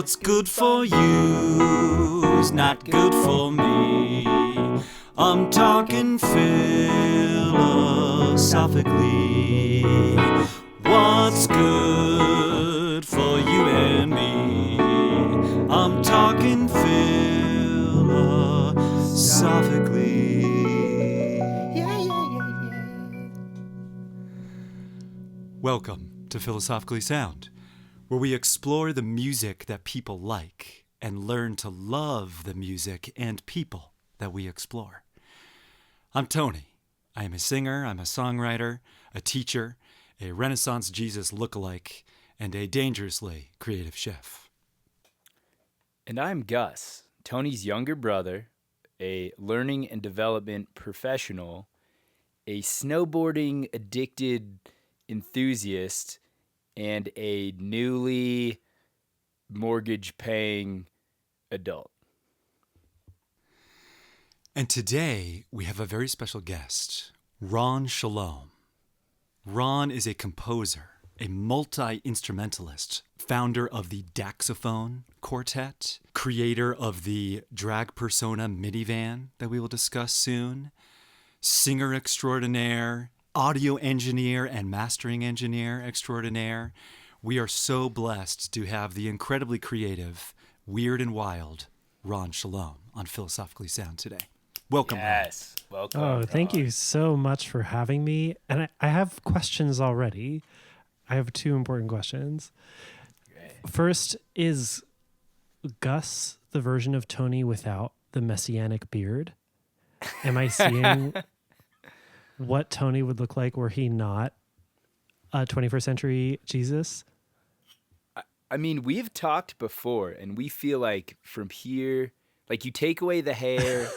What's good for you is not good for me. I'm talking philosophically. What's good for you and me? I'm talking philosophically. Welcome to Philosophically Sound, where we explore the music that people like and learn to love the music and people that we explore. I'm Tony. I am a singer, I'm a songwriter, a teacher, a Renaissance Jesus lookalike, and a dangerously creative chef. And I'm Gus, Tony's younger brother, a learning and development professional, a snowboarding addicted enthusiast, and a newly mortgage-paying adult. And today we have a very special guest, Ron Shalom. Ron is a composer, a multi-instrumentalist, founder of the Daxophone Quartet, creator of the drag persona minivan that we will discuss soon, singer extraordinaire, audio engineer and mastering engineer extraordinaire. We are so blessed to have the incredibly creative, weird and wild Ron Shalom on Philosophically Sound today. Welcome, Yes, Ron. welcome. Oh, thank you so much for having me. And I have questions already. I have two important questions. Great. First, is Gus the version of Tony without the messianic beard? Am I seeing what Tony would look like were he not a 21st century Jesus? I mean, we've talked before, and we feel like from here, like you take away the hair,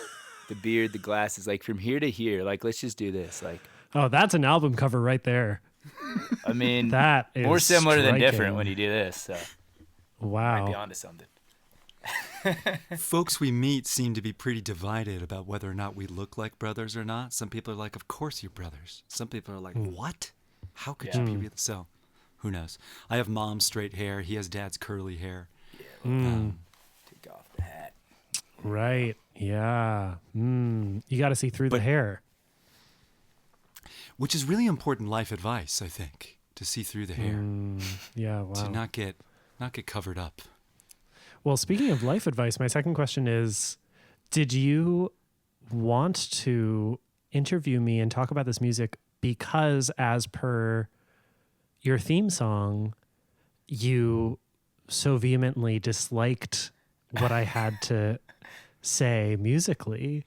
the beard, the glasses, like from here to here, like let's just do this. Like, Oh, that's an album cover right there. I mean, That is more similar than different striking. when you do this. So might be Wow. onto something. Folks we meet seem to be pretty divided about whether or not we look like brothers or not. Some people are like, of course you're brothers. Some people are like, what? How could you be really? So, who knows? I have mom's straight hair. He has dad's curly hair. Take off the hat. Right. Yeah. You got to see through the But- hair. Which is really important life advice, I think, to see through the hair, Yeah. Wow. to not get covered up. Well, speaking of life advice, my second question is, did you want to interview me and talk about this music because, as per your theme song, you so vehemently disliked what I had to say musically?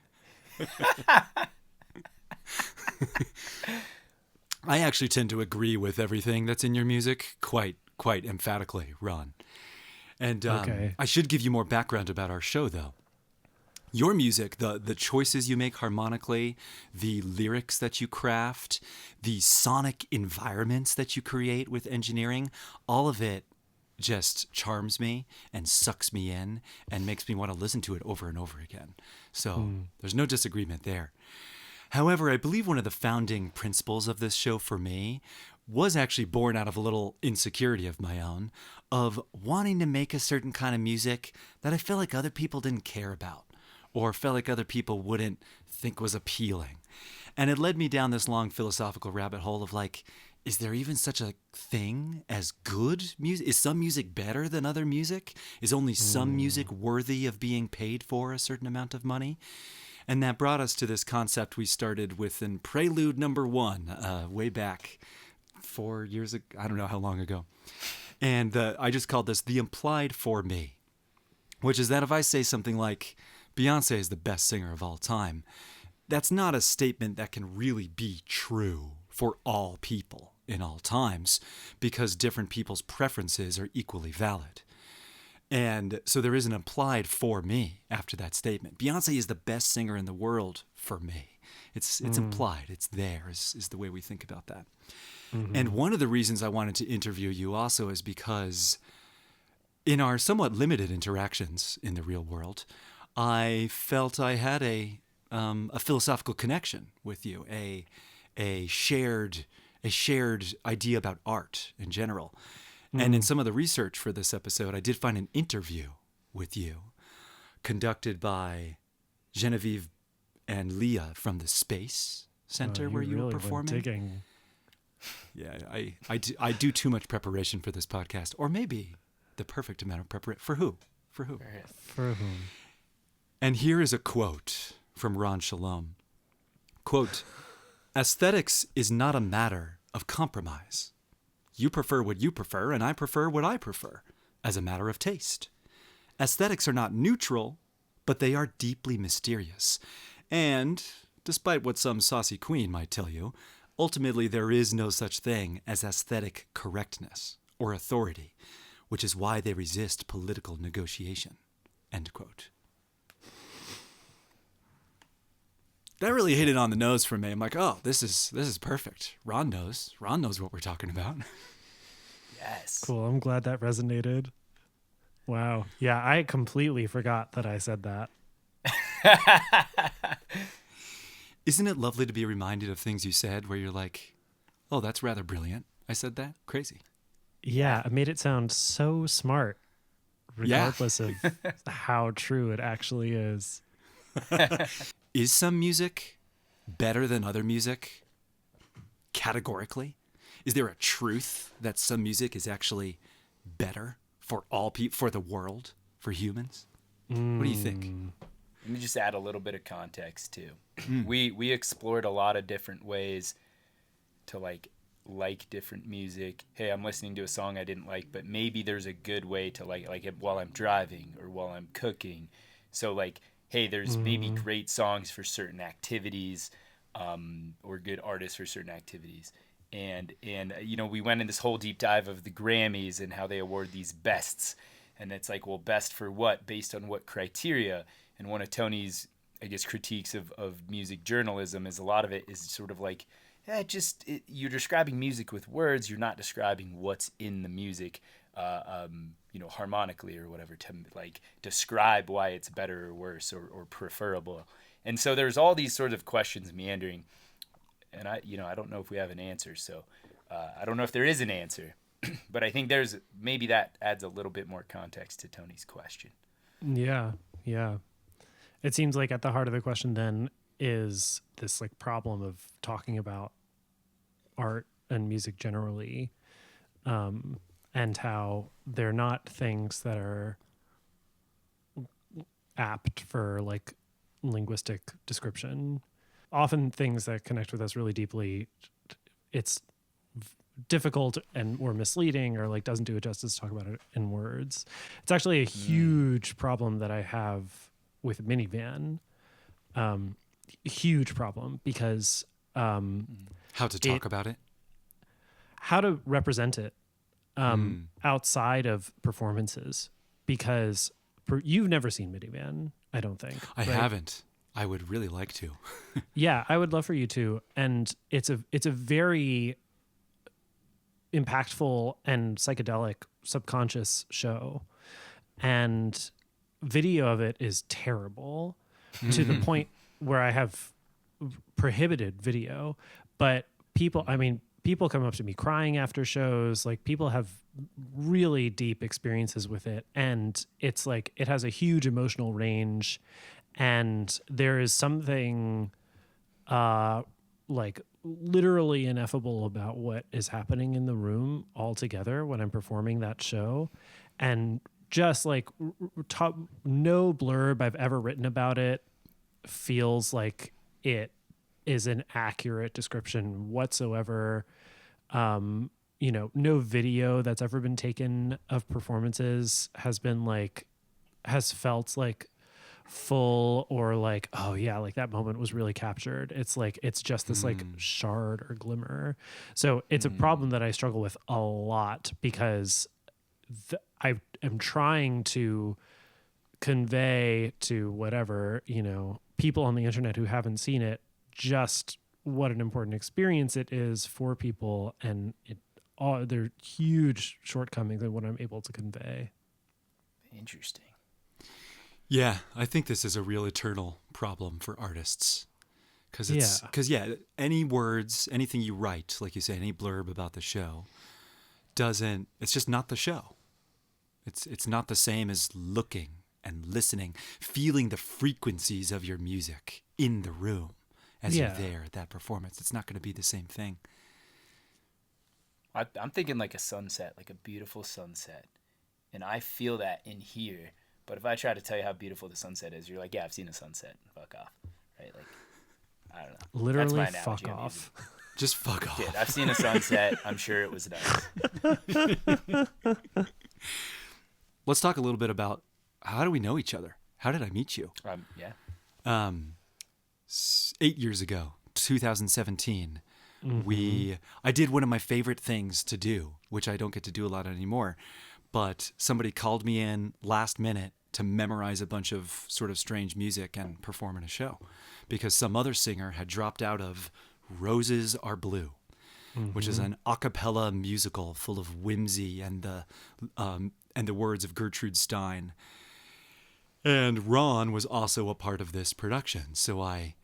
I actually tend to agree with everything that's in your music quite emphatically, Ron. And Okay. I should give you more background about our show, though. Your music, the choices you make harmonically, the lyrics that you craft, the sonic environments that you create with engineering, all of it just charms me and sucks me in and makes me want to listen to it over and over again. So there's no disagreement there. However, I believe one of the founding principles of this show for me was actually born out of a little insecurity of my own, of wanting to make a certain kind of music that I felt like other people didn't care about or felt like other people wouldn't think was appealing. And it led me down this long philosophical rabbit hole of like, is there even such a thing as good music? Is some music better than other music? Is only some music worthy of being paid for a certain amount of money? And that brought us to this concept we started with in Prelude number 1, way back 4 years ago. I don't know how long ago. And I just called this the implied for me, which is that if I say something like Beyonce is the best singer of all time, that's not a statement that can really be true for all people in all times, because different people's preferences are equally valid. And so there is an implied for me after that statement. Beyonce is the best singer in the world for me. It's implied. It's there is the way we think about that. And one of the reasons I wanted to interview you also is because in our somewhat limited interactions in the real world, I felt I had a philosophical connection with you, a shared idea about art in general. And in some of the research for this episode, I did find an interview with you conducted by Genevieve and Leah from the Space Center where you really were went performing. digging. Yeah, I do too much preparation for this podcast, or maybe the perfect amount of preparation. For who? For who? For whom? And here is a quote from Ron Shalom. Quote, "Aesthetics is not a matter of compromise. You prefer what you prefer, and I prefer what I prefer, as a matter of taste. Aesthetics are not neutral, but they are deeply mysterious. And, despite what some saucy queen might tell you, ultimately there is no such thing as aesthetic correctness or authority, which is why they resist political negotiation." End quote. That really hit it on the nose for me. I'm like, oh, this is perfect. Ron knows what we're talking about. Yes. Cool. I'm glad that resonated. Wow. Yeah, I completely forgot that I said that. Isn't it lovely to be reminded of things you said where you're like, oh, that's rather brilliant. I said that? Crazy. Yeah, it made it sound so smart, Yeah. regardless of how true it actually is. Is some music better than other music categorically? Is there a truth that some music is actually better for all people, for the world, for humans? What do you think? Let me just add a little bit of context too. We explored a lot of different ways to like different music. Hey, I'm listening to a song I didn't like, but maybe there's a good way to like it while I'm driving or while I'm cooking. So like, hey, there's maybe great songs for certain activities, or good artists for certain activities. And you know, we went in this whole deep dive of the Grammys and how they award these bests. And it's like, well, best for what? Based on what criteria? And one of Tony's, I guess, critiques of music journalism is a lot of it is sort of like, you're describing music with words. You're not describing what's in the music, you know, harmonically or whatever, to like describe why it's better or worse or preferable. And so there's all these sort of questions meandering. And I don't know if we have an answer. So I don't know if there is an answer, but I think maybe that adds a little bit more context to Tony's question. Yeah. It seems like at the heart of the question then is this like problem of talking about art and music generally, and how they're not things that are apt for like linguistic description. Often things that connect with us really deeply, it's difficult or misleading or like doesn't do it justice to talk about it in words. It's actually a huge problem that I have with minivan. Huge problem because How to talk about it? how to represent it outside of performances, because you've never seen minivan, I don't think. I haven't. I would really like to. Yeah, I would love for you to. And it's a very impactful and psychedelic subconscious show. And video of it is terrible to the point where I have prohibited video. But people come up to me crying after shows. Like, people have really deep experiences with it. And it's like, it has a huge emotional range. And there is something like literally ineffable about what is happening in the room altogether when I'm performing that show. And just like no blurb I've ever written about it feels like it is an accurate description whatsoever. No video that's ever been taken of performances has felt like full or like, oh yeah, like that moment was really captured. It's like, it's just this like shard or glimmer. So it's a problem that I struggle with a lot because I am trying to convey to whatever, people on the internet who haven't seen it, just what an important experience it is for people. And there are huge shortcomings in what I'm able to convey. Interesting. Yeah, I think this is a real eternal problem for artists. Because any words, anything you write, like you say, any blurb about the show, it's just not the show. It's not the same as looking and listening, feeling the frequencies of your music in the room as you're there at that performance. It's not going to be the same thing. I'm thinking like a sunset, like a beautiful sunset. And I feel that in here. But if I try to tell you how beautiful the sunset is, you're like, yeah, I've seen a sunset. Fuck off. Right? Like, I don't know. Literally, That's my fuck analogy. off. Just fuck off. Dude, I've seen a sunset. I'm sure it was nice. Let's talk a little bit about how do we know each other? How did I meet you? Yeah. 8 years ago, 2017, I did one of my favorite things to do, which I don't get to do a lot anymore, but somebody called me in last minute to memorize a bunch of sort of strange music and perform in a show because some other singer had dropped out of Roses Are Blue, which is an a cappella musical full of whimsy and the words of Gertrude Stein. And Ron was also a part of this production. So I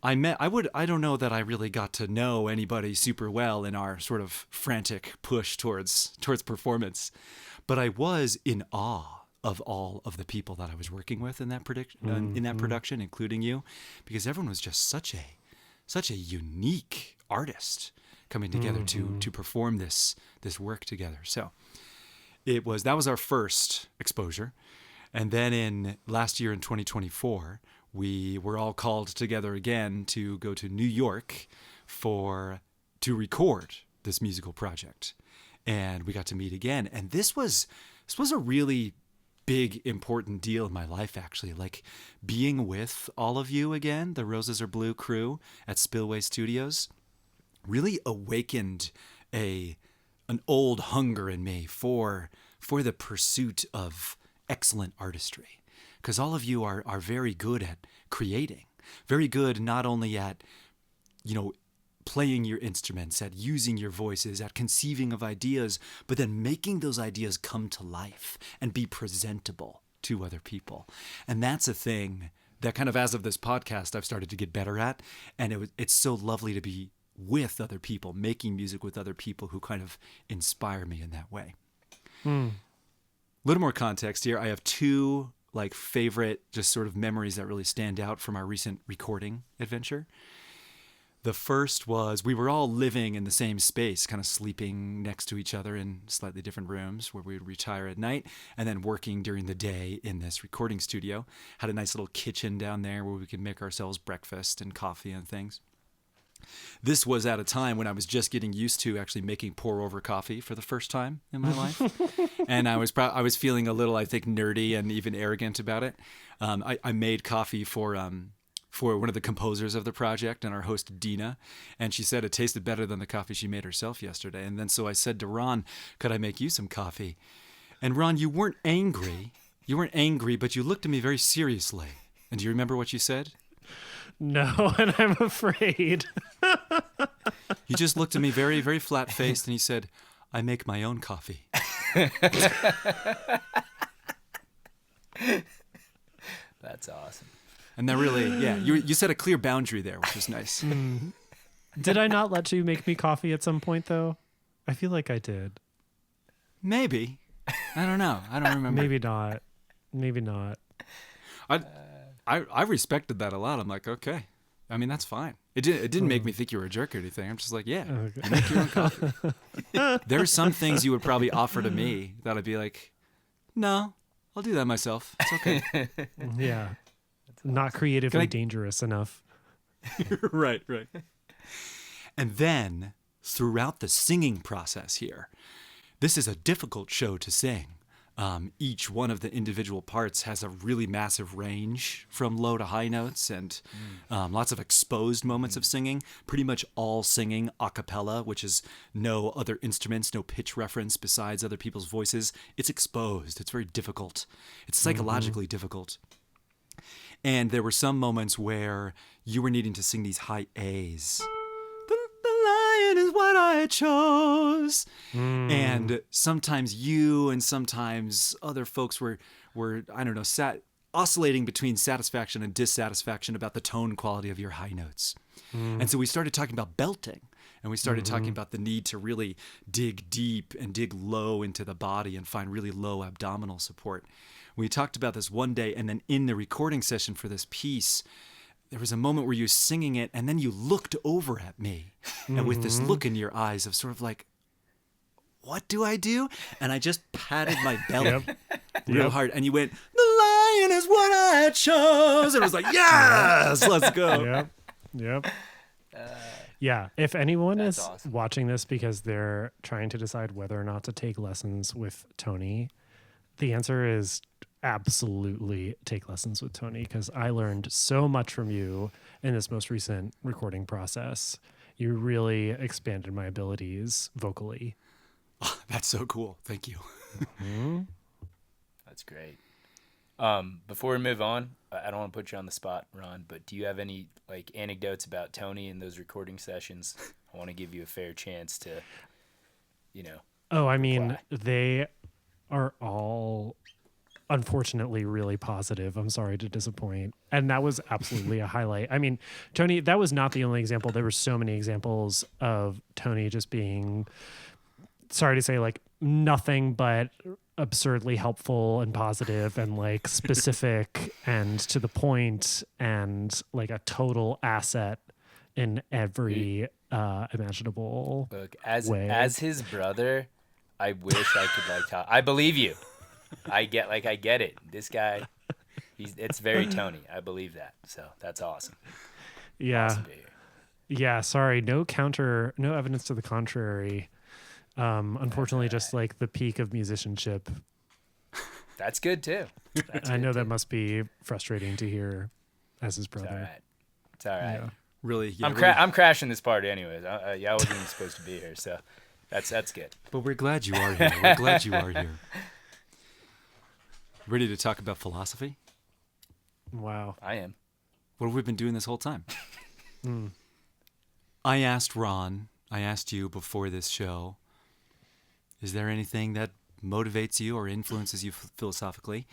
don't know that I really got to know anybody super well in our sort of frantic push towards performance, but I was in awe of all of the people that I was working with in that production, including you, because everyone was just such a unique artist coming together to perform this work together. So that was our first exposure. And then in last year in 2024, we were all called together again to go to New York to record this musical project. And we got to meet again. And this was a really big, important deal in my life, actually. Like being with all of you again, the Roses Are Blue crew at Spillway Studios, really awakened an old hunger in me for the pursuit of excellent artistry, because all of you are very good at creating, very good not only at playing your instruments, at using your voices, at conceiving of ideas, but then making those ideas come to life and be presentable to other people. And that's a thing that kind of, as of this podcast, I've started to get better at, and it's so lovely to be with other people, making music with other people who kind of inspire me in that way. Little more context here. I have two favorite just sort of memories that really stand out from our recent recording adventure. The first was we were all living in the same space, kind of sleeping next to each other in slightly different rooms where we would retire at night and then working during the day in this recording studio. Had a nice little kitchen down there where we could make ourselves breakfast and coffee and things. This was at a time when I was just getting used to actually making pour-over coffee for the first time in my life. And I was feeling a little, I think, nerdy and even arrogant about it. I made coffee for one of the composers of the project and our host, Dina. And she said it tasted better than the coffee she made herself yesterday. And then so I said to Ron, could I make you some coffee? And Ron, you weren't angry. You weren't angry, but you looked at me very seriously. And do you remember what you said? No, and I'm afraid. He just looked at me very, very flat-faced, and he said, I make my own coffee. That's awesome. And that really, you set a clear boundary there, which was nice. Did I not let you make me coffee at some point, though? I feel like I did. Maybe. I don't know. I don't remember. Maybe not. Maybe not. I respected that a lot. I'm like, okay. I mean, that's fine. It didn't make me think you were a jerk or anything. I'm just like, yeah, you make your own coffee. There are some things you would probably offer to me that I'd be like, no, I'll do that myself. It's okay. Yeah. Not creatively dangerous enough. Right. And then throughout the singing process here, this is a difficult show to sing. Each one of the individual parts has a really massive range from low to high notes and lots of exposed moments of singing, pretty much all singing a cappella, which is no other instruments, no pitch reference besides other people's voices. It's exposed. It's very difficult. It's psychologically difficult. And there were some moments where you were needing to sing these high A's. The lion is what I chose. And sometimes you and sometimes other folks were I don't know, oscillating between satisfaction and dissatisfaction about the tone quality of your high notes. And so we started talking about belting. And we started talking about the need to really dig deep and dig low into the body and find really low abdominal support. We talked about this one day, and then in the recording session for this piece, there was a moment where you were singing it, and then you looked over at me, and with this look in your eyes of sort of like, what do I do? And I just patted my belly real hard, and you went, the lion is what I chose. And I was like, yes, let's go. Yep. Yeah, if anyone is awesome. watching this because they're trying to decide whether or not to take lessons with Tony, the answer is absolutely take lessons with Tony, because I learned so much from you in this most recent recording process. You really expanded my abilities vocally. Oh, that's so cool. Thank you. That's great. Before we move on, I don't want to put you on the spot, Ron, but do you have any like anecdotes about Tony in those recording sessions? I want to give you a fair chance to, Oh, I mean, reply. they are all unfortunately really positive. I'm sorry to disappoint. And that was absolutely a highlight. I mean, Tony, that was not the only example. There were so many examples of Tony just being, sorry to say, like nothing but absurdly helpful and positive and like specific and to the point and like a total asset in every imaginable Look, way. as his brother, I wish I could like talk. I believe you. I get it. This guy, it's very Tony. I believe that. So that's awesome. Yeah. Awesome to hear. Yeah, sorry, no evidence to the contrary. Unfortunately, just like the peak of musicianship. That's good too. I know that must be frustrating to hear as his It's all brother. right. It's all right. Yeah. Really, yeah. I'm crashing this party anyways. I wasn't even supposed to be here, so that's good. But we're glad you are here. We're glad you are here. Ready to talk about philosophy? Wow. I am. What have we been doing this whole time? I asked Ron, I asked you before this show, is there anything that motivates you or influences you philosophically?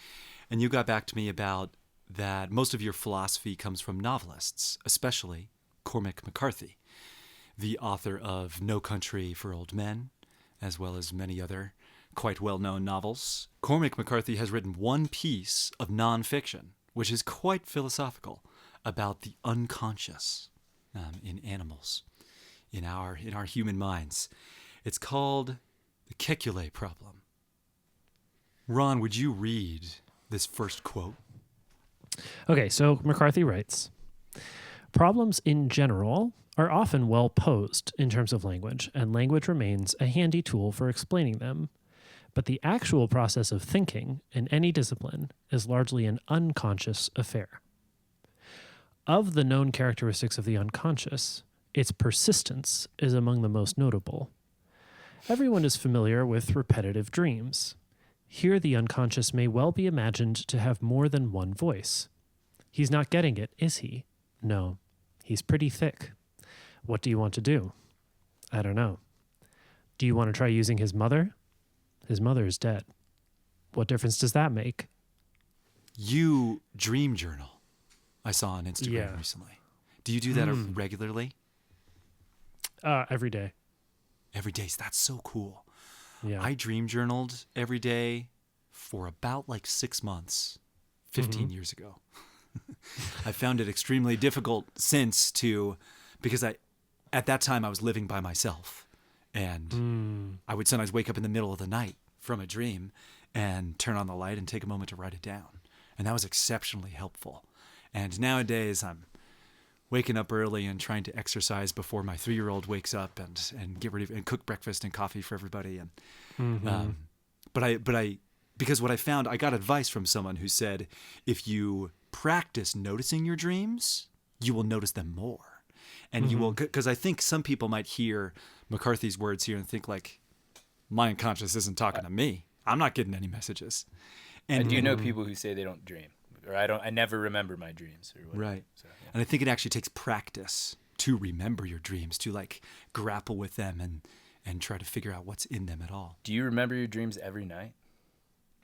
And you got back to me about that most of your philosophy comes from novelists, especially Cormac McCarthy, the author of No Country for Old Men, as well as many other quite well-known novels. Cormac McCarthy has written one piece of nonfiction, which is quite philosophical, about the unconscious in animals, in our human minds. It's called The Kekule Problem. Ron, would you read this first quote? Okay, so McCarthy writes, problems in general are often well posed in terms of language, and language remains a handy tool for explaining them. But the actual process of thinking in any discipline is largely an unconscious affair. Of the known characteristics of the unconscious, its persistence is among the most notable. Everyone is familiar with repetitive dreams. Here the unconscious may well be imagined to have more than one voice. He's not getting it, is he? No. He's pretty thick. What do you want to do? I don't know. Do you want to try using his mother? His mother is dead. What difference does that make? You dream journal, I saw on Instagram Yeah. recently. Do you do that regularly? Every day. Every day. That's so cool. Yeah. I dream journaled every day for about like 6 months, 15 years ago. I found it extremely difficult because at that time I was living by myself, and I would sometimes wake up in the middle of the night from a dream and turn on the light and take a moment to write it down. And that was exceptionally helpful. And nowadays I'm waking up early and trying to exercise before my 3-year-old wakes up and get ready and cook breakfast and coffee for everybody. And because what I found, I got advice from someone who said, if you practice noticing your dreams, you will notice them more. And you will, because I think some people might hear McCarthy's words here and think like, my unconscious isn't talking to me. I'm not getting any messages. And I do know people who say they don't dream, or I never remember my dreams, or whatever. Right. So, yeah. And I think it actually takes practice to remember your dreams, to like grapple with them and try to figure out what's in them at all. Do you remember your dreams every night,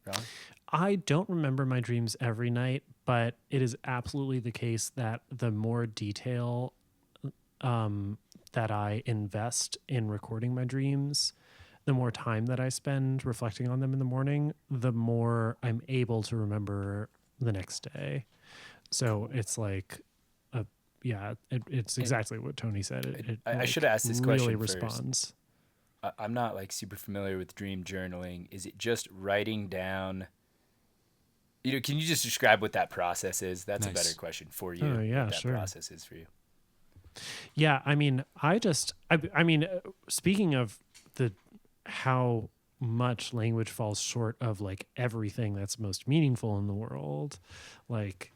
Ron? I don't remember my dreams every night, but it is absolutely the case that the more detail that I invest in recording my dreams, the more time that I spend reflecting on them in the morning, the more I'm able to remember the next day. So it's like, it's exactly what Tony said. I should have asked this really question first. responds. I'm not like super familiar with dream journaling. Is it just writing down? Can you just describe what that process is? That's Nice. a better question for you. Oh, yeah, what that sure. process is for you. Yeah, I mean, speaking of how much language falls short of like everything that's most meaningful in the world, like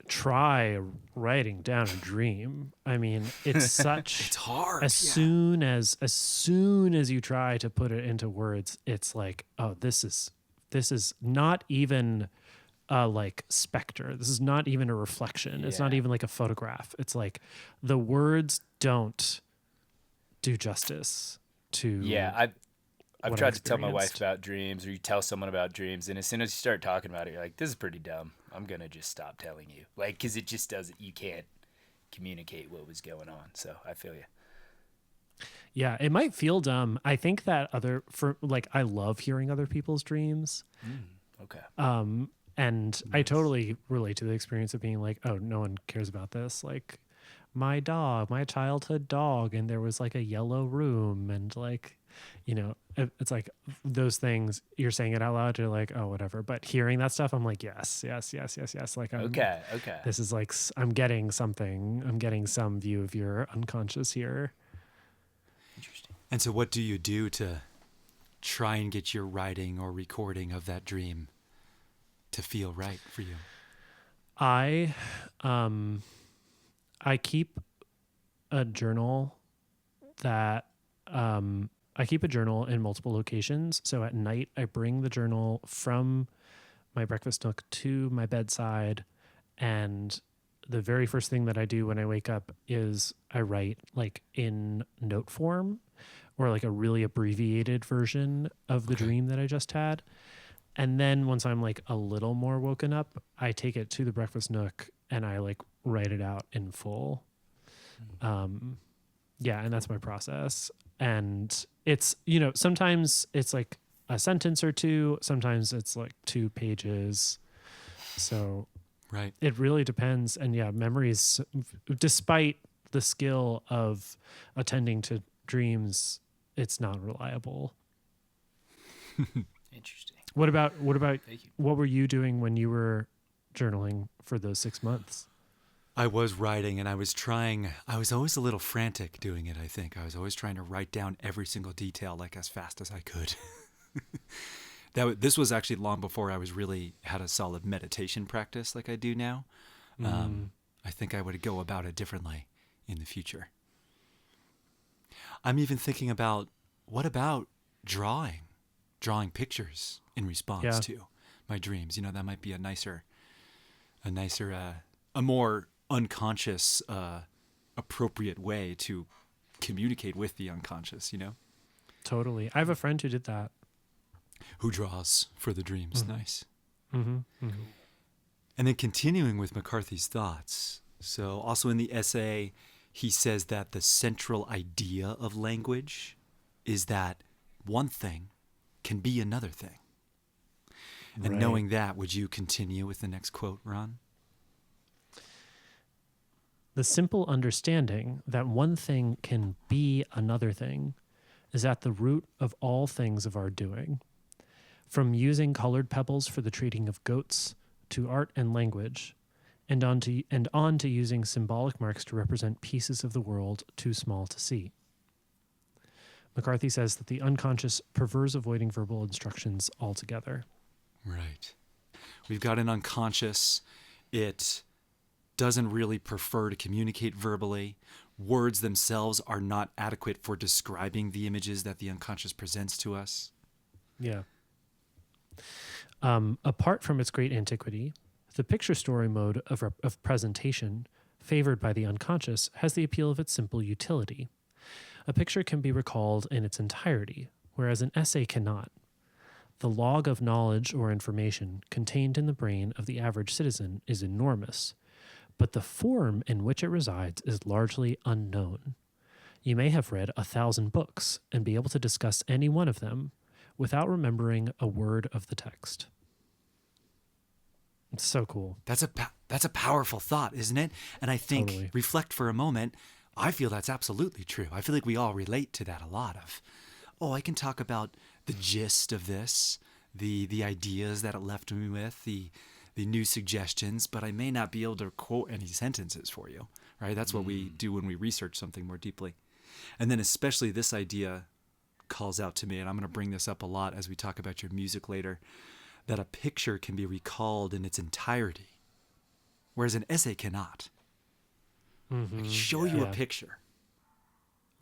try writing down a dream. I mean, it's such It's hard. as soon as you try to put it into words, it's like, oh, this is not even a like specter. This is not even a reflection. It's not Yeah. even like a photograph. It's like the words don't do justice to I've what I tried to tell my wife experienced. about dreams, or you tell someone about dreams, and as soon as you start talking about it, you're like, this is pretty dumb. I'm gonna just stop telling you, like, because it just doesn't. You can't communicate what was going on. So I feel you. Yeah, it might feel dumb. I think that I love hearing other people's dreams. Okay. And I totally relate to the experience of being like, oh, no one cares about this. Like my childhood dog, and there was like a yellow room, and like, it's like those things, you're saying it out loud, you're like, oh, whatever. But hearing that stuff, I'm like, yes. Like, Okay. this is like, I'm getting something. I'm getting some view of your unconscious here. Interesting. And so what do you do to try and get your writing or recording of that dream to feel right for you? I keep a journal in multiple locations. So at night, I bring the journal from my breakfast nook to my bedside. And the very first thing that I do when I wake up is I write like in note form, or like a really abbreviated version of the dream that I just had. And then once I'm like a little more woken up, I take it to the breakfast nook and I like write it out in full. And that's my process. And it's, sometimes it's like a sentence or two, sometimes it's like 2 pages. So Right. it really depends. And yeah, memories, despite the skill of attending to dreams, it's not reliable. Interesting. What about Thank you. what were you doing when you were journaling for those 6 months? I was writing, and I was always a little frantic doing it, I think. I was always trying to write down every single detail like as fast as I could. This was actually long before I was really had a solid meditation practice like I do now. I think I would go about it differently in the future. I'm even thinking about, what about drawing pictures in response to my dreams? That might be a more unconscious, appropriate way to communicate with the unconscious, Totally. I have a friend who did that. Who draws for the dreams. Nice. Mm-hmm. Mm-hmm. And then continuing with McCarthy's thoughts. So also in the essay, he says that the central idea of language is that one thing can be another thing. And Right. knowing that, would you continue with the next quote, Ron? The simple understanding that one thing can be another thing is at the root of all things of our doing. From using colored pebbles for the treating of goats to art and language, and on to using symbolic marks to represent pieces of the world too small to see. McCarthy says that the unconscious prefers avoiding verbal instructions altogether. Right. We've got an unconscious. It doesn't really prefer to communicate verbally. Words themselves are not adequate for describing the images that the unconscious presents to us. Yeah. Apart from its great antiquity, the picture story mode of presentation, favored by the unconscious, has the appeal of its simple utility. A picture can be recalled in its entirety, whereas an essay cannot. The log of knowledge or information contained in the brain of the average citizen is enormous, but the form in which it resides is largely unknown. You may have read 1,000 books and be able to discuss any one of them without remembering a word of the text. It's so cool. That's a powerful thought, isn't it? And I think, Totally. reflect for a moment, I feel that's absolutely true. I feel like we all relate to that a lot of, I can talk about the gist of this, the ideas that it left me with, the new suggestions, but I may not be able to quote any sentences for you, right? That's what we do when we research something more deeply. And then especially this idea calls out to me, and I'm going to bring this up a lot as we talk about your music later, that a picture can be recalled in its entirety, whereas an essay cannot. I can show you a picture,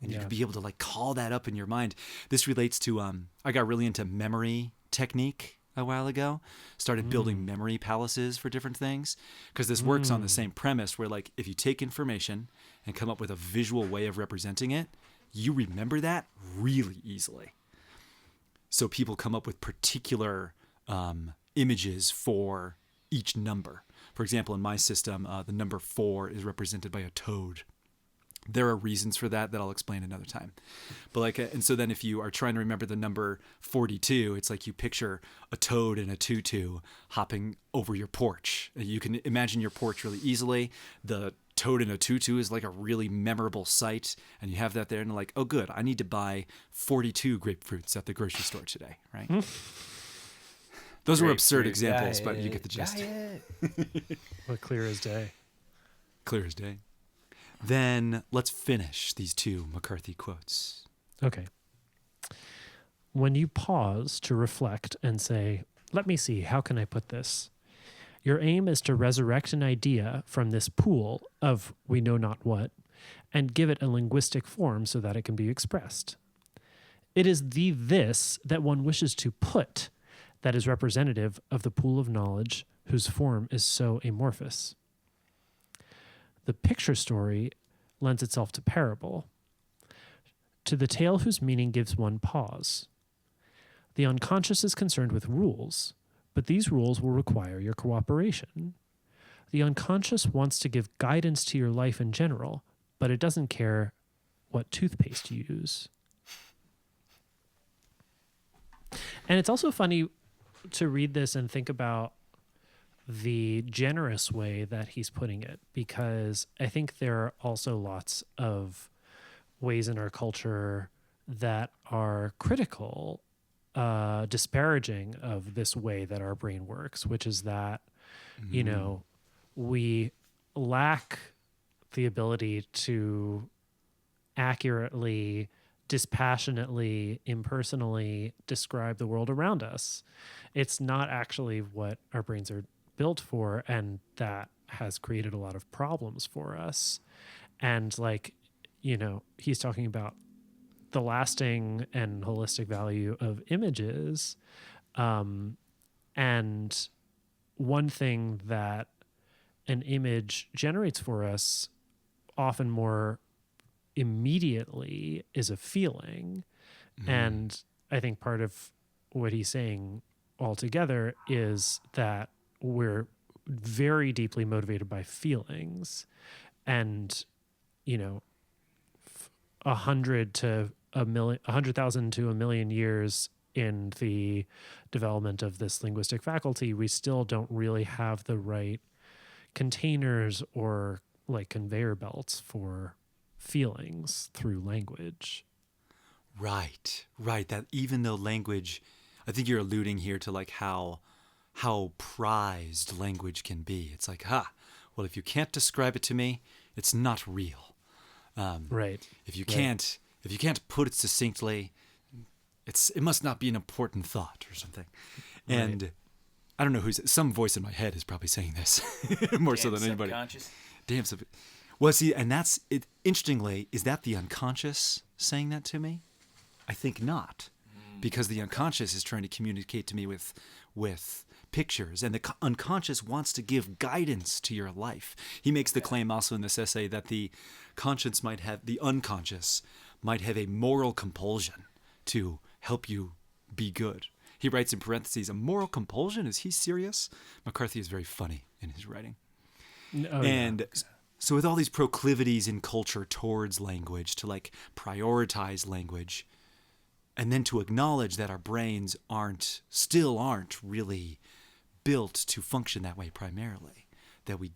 and you can be able to like call that up in your mind. This relates to, I got really into memory technique a while ago, started building memory palaces for different things, because this works on the same premise where like if you take information and come up with a visual way of representing it, you remember that really easily. So people come up with particular images for each number. For example, in my system, the number 4 is represented by a toad. There are reasons for that I'll explain another time. But and so then if you are trying to remember the number 42, it's like you picture a toad and a tutu hopping over your porch. You can imagine your porch really easily. The toad and a tutu is like a really memorable sight, and you have that there, and like, oh good, I need to buy 42 grapefruits at the grocery store today, right? Those were absurd examples, but you get the gist. What clear as day. Clear as day. Then let's finish these 2 McCarthy quotes. Okay. When you pause to reflect and say, let me see, how can I put this? Your aim is to resurrect an idea from this pool of we know not what and give it a linguistic form so that it can be expressed. It is the this that one wishes to put that is representative of the pool of knowledge whose form is so amorphous. The picture story lends itself to parable, to the tale whose meaning gives one pause. The unconscious is concerned with rules, but these rules will require your cooperation. The unconscious wants to give guidance to your life in general, but it doesn't care what toothpaste you use. And it's also funny to read this and think about the generous way that he's putting it, because I think there are also lots of ways in our culture that are critical, disparaging of this way that our brain works, which is that, we lack the ability to accurately, dispassionately, impersonally describe the world around us. It's not actually what our brains are built for, and that has created a lot of problems for us. And he's talking about the lasting and holistic value of images. And one thing that an image generates for us often more immediately is a feeling. And I think part of what he's saying altogether is that we're very deeply motivated by feelings, and 100,000 to 1,000,000 years in the development of this linguistic faculty, we still don't really have the right containers or like conveyor belts for feelings through language. Right. That even though language, I think you're alluding here to like how prized language can be. It's like, well, if you can't describe it to me, it's not real. Right. If you can't put it succinctly, it must not be an important thought or something. And Right. I don't know some voice in my head is probably saying this more so than anybody. Subconscious. Damn. Well, see, and that's it. Interestingly, is that the unconscious saying that to me? I think not, because the unconscious is trying to communicate to me with pictures, and the unconscious wants to give guidance to your life. He makes the claim also in this essay that the unconscious might have a moral compulsion to help you be good. He writes in parentheses, a moral compulsion? Is he serious? McCarthy is very funny in his writing. And so with all these proclivities in culture towards language, to like prioritize language, and then to acknowledge that our brains still aren't really built to function that way primarily, that we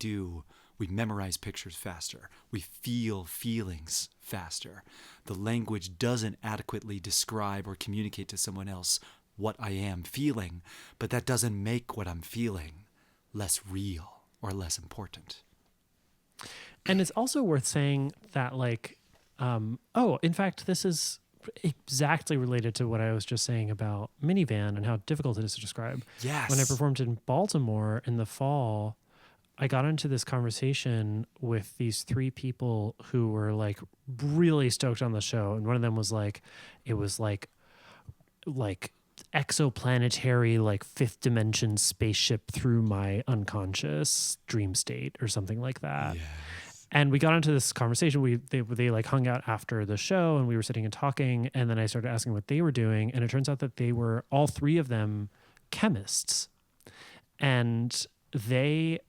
memorize pictures faster, we feel feelings faster. The language doesn't adequately describe or communicate to someone else what I am feeling, but that doesn't make what I'm feeling less real or less important. And it's also worth saying that, like, in fact, this is exactly related to what I was just saying about minivan and how difficult it is to describe. Yes. When I performed in Baltimore in the fall, I got into this conversation with these three people who were like really stoked on the show. And one of them was like, it was like exoplanetary, like fifth dimension spaceship through my unconscious dream state or something like that. Yes. And we got into this conversation. They like hung out after the show and we were sitting and talking. And then I started asking what they were doing. And it turns out that they were, all three of them, chemists. And they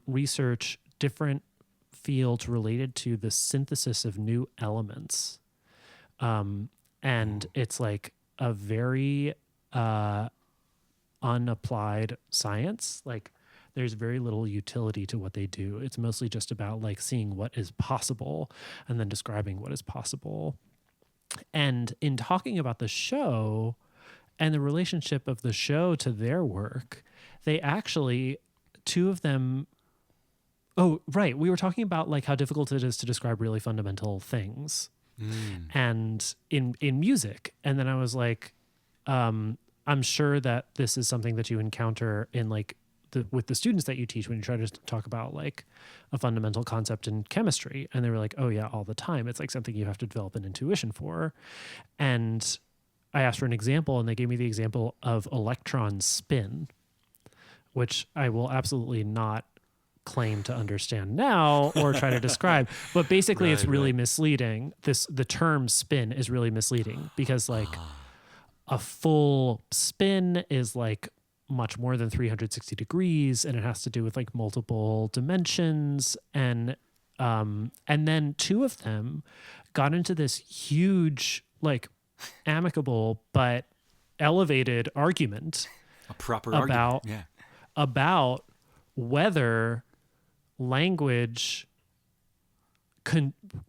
research different fields related to the synthesis of new elements. And it's like a very unapplied science. Like, there's very little utility to what they do. It's mostly just about like seeing what is possible and then describing what is possible. And in talking about the show and the relationship of the show to their work, they actually, two of them, oh, right. We were talking about like how difficult it is to describe really fundamental things and in music. And then I was like, I'm sure that this is something that you encounter in like, with the students that you teach when you try to talk about like a fundamental concept in chemistry. And they were like, oh yeah, all the time. It's like something you have to develop an intuition for. And I asked for an example and they gave me the example of electron spin, which I will absolutely not claim to understand now or try to describe, but basically it's really misleading. The term spin is really misleading because like a full spin is like much more than 360 degrees and it has to do with like multiple dimensions. And then two of them got into this huge, like amicable, but elevated argument about whether language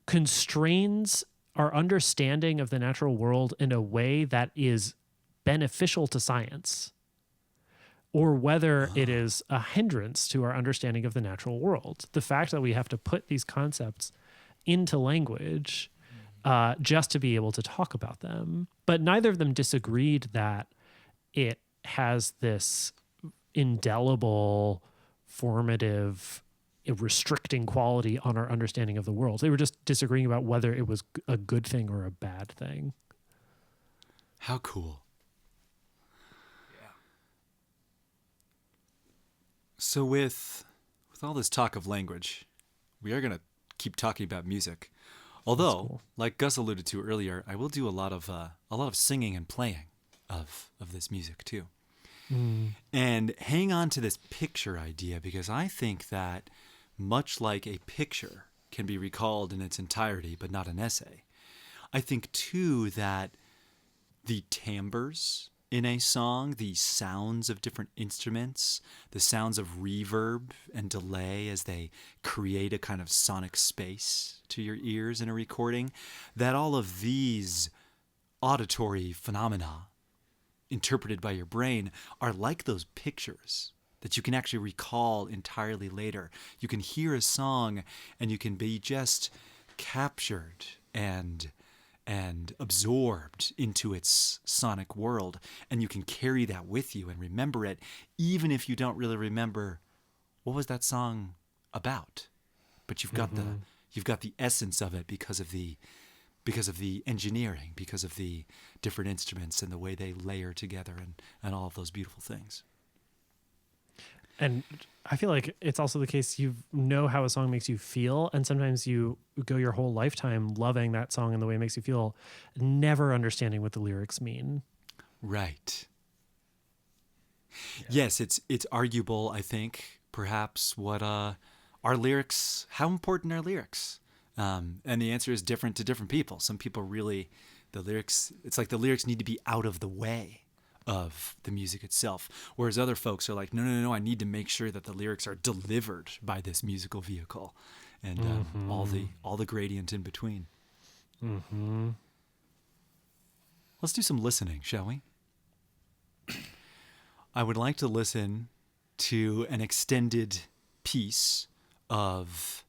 constrains our understanding of the natural world in a way that is beneficial to science, or whether it is a hindrance to our understanding of the natural world. The fact that we have to put these concepts into language just to be able to talk about them. But neither of them disagreed that it has this indelible, formative, restricting quality on our understanding of the world. They were just disagreeing about whether it was a good thing or a bad thing. How cool. So with all this talk of language, we are going to keep talking about music. Although, cool. Like Gus alluded to earlier, I will do a lot of singing and playing of this music too. And hang on to this picture idea, because I think that much like a picture can be recalled in its entirety, but not an essay, I think too that the timbres in a song, the sounds of different instruments, the sounds of reverb and delay as they create a kind of sonic space to your ears in a recording, that all of these auditory phenomena interpreted by your brain are like those pictures that you can actually recall entirely later. You can hear a song and you can be just captured and absorbed into its sonic world, and you can carry that with you and remember it, even if you don't really remember what was that song about. But you've got the essence of it because of the engineering, because of the different instruments and the way they layer together and all of those beautiful things. And I feel like it's also the case, you know how a song makes you feel, and sometimes you go your whole lifetime loving that song and the way it makes you feel, never understanding what the lyrics mean. Right. Yeah. Yes, it's arguable, I think, perhaps what are lyrics, how important are lyrics? And the answer is different to different people. Some people really, it's like the lyrics need to be out of the way of the music itself. Whereas other folks are like, no, I need to make sure that the lyrics are delivered by this musical vehicle, and all the gradient in between. Mm-hmm. Let's do some listening, shall we? I would like to listen to an extended piece of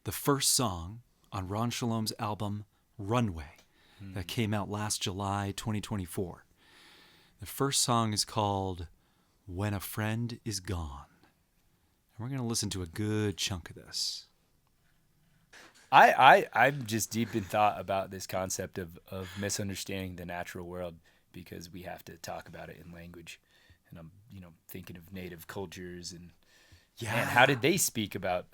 the first song on Ron Shalom's album, Runway, that came out last July 2024. The first song is called When a Friend Is Gone. And we're going to listen to a good chunk of this. I'm just deep in thought about this concept of misunderstanding the natural world, because we have to talk about it in language. And I'm, thinking of native cultures and man, how did they speak about,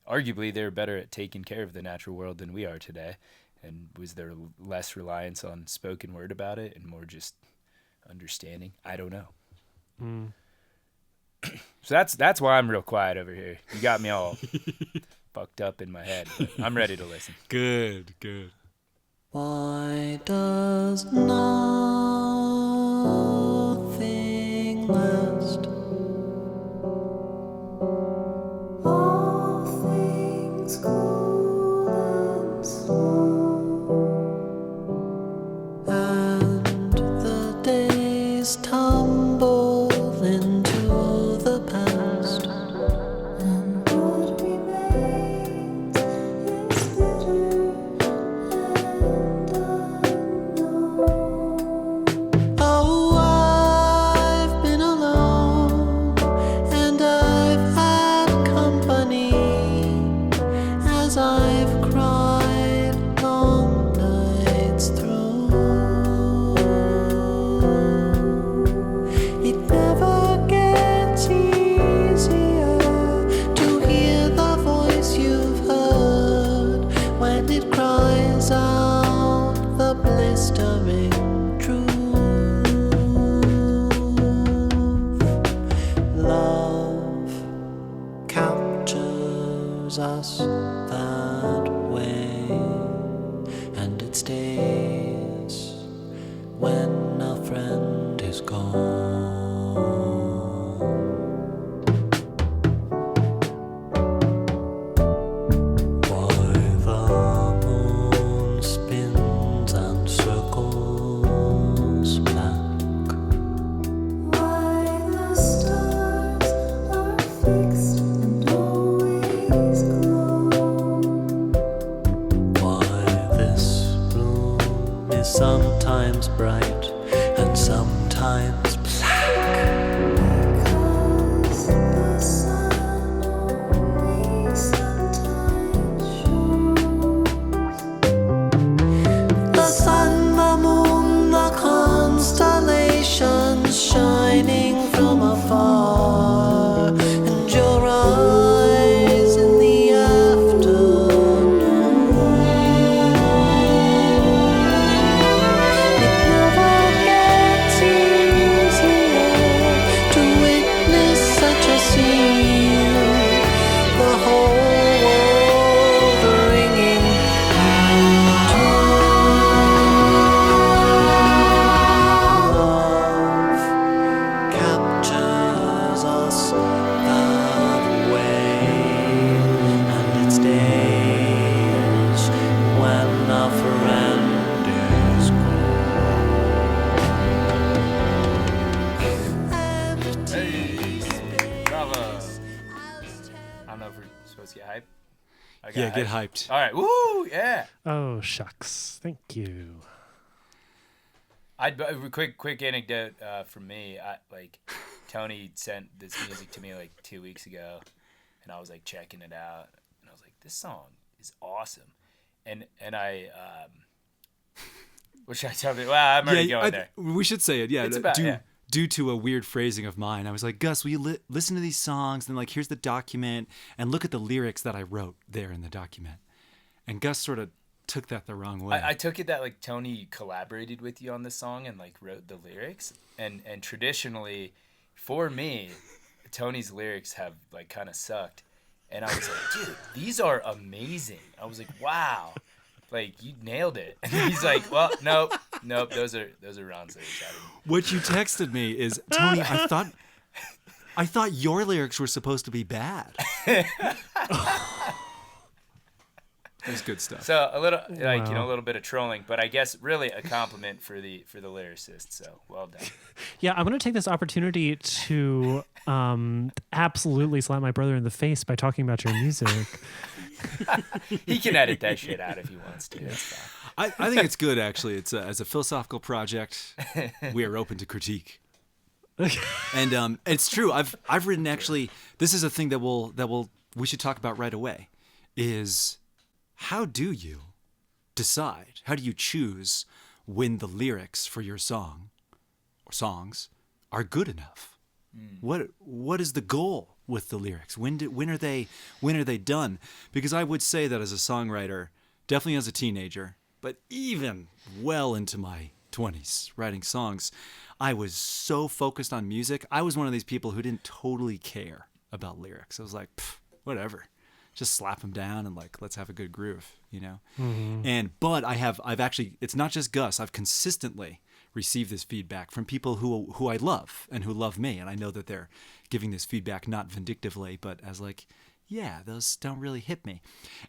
arguably they're better at taking care of the natural world than we are today. And was there less reliance on spoken word about it and more just understanding? I don't know. So that's why I'm real quiet over here. You got me all fucked up in my head, but I'm ready to listen. Good. Why does nothing last? All things cool and slow, and the days tumble into the past, and what remains is bitter and unknown. Oh, I've been alone, and I've had company as I've cried long nights through. It never gets easier to hear the voice you've heard when it cries out the blistering truth. Love captures us that way, and it stays when a friend is gone. Why the moon spins and circles black, why the stars are fixed and always glow, why this room is sometimes bright and sometimes black, because the sun only sometimes shows. The sun, the moon, the constellations shining from afar, and your eyes in the afternoon. It never gets easier to witness such a scene, the whole world ringing in love captures us that way, and it stays when a friend is gone. Hey, bravo. I don't know if we're supposed to get hyped. I got Yeah, get hyped. hyped. All right, woo, yeah. Oh, shucks. Thank you. A quick anecdote from me. Tony sent this music to me like 2 weeks ago, and I was like checking it out, and I was like, this song is awesome. And I what should I tell you? Well, I'm already going there. We should say it. Yeah, It's about- yeah. Due to a weird phrasing of mine, I was like, Gus, will you listen to these songs? And here's the document, and look at the lyrics that I wrote there in the document. And Gus sort of took that the wrong way. I took it that like Tony collaborated with you on this song and like wrote the lyrics, and traditionally for me Tony's lyrics have like kind of sucked, And I was like, dude, these are amazing. I was like, wow, like you nailed it. And he's like, well, nope, those are Ron's lyrics. What you texted me is, Tony, I thought your lyrics were supposed to be bad. It's good stuff. So a little, like, Wow. a little bit of trolling, but I guess really a compliment for the lyricist. So well done. Yeah, I'm going to take this opportunity to absolutely slap my brother in the face by talking about your music. He can edit that shit out if he wants to. It's fine. I think it's good, actually. It's as a philosophical project, we are open to critique. And it's true. I've written, actually, this is a thing that we should talk about right away, is how do you decide? How do you choose when the lyrics for your song or songs are good enough? What is the goal with the lyrics? When are they done? Because I would say that as a songwriter, definitely as a teenager, but even well into my 20s writing songs, I was so focused on music. I was one of these people who didn't totally care about lyrics. I was like, whatever. Just slap them down and like, let's have a good groove, But I've actually, it's not just Gus. I've consistently received this feedback from people who I love and who love me. And I know that they're giving this feedback not vindictively, but as like, yeah, those don't really hit me.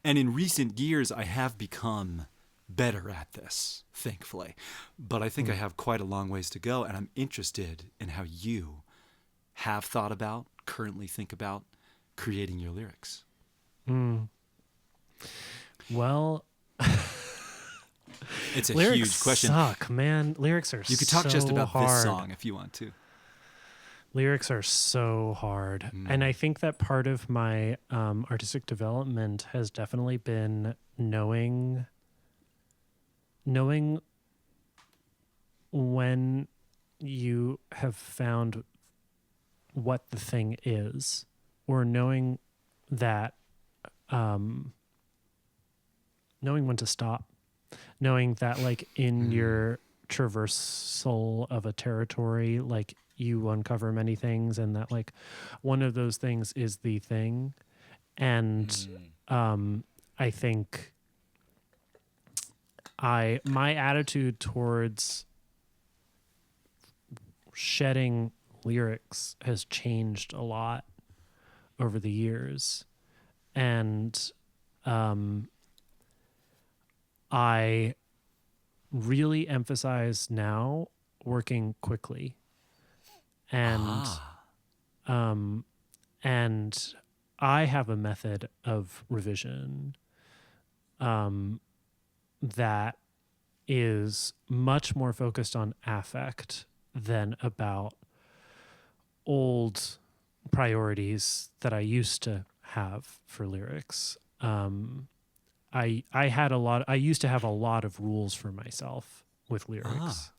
And in recent years, I have become better at this, thankfully. But I think I have quite a long ways to go. And I'm interested in how you have thought about, currently think about creating your lyrics. Well, it's a lyrics huge question. Suck, man. Lyrics are You could talk just about hard. this song if you want to. Lyrics are so hard. And I think that part of my artistic development has definitely been knowing when you have found what the thing is, or knowing that knowing when to stop, knowing that like in your traversal of a territory, like you uncover many things, and that like one of those things is the thing. And I think my attitude towards shedding lyrics has changed a lot over the years. And I really emphasize now working quickly. And and I have a method of revision that is much more focused on affect than about old priorities that I used to have for lyrics. I used to have a lot of rules for myself with lyrics.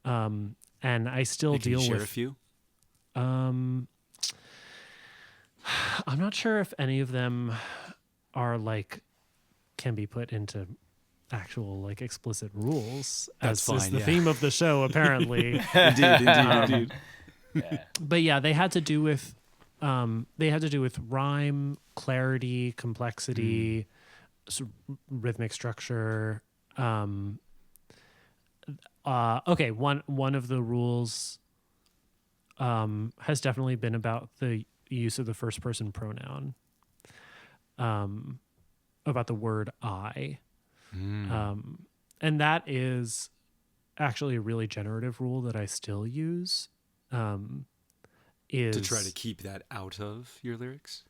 And I still Can you deal share with a few? I'm not sure if any of them are like can be put into actual like explicit rules. That's as is fine, the yeah. theme of the show, apparently. Indeed. Yeah. But yeah, they had to do with rhyme, clarity, complexity, rhythmic structure. Okay, one of the rules has definitely been about the use of the first person pronoun, about the word I. And that is actually a really generative rule that I still use. Is To try to keep that out of your lyrics?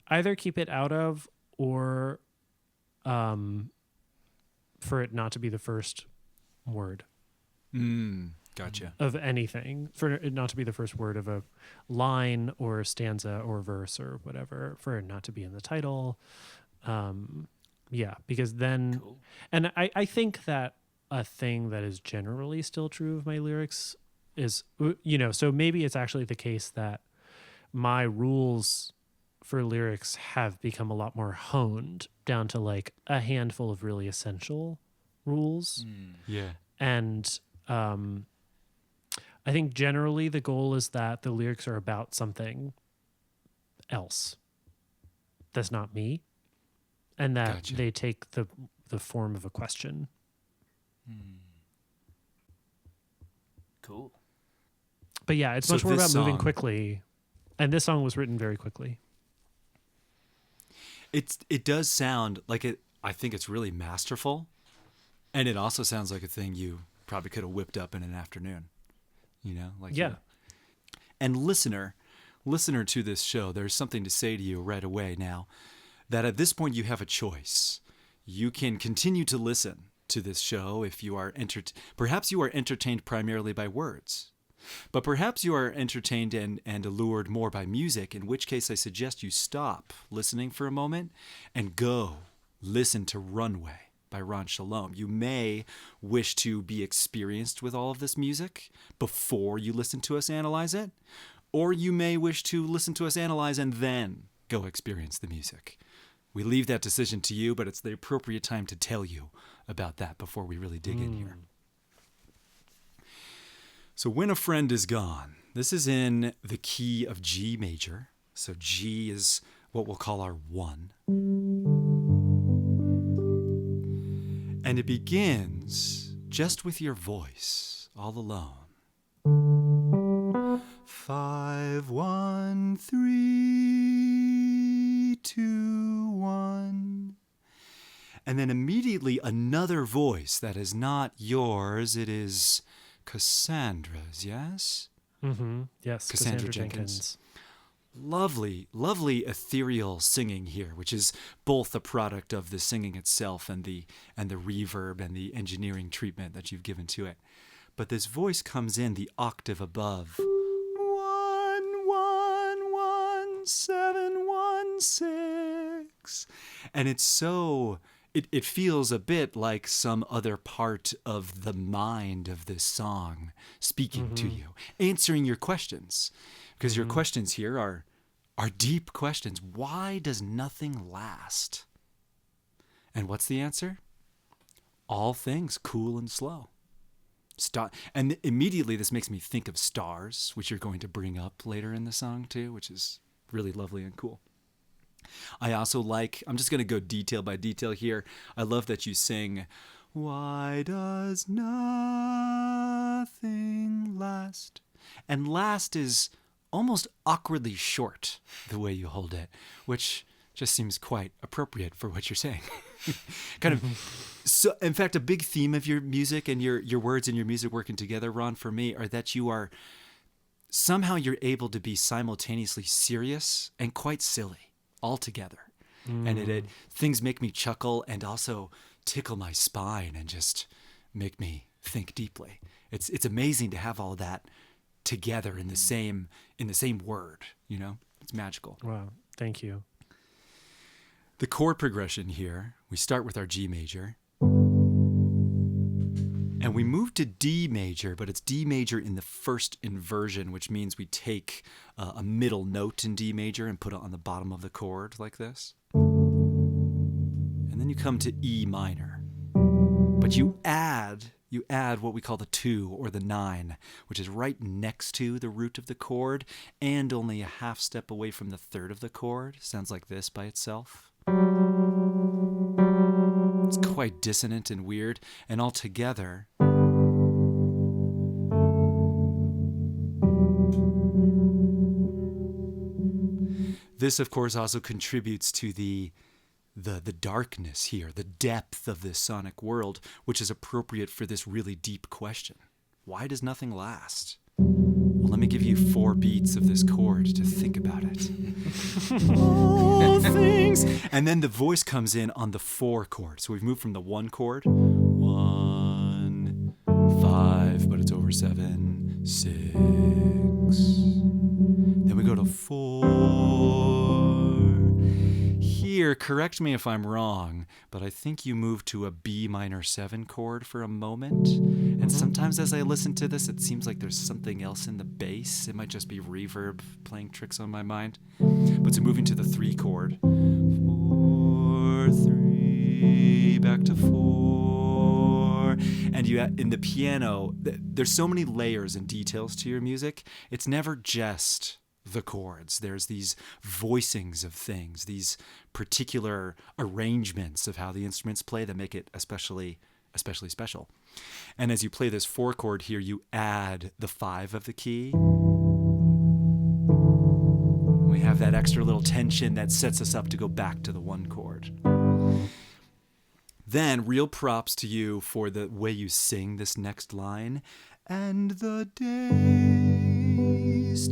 either keep it out of, or for it not to be the first word Gotcha. of anything, for it not to be the first word of a line or stanza or verse or whatever, for it not to be in the title. Yeah, because then, Cool. and I think that a thing that is generally still true of my lyrics is, so maybe it's actually the case that my rules for lyrics have become a lot more honed down to like a handful of really essential rules. Yeah. And I think generally the goal is that the lyrics are about something else. that's not me, and that Gotcha. they take the form of a question. Cool. But yeah, it's So much more this about moving song- quickly. And this song was written very quickly. It does sound like it. I think it's really masterful, and it also sounds like a thing you probably could have whipped up in an afternoon. You know, like Yeah. And listener to this show, there's something to say to you right away now, that at this point you have a choice. You can continue to listen to this show if you are perhaps you are entertained primarily by words. But perhaps you are entertained and allured more by music, in which case I suggest you stop listening for a moment and go listen to Runway by Ron Shalom. You may wish to be experienced with all of this music before you listen to us analyze it, or you may wish to listen to us analyze and then go experience the music. We leave that decision to you, but it's the appropriate time to tell you about that before we really dig in here. So When a Friend Is Gone, this is in the key of G major. So G is what we'll call our 1. And it begins just with your voice, all alone. 5, 1, 3, 2, 1. And then immediately another voice that is not yours, it is Cassandra's, yes? Mm-hmm. Yes, Cassandra Jenkins. Lovely, lovely ethereal singing here, which is both a product of the singing itself and the reverb and the engineering treatment that you've given to it. But this voice comes in the octave above. 1, 1, 1, 7, 1, 6. And it's so... It feels a bit like some other part of the mind of this song speaking to you, answering your questions. Because your questions here are deep questions. Why does nothing last? And what's the answer? All things cool and slow. And immediately this makes me think of stars, which you're going to bring up later in the song too, which is really lovely and cool. I also like, I'm just going to go detail by detail here. I love that you sing, why does nothing last? And last is almost awkwardly short, the way you hold it, which just seems quite appropriate for what you're saying. Kind of, so in fact, a big theme of your music and your words and your music working together, Ron, for me, are that you're able to be simultaneously serious and quite silly all together. And things make me chuckle and also tickle my spine and just make me think deeply. It's amazing to have all that together in the same word, you know? It's magical. Wow, thank you. The chord progression here, we start with our G major. And we move to D major, but it's D major in the first inversion, which means we take a middle note in D major and put it on the bottom of the chord like this. And then you come to E minor. But you add what we call the 2 or the 9, which is right next to the root of the chord and only a half step away from the third of the chord. Sounds like this by itself. It's quite dissonant and weird, and all together, this, of course, also contributes to the darkness here, the depth of this sonic world, which is appropriate for this really deep question. Why does nothing last? Well, let me give you 4 beats of this chord to think about it. All things. And then the voice comes in on the 4 chord. So we've moved from the 1 chord, 1, 5, but it's over 7, 6. Then we go to 4. Here, correct me if I'm wrong, but I think you move to a B minor 7 chord for a moment. And sometimes as I listen to this, it seems like there's something else in the bass. It might just be reverb playing tricks on my mind. But so moving to the 3 chord. 4, 3, back to 4. And you in the piano, there's so many layers and details to your music. It's never just the chords. There's these voicings of things, these particular arrangements of how the instruments play that make it especially special. And as you play this 4 chord here, you add the 5 of the key. We have that extra little tension that sets us up to go back to the 1 chord. Then, real props to you for the way you sing this next line. And the days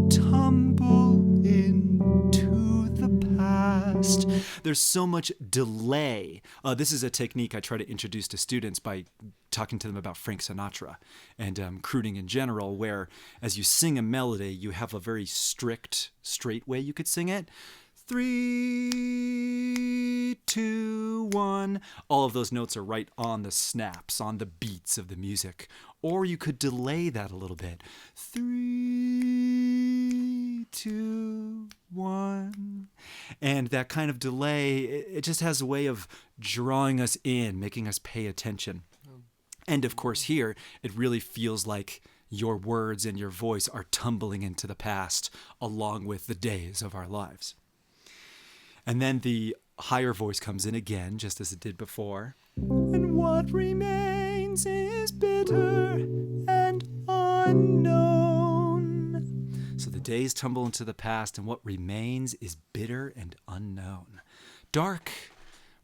tumble into the past. There's so much delay. This is a technique I try to introduce to students by talking to them about Frank Sinatra and crooning in general, where as you sing a melody, you have a very strict, straight way you could sing it. 3, 2, 1. All of those notes are right on the snaps, on the beats of the music. Or you could delay that a little bit. 3, 2, 1. And that kind of delay, it just has a way of drawing us in, making us pay attention. And of course here, it really feels like your words and your voice are tumbling into the past along with the days of our lives. And then the higher voice comes in again, just as it did before. And what remains is bitter and unknown. So the days tumble into the past, and what remains is bitter and unknown. Dark.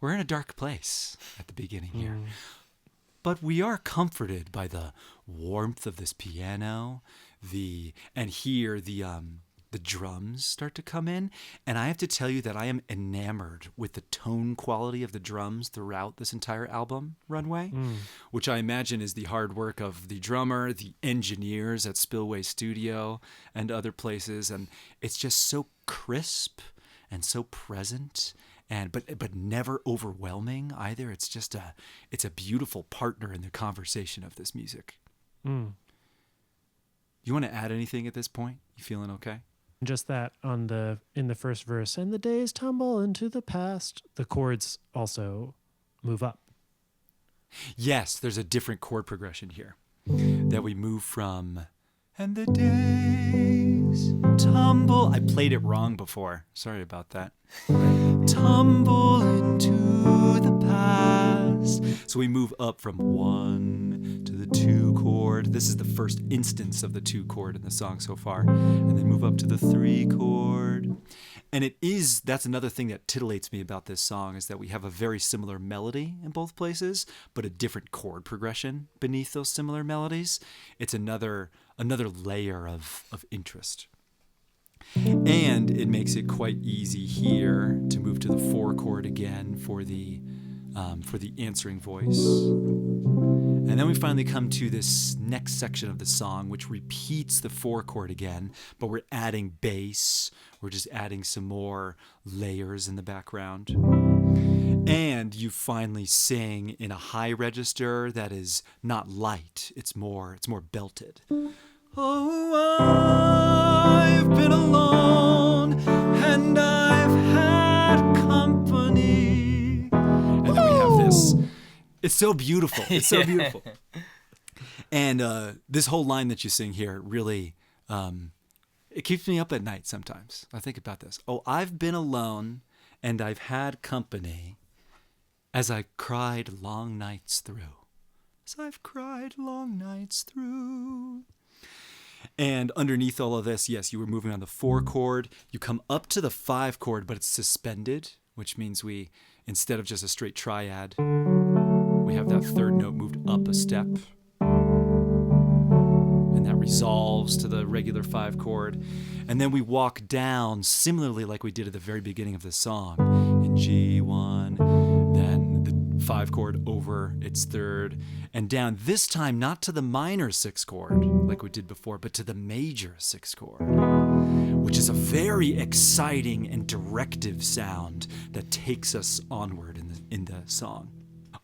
We're in a dark place at the beginning here. But we are comforted by the warmth of this piano, and here the drums start to come in. And I have to tell you that I am enamored with the tone quality of the drums throughout this entire album, Runway, which I imagine is the hard work of the drummer, the engineers at Spillway Studio and other places. And it's just so crisp and so present. But never overwhelming either. It's a beautiful partner in the conversation of this music. You want to add anything at this point? You feeling okay? Just that in the first verse, and the days tumble into the past, the chords also move up. Yes, there's a different chord progression here that we move from. And the days tumble. I played it wrong before. Sorry about that. Tumble into the past. So we move up from 1 to the 2 chord. This is the first instance of the 2 chord in the song so far. And then move up to the 3 chord. And that's another thing that titillates me about this song, is that we have a very similar melody in both places, but a different chord progression beneath those similar melodies. It's another layer of interest. And it makes it quite easy here to move to the 4 chord again for the answering voice. And then we finally come to this next section of the song, which repeats the 4 chord again, but we're adding bass. We're just adding some more layers in the background. And you finally sing in a high register that is not light. It's more belted. Oh, I've been alone and I've had company. And then we have this. It's so beautiful. It's so beautiful. And this whole line that you sing here really, it keeps me up at night sometimes. I think about this. Oh, I've been alone and I've had company as I cried long nights through. As I've cried long nights through. And underneath all of this, yes, you were moving on the 4 chord. You come up to the 5 chord, but it's suspended, which means we, instead of just a straight triad, we have that 3rd note moved up a step. And that resolves to the regular 5 chord. And then we walk down similarly like we did at the very beginning of the song in G1, then the 5 chord over its 3rd, and down, this time not to the minor 6 chord like we did before, but to the major 6 chord, which is a very exciting and directive sound that takes us onward in the song.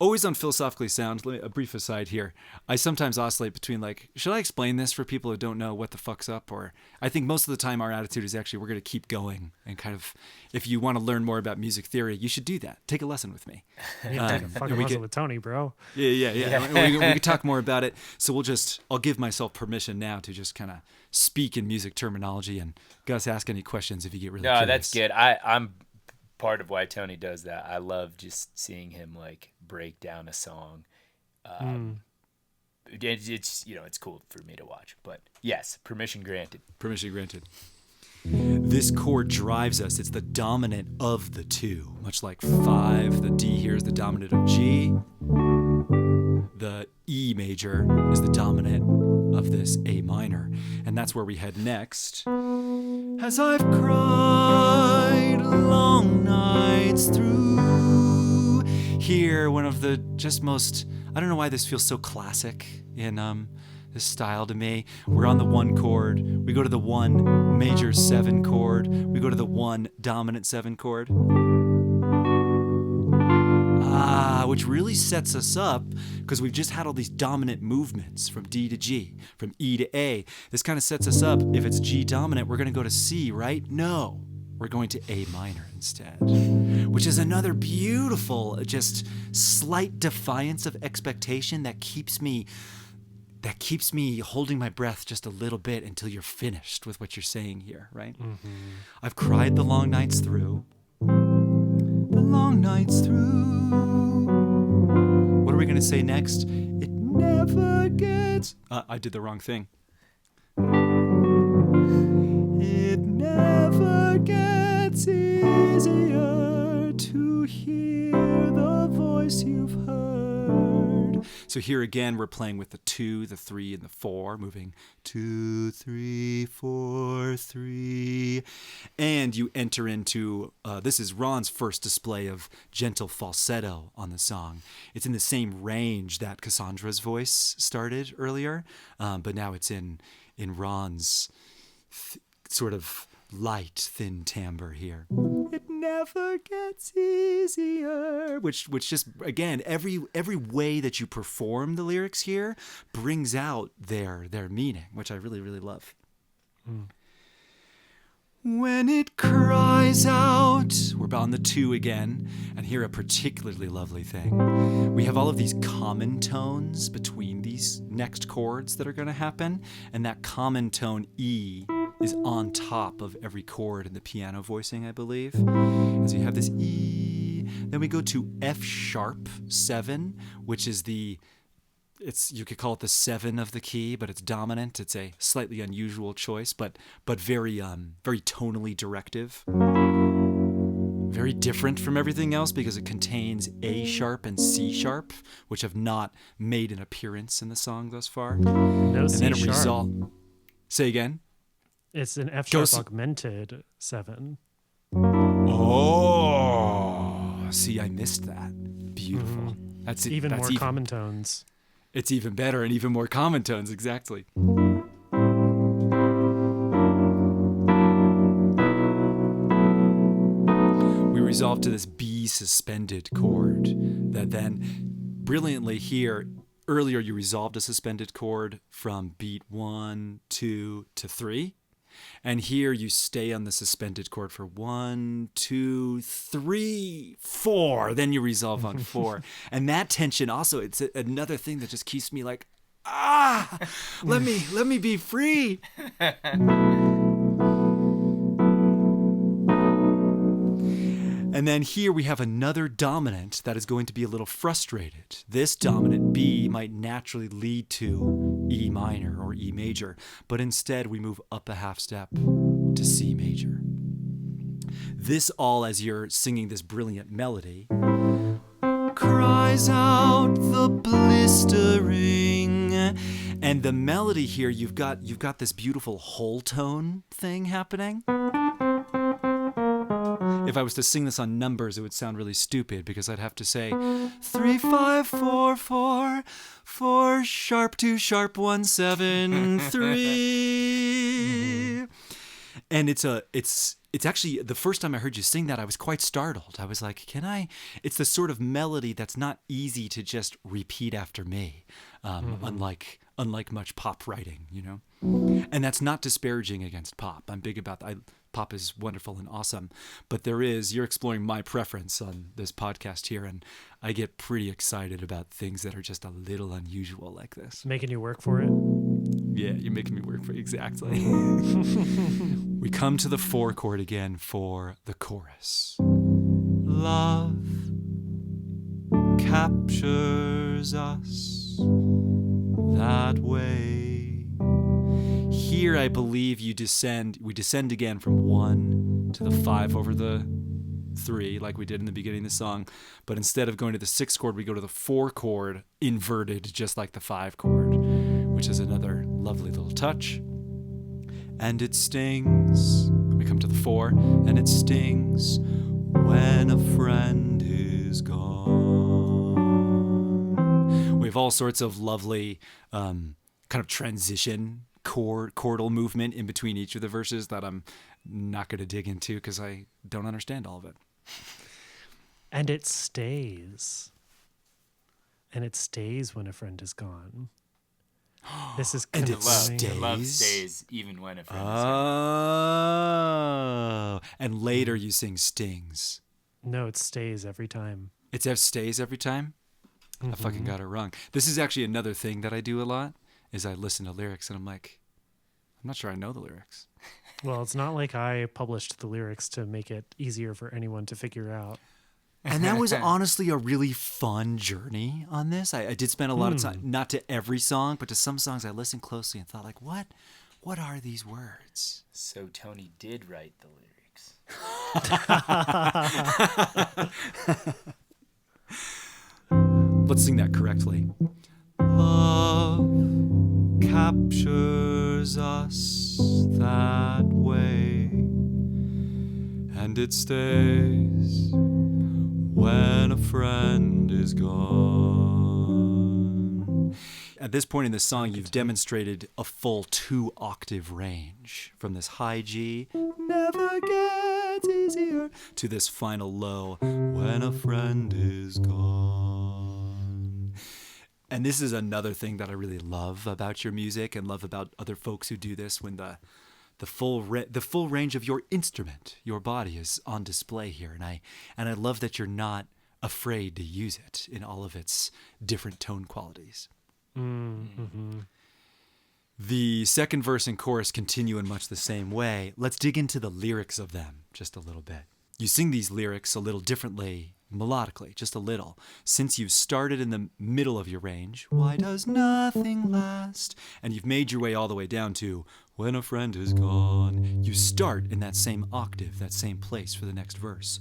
Always on Philosophically Sound, a brief aside here. I sometimes oscillate between like, should I explain this for people who don't know what the fuck's up? Or I think most of the time our attitude is actually we're going to keep going and kind of, if you want to learn more about music theory, you should do that. Take a lesson with me. Take a fucking lesson with Tony, bro. Yeah. we can talk more about it. So I'll give myself permission now to just kind of speak in music terminology, and Gus, ask any questions if you get really curious. No, that's good. I'm part of why Tony does that. I love just seeing him like break down a song. It's it's cool for me to watch. But yes, permission granted. Permission granted. This chord drives us. It's the dominant of the two, much like 5. The D here is the dominant of G. The E major is the dominant of this A minor. And that's where we head next. As I've cried long nights through. Here, one of the just most, I don't know why this feels so classic in this style to me. We're on the 1 chord. We go to the 1 major 7 chord. We go to the 1 dominant 7 chord. Which really sets us up because we've just had all these dominant movements from D to G, from E to A. This kind of sets us up. If it's G dominant, we're going to go to C, right? No, we're going to A minor instead, which is another beautiful, just slight defiance of expectation that keeps me holding my breath just a little bit until you're finished with what you're saying here, right? Mm-hmm. I've cried the long nights through. The long nights through. What are we going to say next? It never gets... I did the wrong thing. It never gets easier to hear the voice you've heard. So here again, we're playing with the 2, the 3, and the 4, moving 2, 3, 4, 3. And you enter into, this is Ron's first display of gentle falsetto on the song. It's in the same range that Cassandra's voice started earlier, but now it's in Ron's sort of light, thin timbre here. It never gets easier. Which just, again, every way that you perform the lyrics here brings out their meaning, which I really, really love. When it cries out, we're on the 2 again, and here a particularly lovely thing. We have all of these common tones between these next chords that are going to happen, and that common tone E is on top of every chord in the piano voicing, I believe. And so you have this E. Then we go to F sharp 7, which is you could call it the 7 of the key, but it's dominant. It's a slightly unusual choice, but very very tonally directive. Very different from everything else because it contains A sharp and C sharp, which have not made an appearance in the song thus far. No and C then it sharp. Say again? It's an F sharp augmented 7. Oh, see, I missed that. Beautiful. Mm-hmm. That's even that's more common tones. It's even better and even more common tones, exactly. We resolve to this B suspended chord that then brilliantly here, earlier you resolved a suspended chord from beat 1, 2 to 3. And here you stay on the suspended chord for 1, 2, 3, 4. Then you resolve on 4. And that tension also, it's another thing that just keeps me like, let me be free. And then here we have another dominant that is going to be a little frustrated. This dominant B might naturally lead to E minor or E major, but instead we move up a half step to C major. This all as you're singing this brilliant melody. Cries out the blistering. And the melody here, you've got this beautiful whole tone thing happening. If I was to sing this on numbers, it would sound really stupid because I'd have to say 3, 5, 4, 4, 4 sharp 2 sharp 1 7 3. And it's it's actually the first time I heard you sing that, I was quite startled. I was like, can I? It's the sort of melody that's not easy to just repeat after me, unlike much pop writing, you know? And that's not disparaging against pop. I'm big about that. Pop is wonderful and awesome, but you're exploring my preference on this podcast here, and I get pretty excited about things that are just a little unusual like this. Making you work for it? Yeah, you're making me work for it. Exactly. We come to the 4 chord again for the chorus. Love captures us that way. Here, I believe we descend again from 1 to the 5 over the 3, like we did in the beginning of the song. But instead of going to the 6 chord, we go to the 4 chord inverted, just like the 5 chord, which is another lovely little touch. And it stings. We come to the 4, and it stings when a friend is gone. We have all sorts of lovely kind of transition chordal movement in between each of the verses that I'm not going to dig into because I don't understand all of it. And it stays. And it stays when a friend is gone. This is And it confirming. stays? Love stays even when a friend is gone. Oh. And later you sing stings. No, it stays every time. It stays every time? I fucking got it wrong. This is actually another thing that I do a lot, is I listen to lyrics and I'm like, I'm not sure I know the lyrics. Well, it's not like I published the lyrics to make it easier for anyone to figure out. And that was honestly a really fun journey on this. I did spend a lot of time, not to every song, but to some songs I listened closely and thought like, what are these words? So Tony did write the lyrics. Let's sing that correctly. Love captures us that way, and it stays when a friend is gone. At this point in the song, you've demonstrated a full 2-octave range from this high G, never gets easier, to this final low, when a friend is gone. And this is another thing that I really love about your music and love about other folks who do this, when the full range of your instrument, your body, is on display here. And I love that you're not afraid to use it in all of its different tone qualities. Mm-hmm. The second verse and chorus continue in much the same way. Let's dig into the lyrics of them just a little bit. You sing these lyrics a little differently, melodically, just a little. Since you've started in the middle of your range, why does nothing last? And you've made your way all the way down to when a friend is gone. You start in that same octave, that same place for the next verse.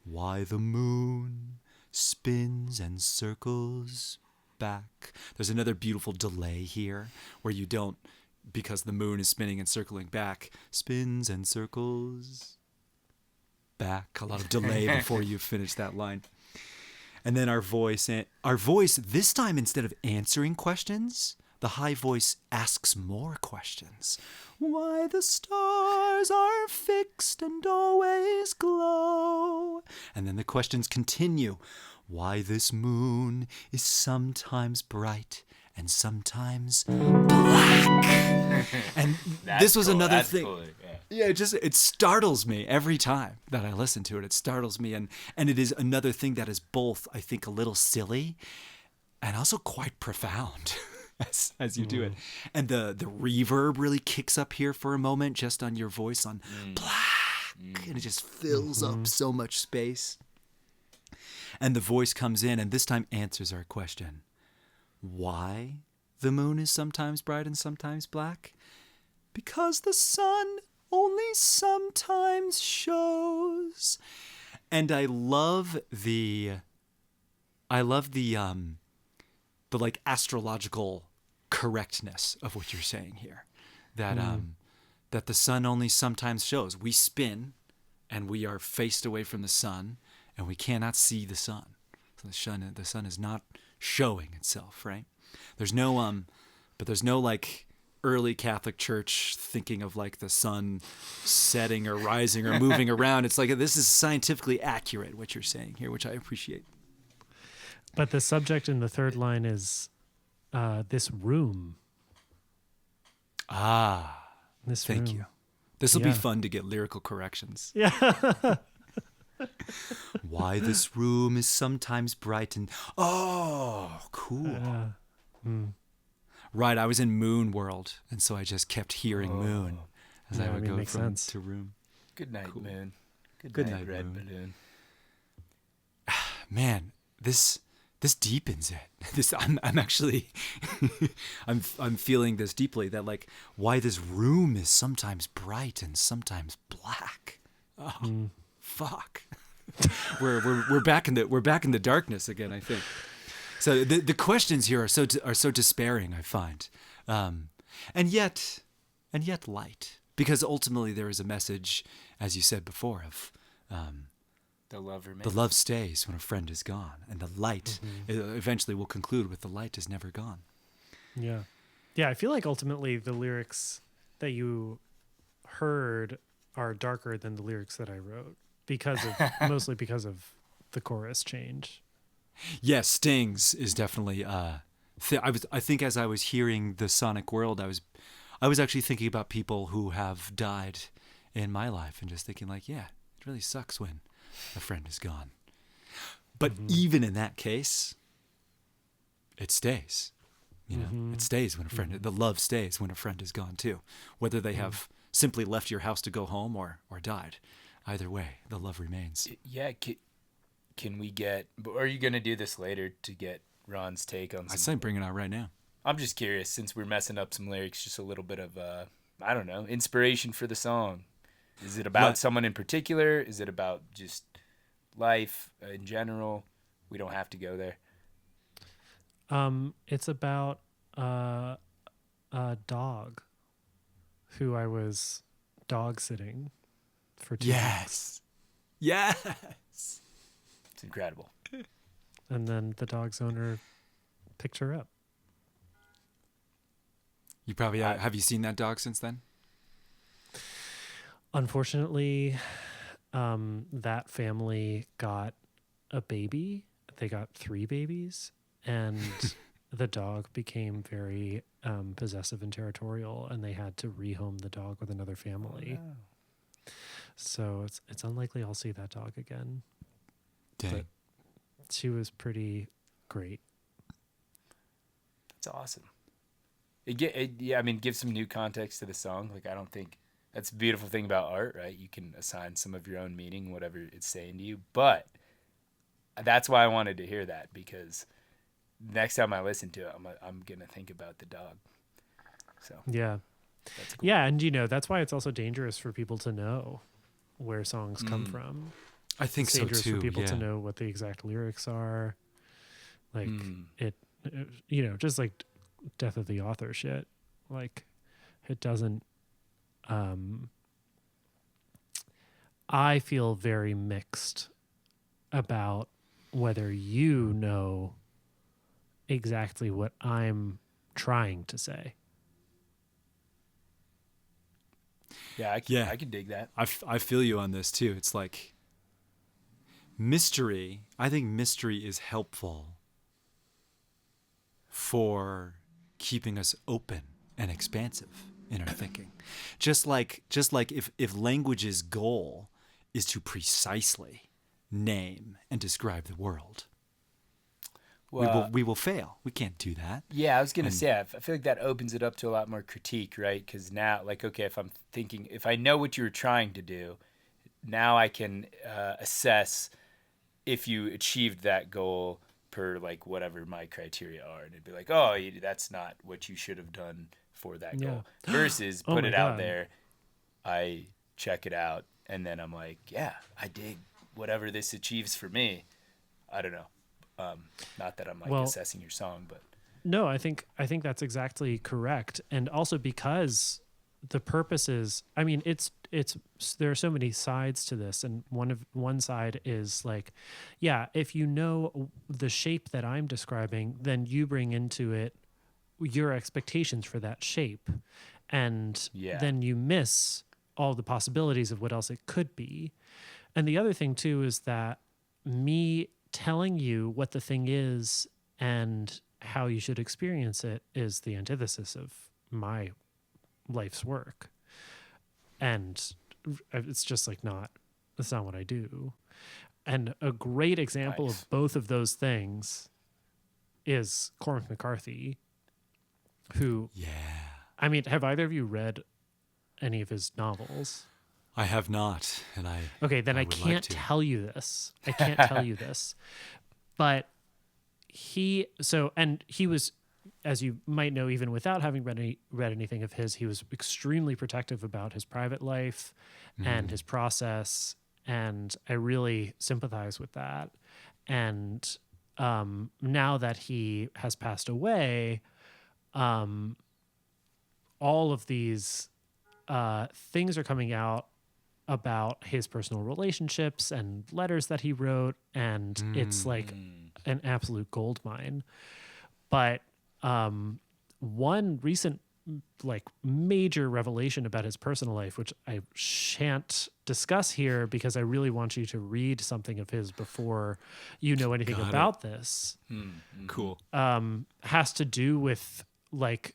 Why the moon spins and circles back. There's another beautiful delay here where you don't, because the moon is spinning and circling back, spins and circles back. A lot of delay before you finish that line. And then our voice, this time, instead of answering questions, the high voice asks more questions. Why the stars are fixed and always glow. And then the questions continue. Why this moon is sometimes bright and sometimes black. And this was cool. another That's thing. Cool. Yeah, it startles me every time that I listen to it. It startles me, and it is another thing that is both, I think, a little silly and also quite profound as you do it. And the reverb really kicks up here for a moment, just on your voice on black, and it just fills up so much space. And the voice comes in and this time answers our question. Why the moon is sometimes bright and sometimes black? Because the sun only sometimes shows. And I love the like astrological correctness of what you're saying here. That that the sun only sometimes shows. We spin and we are faced away from the sun and we cannot see the sun. So the sun is not showing itself, right? There's no like early Catholic Church thinking of like the sun setting or rising or moving around. It's like this is scientifically accurate what you're saying here, which I appreciate. But the subject in the third line is this room. Ah, This thank room. you. This will be Yeah. fun to get lyrical corrections. Yeah. Why this room is sometimes bright and oh, cool. Right, I was in Moon World, and so I just kept hearing Moon as Yeah, I would go makes from sense. to room. Good night, Cool. Moon. Good night, night, Red Moon. Balloon. Man, this deepens it. This I'm actually I'm feeling this deeply, that like why this room is sometimes bright and sometimes black. Oh, fuck. we're back in the darkness again, I think. So the questions here are so despairing, I find, and yet light, because ultimately there is a message, as you said before, of The love remains. the love stays when a friend is gone, and the light eventually will conclude with the light is never gone. Yeah. Yeah, I feel like ultimately the lyrics that you heard are darker than the lyrics that I wrote mostly because of the chorus change. Yes, Stings is definitely. I think as I was hearing the Sonic World, I was actually thinking about people who have died in my life, and just thinking like, yeah, it really sucks when a friend is gone. But even in that case, it stays. You know, it stays when a friend. The love stays when a friend is gone too, whether they have simply left your house to go home or died. Either way, the love remains. Yeah, can we get... Are you going to do this later to get Ron's take on I some... say bring it out right now. I'm just curious, since we're messing up some lyrics, just a little bit of, I don't know, inspiration for the song. Is it about someone in particular? Is it about just life in general? We don't have to go there. It's about a dog who I was dog sitting for 2 weeks. Yes. It's incredible. And then the dog's owner picked her up. You probably have you seen that dog since then? Unfortunately, that family got a baby. They got 3 babies, and the dog became very possessive and territorial, and they had to rehome the dog with another family. Oh, no. So it's unlikely I'll see that dog again. Dang. But she was pretty great. That's awesome. Give some new context to the song. Like, I don't think that's the beautiful thing about art, right? You can assign some of your own meaning, whatever it's saying to you. But that's why I wanted to hear that, because next time I listen to it, I'm gonna think about the dog. So Yeah. that's cool. Yeah, and that's why it's also dangerous for people to know where songs come from. I think It's so dangerous too. for people yeah. to know what the exact lyrics are. Like Mm. just like death of the author shit. Like it doesn't I feel very mixed about whether you know exactly what I'm trying to say. Yeah, I can dig that. I feel you on this too. It's like mystery. I think mystery is helpful for keeping us open and expansive in our thinking. Just like if language's goal is to precisely name and describe the world, Well, we will fail. We can't do that. yeah, I was gonna say, I feel like that opens it up to a lot more critique, right? Because now, like, okay, if I know what you were trying to do, now I can assess if you achieved that goal per like whatever my criteria are, and it'd be like, oh, that's not what you should have done for that goal. Versus Oh put my it out God. there, I check it out, and then I'm like, yeah, I dig whatever this achieves for me. I don't know. Not that I'm like assessing your song, but No, I think that's exactly correct. And also because the purpose is, I mean, it's there are so many sides to this, and one side is like, yeah, if you know the shape that I'm describing, then you bring into it your expectations for that shape, and Yeah. then you miss all the possibilities of what else it could be. And the other thing too is that me telling you what the thing is and how you should experience it is the antithesis of my life's work. And it's just like that's not what I do. And a great example Nice. of both of those things is Cormac McCarthy, who, Yeah. I mean, have either of you read any of his novels? I have not, and Okay, then I would like can't to. tell you this. I can't tell you this. But he was, as you might know, even without having read anything of his, he was extremely protective about his private life and his process, and I really sympathize with that. And now that he has passed away, all of these things are coming out about his personal relationships and letters that he wrote, and it's like an absolute gold mine. But one recent like major revelation about his personal life, which I shan't discuss here because I really want you to read something of his before you know anything Got it. about this, Cool. has to do with like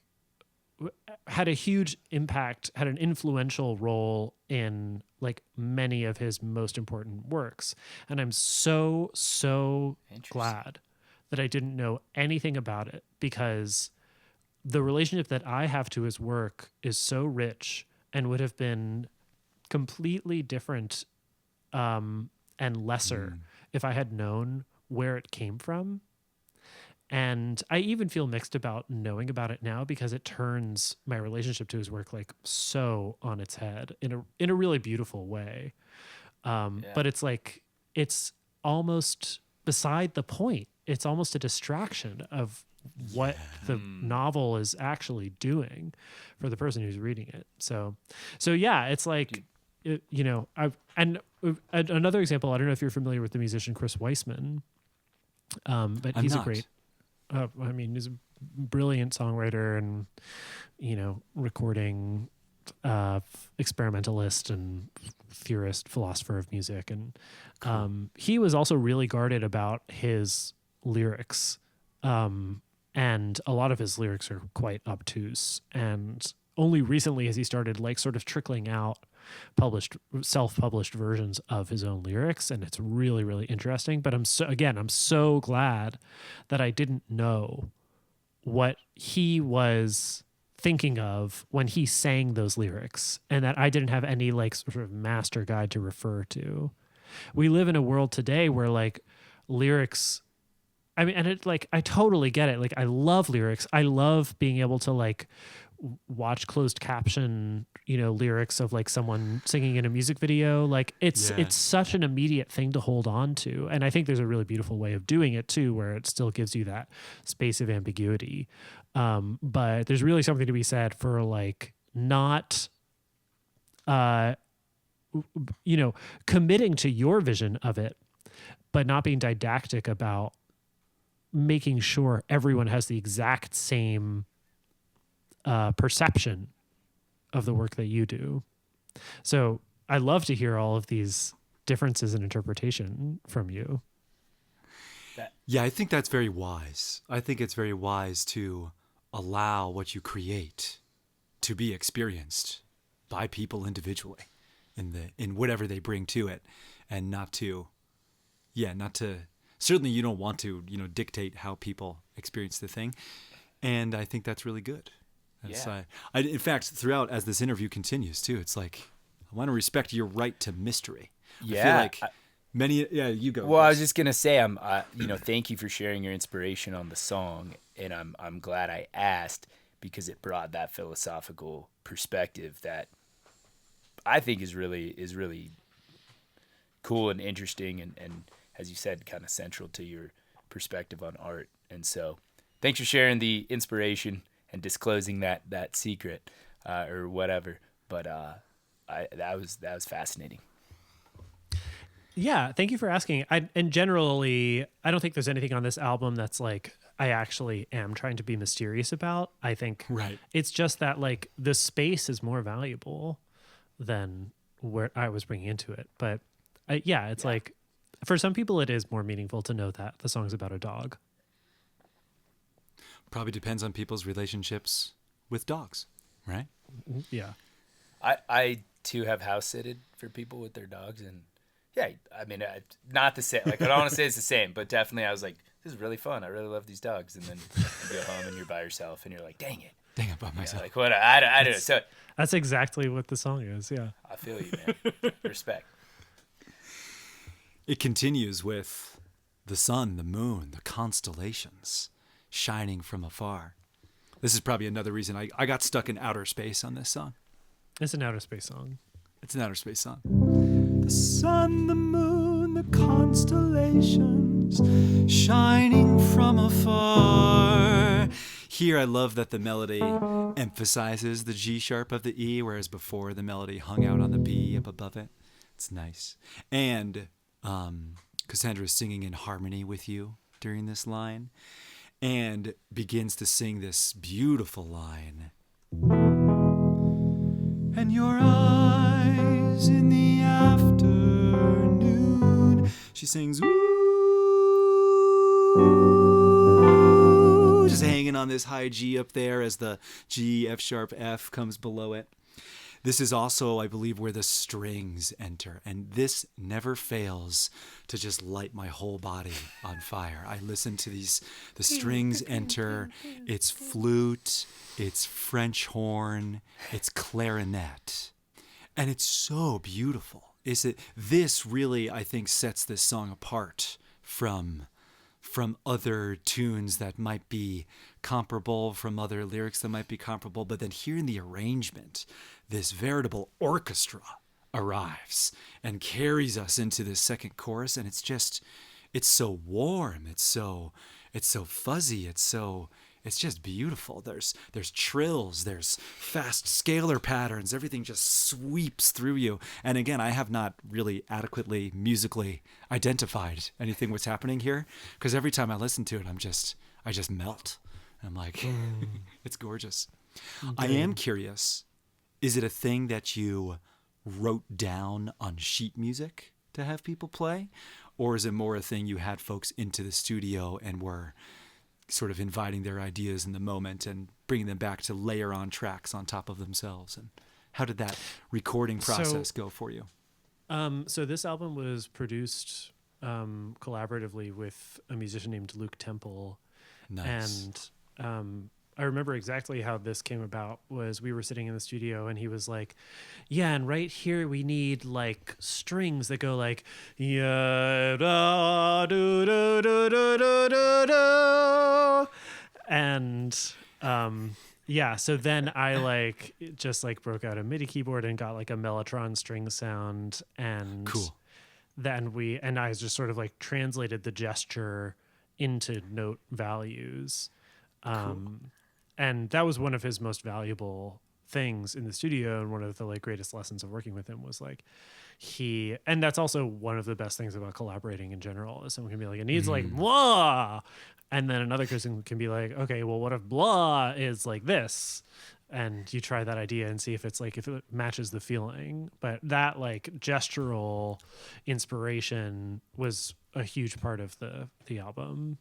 had a huge impact, had an influential role in like many of his most important works. And I'm so Interesting. glad that I didn't know anything about it, because the relationship that I have to his work is so rich and would have been completely different and lesser if I had known where it came from. And I even feel mixed about knowing about it now, because it turns my relationship to his work like so on its head in a really beautiful way. But it's like, it's almost beside the point. It's almost a distraction of what the novel is actually doing for the person who's reading it. So yeah, it's like, another example, I don't know if you're familiar with the musician Chris Weissman, but I'm he's not. a great, he's a brilliant songwriter and, recording experimentalist and theorist, philosopher of music. And he was also really guarded about his lyrics. And a lot of his lyrics are quite obtuse. And only recently has he started like sort of trickling out self-published versions of his own lyrics. And it's really, really interesting. But I'm so glad that I didn't know what he was thinking of when he sang those lyrics, and that I didn't have any like sort of master guide to refer to. We live in a world today where like lyrics, I mean, and it like, I totally get it. Like, I love lyrics. I love being able to like watch closed caption, lyrics of like someone singing in a music video. Like it's such an immediate thing to hold on to. And I think there's a really beautiful way of doing it too, where it still gives you that space of ambiguity. But there's really something to be said for like not, committing to your vision of it, but not being didactic about making sure everyone has the exact same perception of the work that you do. So I love to hear all of these differences in interpretation from you. Yeah, I think that's very wise. I think it's very wise to allow what you create to be experienced by people individually in whatever they bring to it, and not to certainly you don't want to, dictate how people experience the thing. And I think that's really good. In fact, throughout, as this interview continues too, it's like, I want to respect your right to mystery. Yeah. I feel like you go. Well, I was just going to say, thank you for sharing your inspiration on the song. And I'm glad I asked, because it brought that philosophical perspective that I think is really cool and interesting. And as you said, kind of central to your perspective on art. And so thanks for sharing the inspiration and disclosing that secret or whatever. But that was fascinating. Yeah, thank you for asking. And generally, I don't think there's anything on this album that's like I actually am trying to be mysterious about. I think Right. it's just that like the space is more valuable than where I was bringing into it. But it's like for some people it is more meaningful to know that the song's about a dog. Probably depends on people's relationships with dogs, right? Yeah. I too have house sitted for people with their dogs, and yeah, I mean, not the same. Like, I don't want to say it's the same, but definitely I was like, this is really fun. I really love these dogs. And then you go home and you're by yourself, and you're like, dang it. Dang it, by myself. Yeah, like, what? I don't know. So That's exactly what the song is. Yeah. I feel you, man. Respect. It continues with the sun, the moon, the constellations shining from afar. This is probably another reason I got stuck in outer space on this song. It's an outer space song. It's an outer space song. The sun, the moon, the constellations shining from afar. Here I love that the melody emphasizes the G sharp of the E, whereas before the melody hung out on the B up above it. It's nice. And Cassandra is singing in harmony with you during this line and begins to sing this beautiful line. And your eyes in the afternoon. She sings, ooh, just hanging on this high G up there as the G, F sharp, F comes below it. This is also, I believe, where the strings enter. And this never fails to just light my whole body on fire. I listen to the strings enter. It's flute, it's French horn, it's clarinet. And it's so beautiful. This really, I think, sets this song apart from other tunes that might be comparable, from other lyrics that might be comparable. But then hearing the arrangement, this veritable orchestra arrives and carries us into this second chorus, and it's so warm, it's so fuzzy, it's just beautiful. There's trills, there's fast scalar patterns, everything just sweeps through you. And again, I have not really adequately musically identified anything what's happening here, because every time I listen to it, I just melt. I'm like, it's gorgeous. I am curious, is it a thing that you wrote down on sheet music to have people play? Or is it more a thing you had folks into the studio and were sort of inviting their ideas in the moment and bringing them back to layer on tracks on top of themselves? And how did that recording process go for you? So this album was produced collaboratively with a musician named Luke Temple. Nice. And I remember exactly how this came about. Was we were sitting in the studio and he was like, yeah, and right here we need like strings that go like, yeah, da, do, do, do, do, do, do, do. And so then I like just like broke out a MIDI keyboard and got like a Mellotron string sound, and Cool. then I just sort of like translated the gesture into note values. And that was one of his most valuable things in the studio, and one of the like greatest lessons of working with him was like and that's also one of the best things about collaborating in general, is someone can be like, it needs like blah, and then another person can be like, okay, well, what if blah is like this? And you try that idea and see if it matches the feeling. But that like gestural inspiration was a huge part of the album.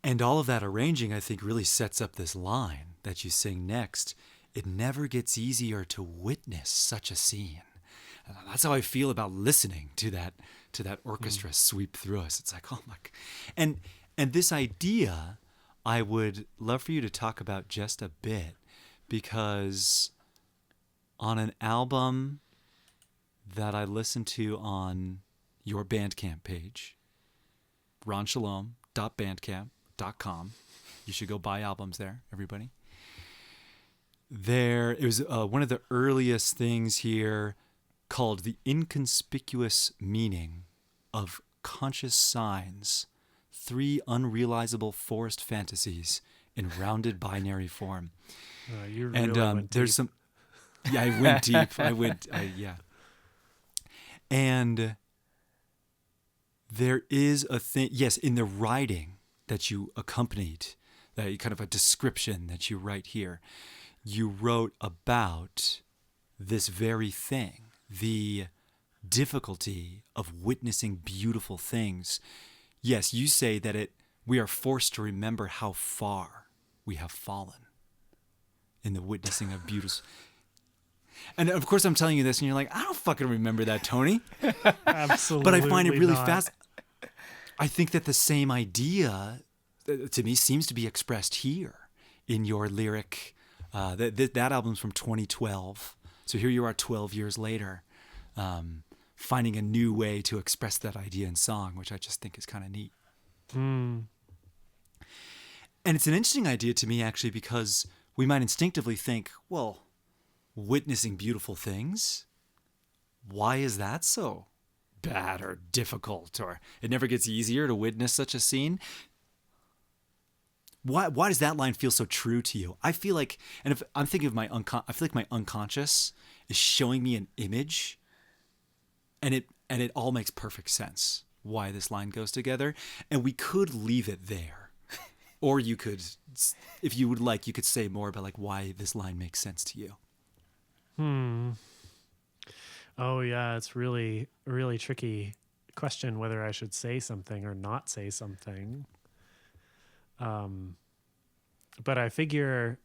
And all of that arranging, I think, really sets up this line that you sing next. It never gets easier to witness such a scene. And that's how I feel about listening to that orchestra sweep through us. It's like, oh my. And this idea, I would love for you to talk about just a bit, because on an album that I listened to on your Bandcamp page, ronshalom.bandcamp.com. You should go buy albums there, everybody. There it was one of the earliest things here called The Inconspicuous Meaning of Conscious Signs, 3 Unrealizable Forest Fantasies in Rounded Binary Form. You really went there's deep. I went deep. Yeah. And There is a thing, yes, in the writing that you accompanied, that kind of a description that you write here. You wrote about this very thing, the difficulty of witnessing beautiful things. Yes, you say that we are forced to remember how far we have fallen in the witnessing of beautiful. And of course, I'm telling you this, and you're like, I don't fucking remember that, Tony. Absolutely. But I find it really not. fast. I think that the same idea, to me, seems to be expressed here in your lyric. That album's from 2012. So here you are 12 years later, finding a new way to express that idea in song, which I just think is kind of neat. Mm. And it's an interesting idea to me, actually, because we might instinctively think, well, witnessing beautiful things, why is that so bad or difficult, or it never gets easier to witness such a scene? Why does that line feel so true to you? I feel like, and if I'm thinking of I feel like my unconscious is showing me an image, and it all makes perfect sense why this line goes together, and we could leave it there. Or you could, if you would like, you could say more about like why this line makes sense to you. Oh yeah, it's really, really tricky question whether I should say something or not say something. But I figure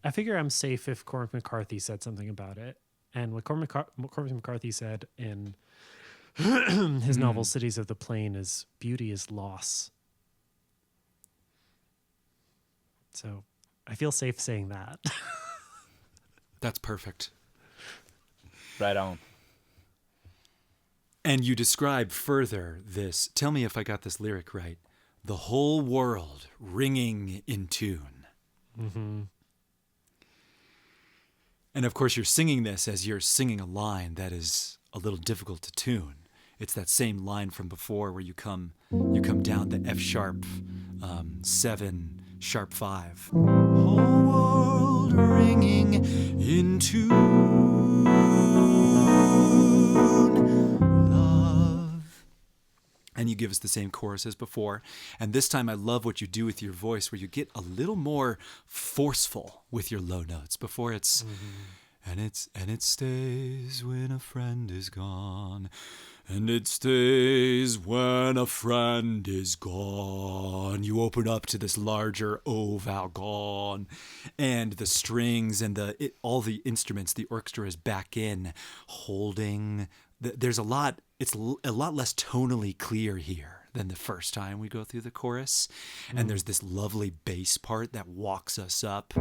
I'm safe if Cormac McCarthy said something about it. And what Cormac McCarthy said in his novel Cities of the Plain is beauty is loss. So I feel safe saying that. That's perfect. Right on. And you describe further this, tell me if I got this lyric right, the whole world ringing in tune. Mm-hmm. And of course, you're singing this as you're singing a line that is a little difficult to tune. It's that same line from before where you come down the F sharp 7 sharp 5. Whole world ringing in tune. Love. And you give us the same chorus as before. And this time I love what you do with your voice, where you get a little more forceful with your low notes. Before it's and it stays when a friend is gone. And it stays when a friend is gone. You open up to this larger O vowel gone, and the strings and all the instruments, the orchestra is back in, holding. There's a lot. It's a lot less tonally clear here than the first time we go through the chorus, and there's this lovely bass part that walks us up.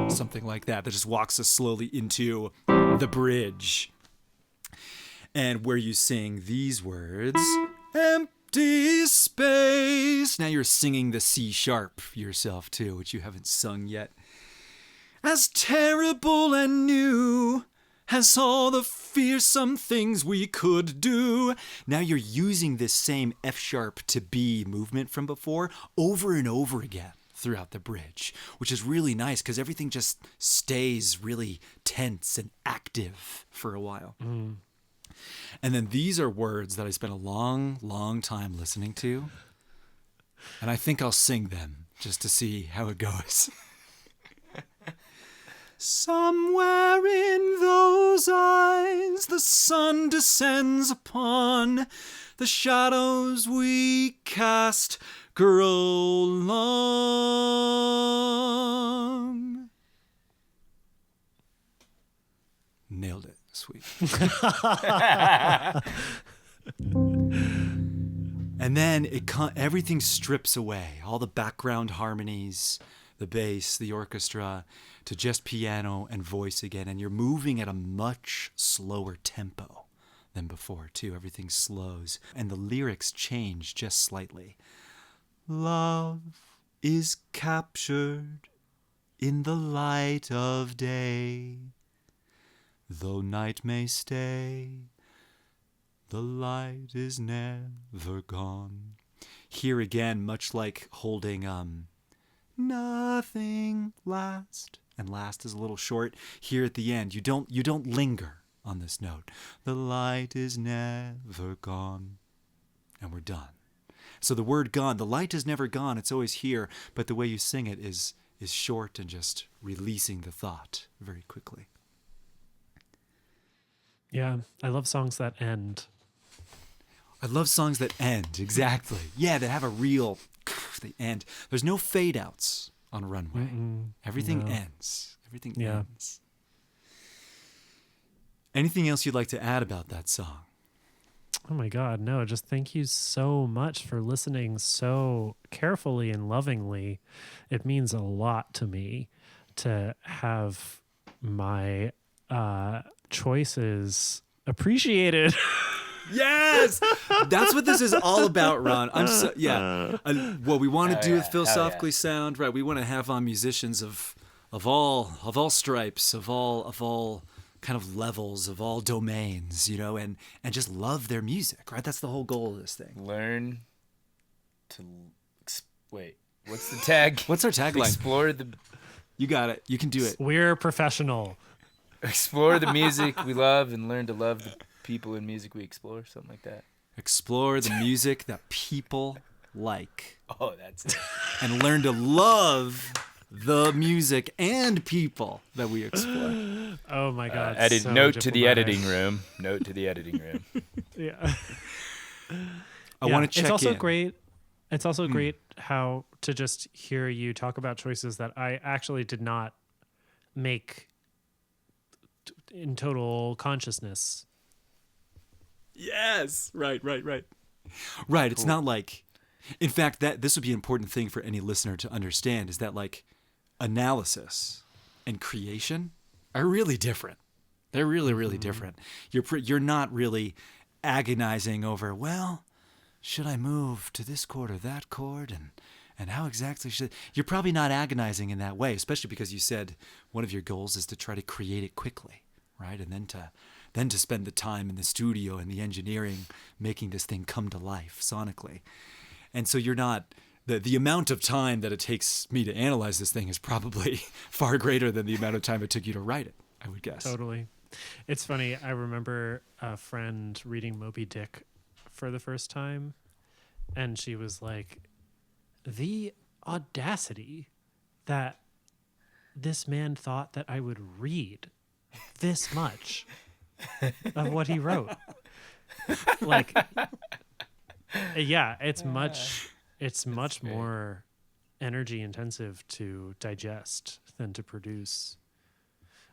Something like that just walks us slowly into the bridge. And where you sing these words, empty space. Now you're singing the C sharp yourself too, which you haven't sung yet. As terrible and new as all the fearsome things we could do. Now you're using this same F sharp to B movement from before over and over again throughout the bridge, which is really nice because everything just stays really tense and active for a while. And then these are words that I spent a long, long time listening to, and I think I'll sing them just to see how it goes. Somewhere in those eyes the sun descends upon the shadows we cast grow long. Nailed it. Sweet. And then everything strips away. All the background harmonies, the bass, the orchestra, to just piano and voice again. And you're moving at a much slower tempo than before, too. Everything slows. And the lyrics change just slightly. Love is captured in the light of day. Though night may stay, the light is never gone. Here again, much like holding nothing last, and last is a little short. Here at the end, you don't linger on this note. The light is never gone. And we're done. So the word gone, the light is never gone. It's always here. But the way you sing it is short and just releasing the thought very quickly. Yeah, I love songs that end. I love songs that end. Exactly. Yeah, that have a real, they end. There's no fade outs on Runway. Everything ends. Everything ends. Anything else you'd like to add about that song? Oh my God, no, just thank you so much for listening so carefully and lovingly. It means a lot to me to have my choices appreciated. Yes, that's what this is all about, Ron. What we want to do with Philosophically Sound, right? We want to have on musicians of all stripes, of all kind of levels, of all domains, and just love their music, right? That's the whole goal of this thing. Learn to wait. What's the tag? What's our tagline? Explore the. You got it. You can do it. We're professional. Explore the music we love and learn to love the people in music we explore. Something like that. Explore the music that people like. Oh, that's it. And learn to love the music and people that we explore. Oh my God. Note to the editing room. Note to the editing room. Yeah. I want to check It's also in. great. It's also great how to just hear you talk about choices that I actually did not make in total consciousness. Yes. Right. Right. It's not like, in fact, that this would be an important thing for any listener to understand is that like analysis and creation are really different. They're really, really different. You're not really agonizing over, well, should I move to this chord or that chord? And how exactly you're probably not agonizing in that way, especially because you said one of your goals is to try to create it quickly, right? And then to spend the time in the studio and the engineering making this thing come to life sonically. And so you're not, the amount of time that it takes me to analyze this thing is probably far greater than the amount of time it took you to write it, I would guess. Totally. It's funny. I remember a friend reading Moby Dick for the first time, and she was like, the audacity that this man thought that I would read this much of what he wrote. Like, yeah, it's much more energy intensive to digest than to produce.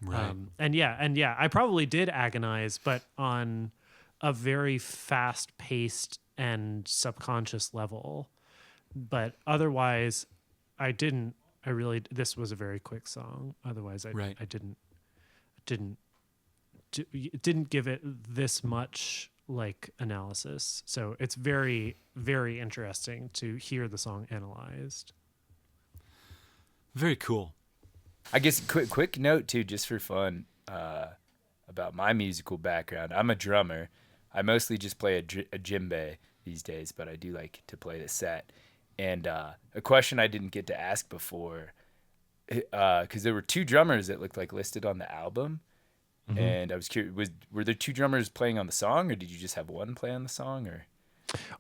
Right. And yeah, I probably did agonize, but on a very fast paced and subconscious level. But otherwise, I didn't. This was a very quick song. Otherwise, I didn't give it this much like analysis. So it's very, very interesting to hear the song analyzed. Very cool. I guess quick note too, just for fun, about my musical background. I'm a drummer. I mostly just play a djembe these days, but I do like to play the set. And a question I didn't get to ask before, because there were two drummers that looked like listed on the album, and I was curious: were there two drummers playing on the song, or did you just have one play on the song, or?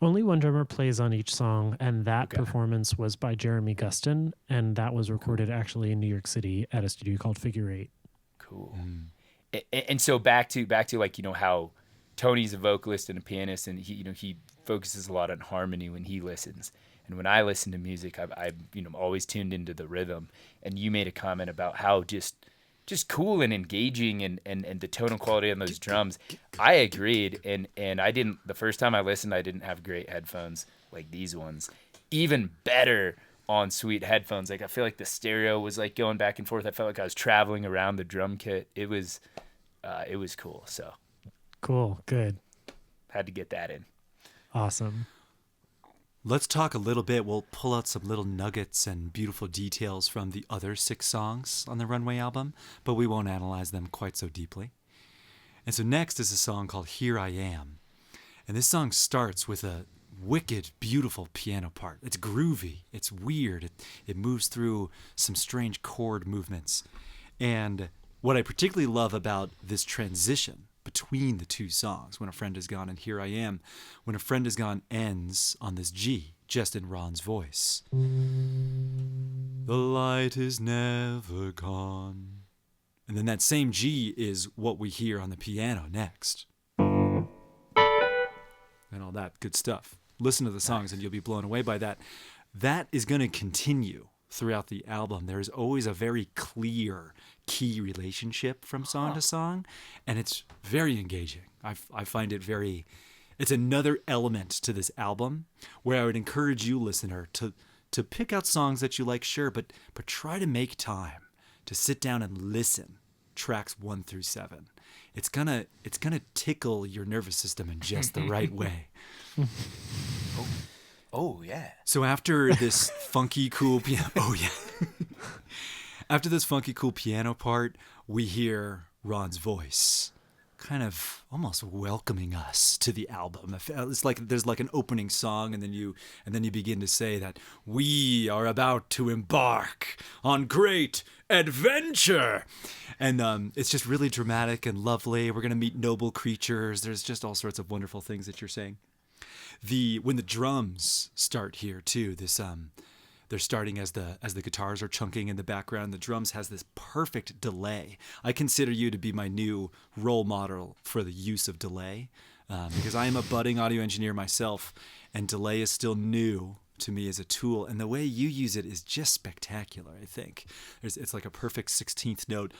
Only one drummer plays on each song, and that performance was by Jeremy Gustin, and that was recorded actually in New York City at a studio called Figure 8. Cool. And so back to like, how Tony's a vocalist and a pianist, and he focuses a lot on harmony when he listens. And when I listen to music, I'm always tuned into the rhythm. And you made a comment about how just cool and engaging and the tonal quality on those drums. I agreed, and I didn't. The first time I listened, I didn't have great headphones like these ones. Even better on sweet headphones. Like I feel like the stereo was like going back and forth. I felt like I was traveling around the drum kit. It was cool. So cool, good, had to get that in. Awesome. Let's talk a little bit. We'll pull out some little nuggets and beautiful details from the other 6 songs on the Runway album, but we won't analyze them quite so deeply. And so next is a song called Here I Am. And this song starts with a wicked, beautiful piano part. It's groovy. It's weird. It moves through some strange chord movements. And what I particularly love about this transition between the two songs, When a Friend Is Gone and Here I Am. When a Friend Is Gone ends on this G, just in Ron's voice. The light is never gone. And then that same G is what we hear on the piano next. And all that good stuff. Listen to the songs and you'll be blown away by that. That is going to continue throughout the album. There's always a very clear key relationship from song to song, and it's very engaging. I find it very, it's another element to this album where I would encourage you, listener, to pick out songs that you like, sure, but try to make time to sit down and listen tracks 1 through 7. It's gonna tickle your nervous system in just the right way. Oh yeah. So after this funky cool piano, after this funky cool piano part, we hear Ron's voice, kind of almost welcoming us to the album. It's like there's like an opening song, and then you begin to say that we are about to embark on great adventure, and it's just really dramatic and lovely. We're gonna meet noble creatures. There's just all sorts of wonderful things that you're saying. When the drums start here too, they're starting as the guitars are chunking in the background. The drums has this perfect delay. I consider you to be my new role model for the use of delay, because I am a budding audio engineer myself, and delay is still new to me as a tool. And the way you use it is just spectacular. I think it's like a perfect 16th note.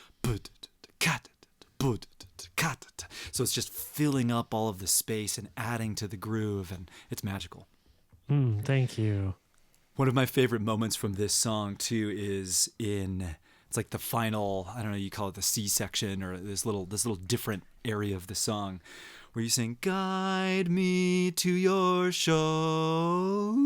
So it's just filling up all of the space and adding to the groove, and it's magical. Thank you. One of my favorite moments from this song too is it's like the final, I don't know, you call it the C section, or this little different area of the song where you sing, guide me to your show.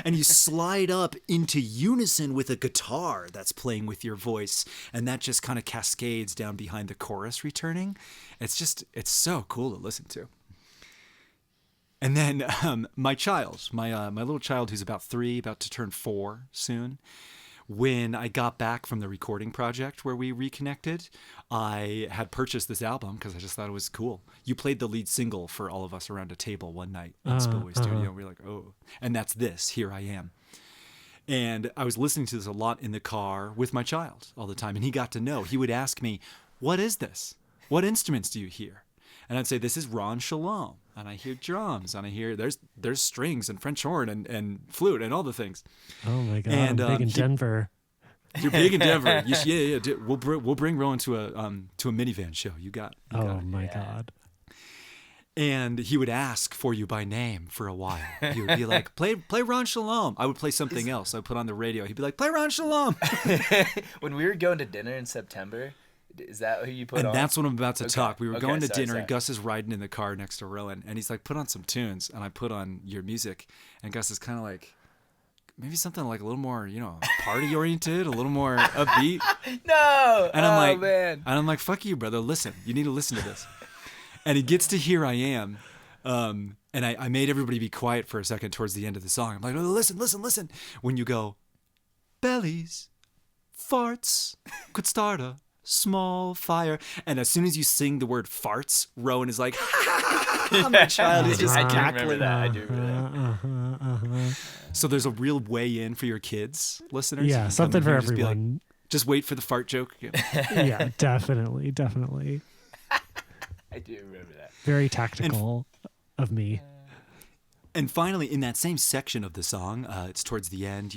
And you slide up into unison with a guitar that's playing with your voice, and that just kind of cascades down behind the chorus returning. It's so cool to listen to. And then my little child who's about 3, about to turn 4 soon, when I got back from the recording project where we reconnected, I had purchased this album because I just thought it was cool. You played the lead single for all of us around a table one night in Spillway Studio. And we were like, oh. And that's this, Here I Am. And I was listening to this a lot in the car with my child all the time. And he got to know. He would ask me, what is this? What instruments do you hear? And I'd say, this is Ron Shalom. And I hear drums, and I hear there's strings and French horn and flute and all the things. Oh my God! And, I'm big in Denver. You're big in Denver. Yeah. We'll bring Rowan to a minivan show. You got it. My God! And he would ask for you by name for a while. He would be like, play Ron Shalom. I would play something else. I would put on the radio. He'd be like, play Ron Shalom. When we were going to dinner in September, is that who you put on? And that's what I'm about to talk. We were going to dinner, sorry. and Gus is riding in the car next to Rowan, and he's like, put on some tunes. And I put on your music, and Gus is kind of like, maybe something like a little more, party oriented, a little more upbeat. No. And I'm like, man. And I'm like, fuck you, brother. Listen, you need to listen to this. And he gets to Here I Am. And I made everybody be quiet for a second towards the end of the song. I'm like, oh, listen. When you go, bellies, farts, could start a small fire. And as soon as you sing the word farts, Rowan is like, my child is just cackling. I do remember that. So there's a real way in for your kids, listeners. Yeah, something for everyone. Just wait for the fart joke. Yeah, definitely. I do remember that. Very tactical of me. And finally, in that same section of the song, it's towards the end,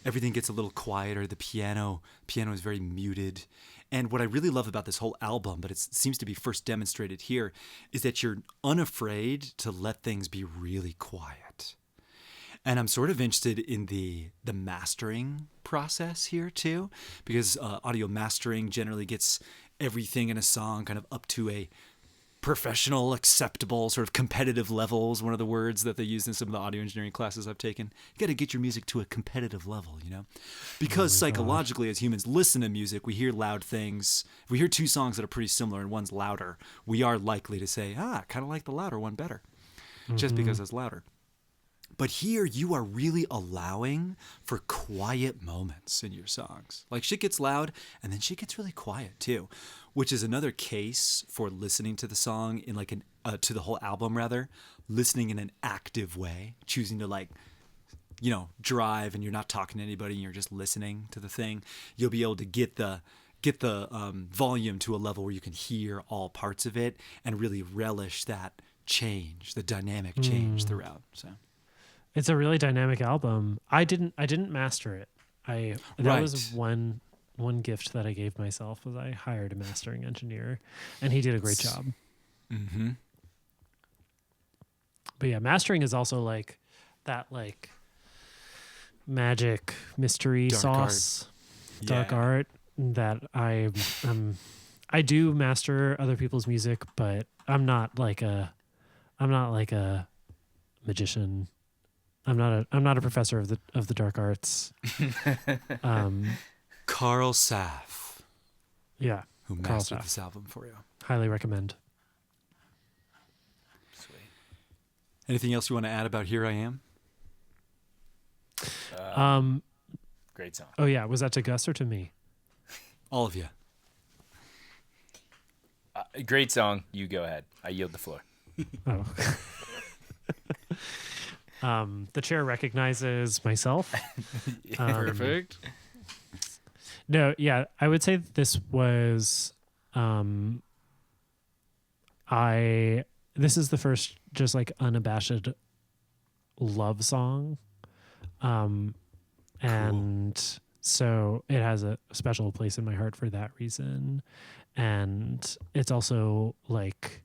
everything gets a little quieter. The piano is very muted. And what I really love about this whole album, but it seems to be first demonstrated here, is that you're unafraid to let things be really quiet. And I'm sort of interested in the mastering process here too, because audio mastering generally gets everything in a song kind of up to a professional, acceptable, sort of competitive level is one of the words that they use in some of the audio engineering classes I've taken. You got to get your music to a competitive level, because psychologically as humans listen to music, we hear loud things. If we hear two songs that are pretty similar and one's louder, we are likely to say, I kind of like the louder one better, just because it's louder. But here you are really allowing for quiet moments in your songs. Like shit gets loud and then shit gets really quiet too, which is another case for listening to the song in like to the whole album rather, listening in an active way, choosing to like, drive and you're not talking to anybody and you're just listening to the thing. You'll be able to get the volume to a level where you can hear all parts of it and really relish that change, the dynamic change throughout. So it's a really dynamic album. I didn't master it. That was one gift that I gave myself was I hired a mastering engineer and he did a great job. Mm-hmm. But yeah, mastering is also like that like magic mystery sauce, dark art that I do master other people's music, but I'm not like a magician. I'm not a professor of the dark arts. Carl Saff, yeah, who Carl mastered Saff. this album for you. Highly recommend. Sweet. Anything else you want to add about Here I Am? Great song. Oh yeah, was that to Gus or to me? All of you. Great song. You go ahead. I yield the floor. Oh. The chair recognizes myself. Perfect. No, yeah, I would say that this was this is the first just like unabashed love song. And so it has a special place in my heart for that reason. And it's also like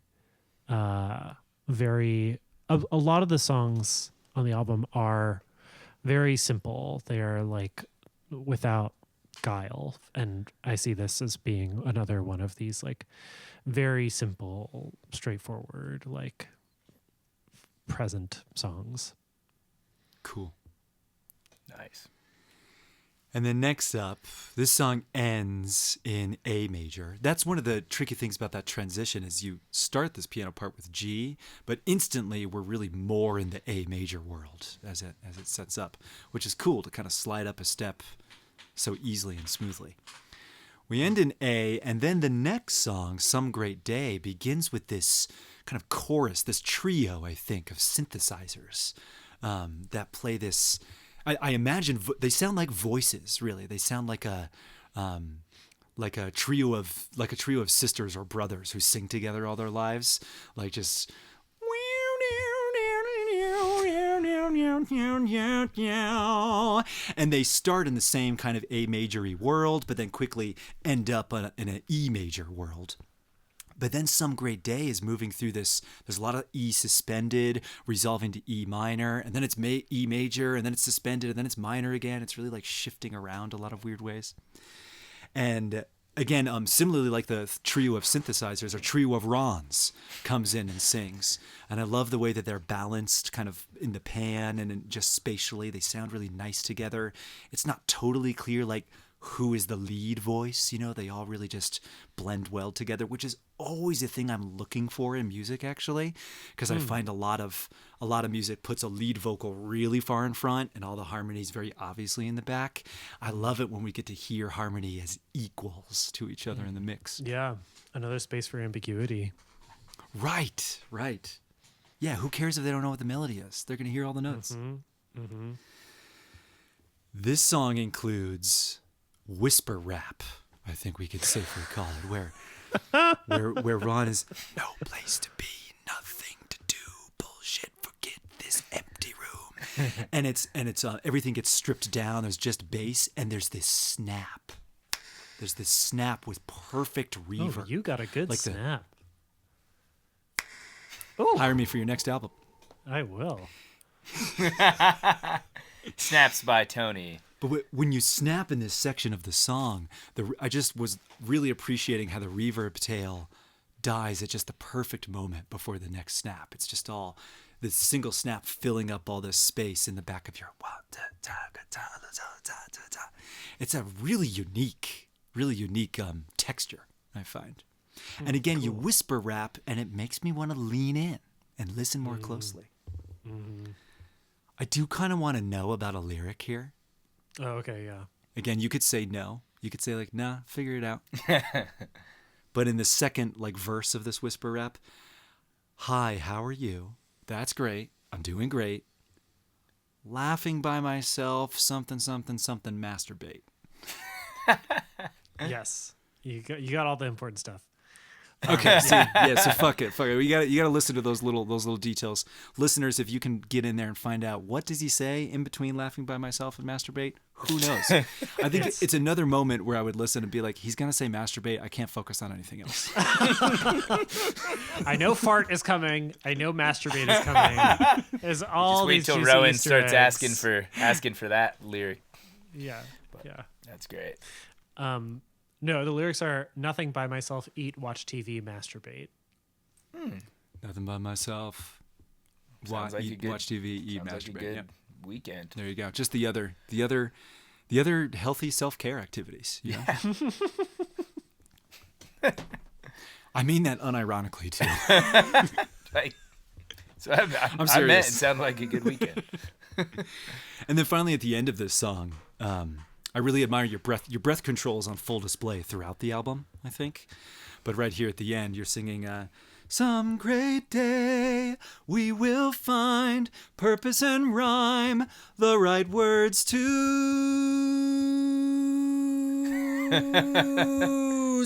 very a lot of the songs on the album are very simple. They are like without guile, and I see this as being another one of these like very simple, straightforward, like present songs. Cool. Nice. And then next up, this song ends in A major. That's one of the tricky things about that transition is you start this piano part with G, but instantly we're really more in the A major world as it sets up, which is cool to kind of slide up a step so easily and smoothly. We end in A, and then the next song, Some Great Day, begins with this kind of chorus, this trio, I think, of synthesizers that play this. I imagine they sound like voices. Really, they sound like a trio of sisters or brothers who sing together all their lives, like just. And they start in the same kind of A major-y world, but then quickly end up in an E major world. But then Some Great Day is moving through this. There's a lot of E suspended, resolving to E minor, and then it's E major, and then it's suspended, and then it's minor again. It's really like shifting around a lot of weird ways. And again, similarly like the trio of synthesizers or trio of Rons comes in and sings. And I love the way that they're balanced kind of in the pan and just spatially. They sound really nice together. It's not totally clear like who is the lead voice, they all really just blend well together, which is always a thing I'm looking for in music actually, because I find a lot of music puts a lead vocal really far in front and all the harmonies very obviously in the back. I love it when we get to hear harmony as equals to each other in the mix. Yeah, another space for ambiguity. Right. Yeah, who cares if they don't know what the melody is? They're going to hear all the notes. This song includes whisper rap, I think we could safely call it, where Ron is no place to be, nothing to do, bullshit, forget this empty room, and it's everything gets stripped down. There's just bass, and there's this snap. There's this snap with perfect reverb. Oh, you got a good like snap. Hire me for your next album. I will. Snaps by Tony. But when you snap in this section of the song, I just was really appreciating how the reverb tail dies at just the perfect moment before the next snap. It's just all this single snap filling up all this space in the back of your. It's a really unique texture, I find. And again, you whisper rap, and it makes me want to lean in and listen more closely. I do kind of want to know about a lyric here. Oh, okay, yeah. Again, you could say no. You could say like, nah, figure it out. But in the second like verse of this whisper rap, hi, how are you? That's great. I'm doing great. Laughing by myself, something, something, something, masturbate. Yes. You got all the important stuff. Okay, so fuck it. You got to listen to those little details. Listeners, if you can get in there and find out what does he say in between laughing by myself and masturbate, who knows? I think it's another moment where I would listen and be like, he's gonna say masturbate. I can't focus on anything else. I know fart is coming. I know masturbate is coming. There's all Just wait these till juicy Rowan Easter starts eggs. asking for that lyric. Yeah, yeah. That's great. No, the lyrics are nothing by myself, eat, watch TV, masturbate. Nothing by myself. Sounds like a good- watch TV, eat, Sounds like a masturbate. good Yeah. weekend. There you go. Just the other healthy self-care activities. You know? I mean that unironically too. Like, so I meant serious. it sounded like a good weekend. And then finally at the end of this song, I really admire your breath. Your breath control is on full display throughout the album, I think. But right here at the end, you're singing, some great day we will find purpose and rhyme, the right words to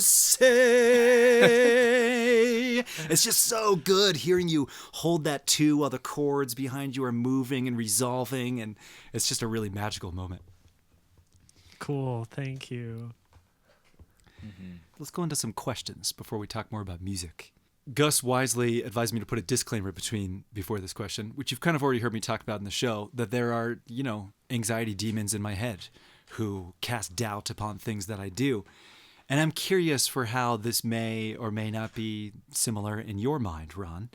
say. It's just so good hearing you hold that two while the chords behind you are moving and resolving, and it's just a really magical moment. Cool, thank you. Let's go into some questions before we talk more about music. Gus wisely advised me to put a disclaimer before this question, which you've kind of already heard me talk about in the show, that there are, anxiety demons in my head who cast doubt upon things that I do. And I'm curious for how this may or may not be similar in your mind, Ron.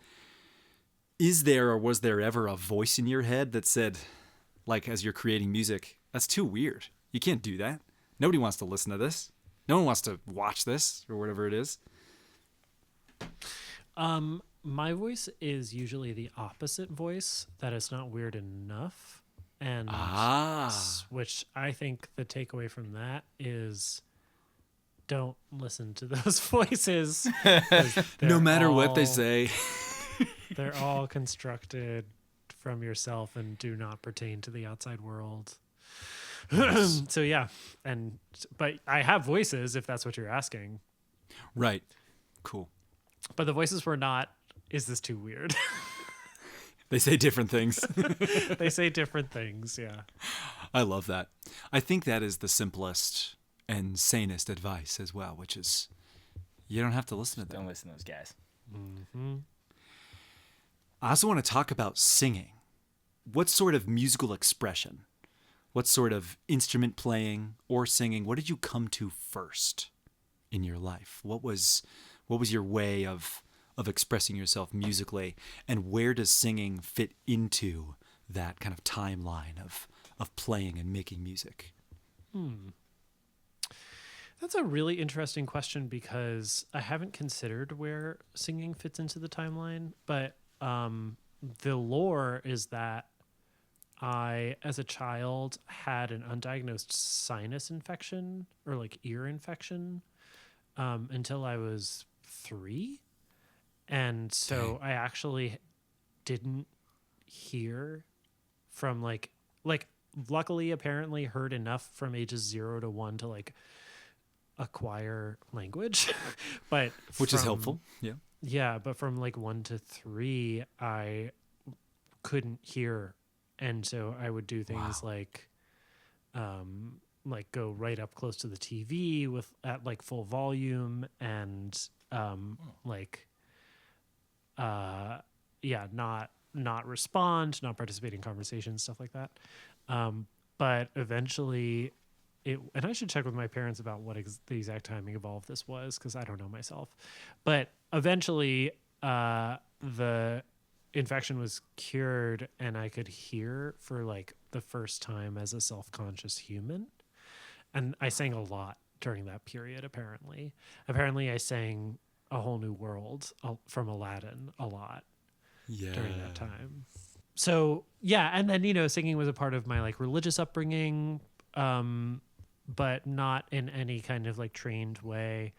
Is there or was there ever a voice in your head that said, like as you're creating music, that's too weird. You can't do that. Nobody wants to listen to this. No one wants to watch this or whatever it is. My voice is usually the opposite voice, that it's not weird enough. And which I think the takeaway from that is don't listen to those voices. No matter what they all- say. They're all constructed from yourself and do not pertain to the outside world. So yeah, but I have voices if that's what you're asking. Right. Cool. But the voices were not, is this too weird? They say different things. They say different things, yeah. I love that. I think that is the simplest and sanest advice as well, which is you don't have to listen to them. Don't listen to those guys. I also want to talk about singing. What sort of musical expression, what sort of instrument playing or singing, what did you come to first in your life? What was your way of expressing yourself musically, and where does singing fit into that kind of timeline of playing and making music? That's a really interesting question because I haven't considered where singing fits into the timeline, but the lore is that I, as a child, had an undiagnosed sinus infection or like ear infection until I was 3. And so I actually didn't hear from like luckily apparently heard enough from ages 0 to 1 to like acquire language. But Which is helpful. Yeah. Yeah, but from like 1 to 3 I couldn't hear, and so I would do things like go right up close to the TV at like full volume and not respond, not participate in conversations, stuff like that. But eventually and I should check with my parents about what the exact timing of all of this was, because I don't know myself. But eventually the infection was cured and I could hear for like the first time as a self-conscious human. And I sang a lot during that period, apparently. Apparently I sang A Whole New World from Aladdin a lot during that time. So yeah, and then singing was a part of my like religious upbringing, but not in any kind of like trained way,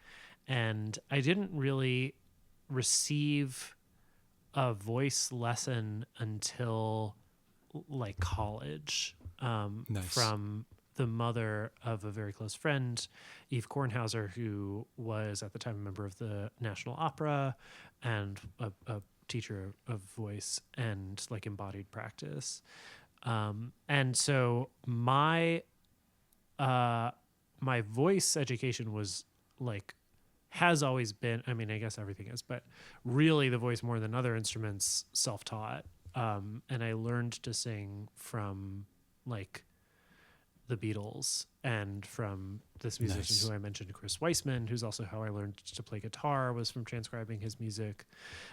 and I didn't really receive a voice lesson until like college, Nice. from the mother of a very close friend, Eve Kornhauser, who was at the time a member of the National Opera and a teacher of voice and like embodied practice. And so my voice education was like, has always been, I mean, I guess everything is, but really the voice more than other instruments, self-taught. And I learned to sing from like the Beatles and from this musician Nice. who I mentioned, Chris Weissman, who's also how I learned to play guitar, was from transcribing his music.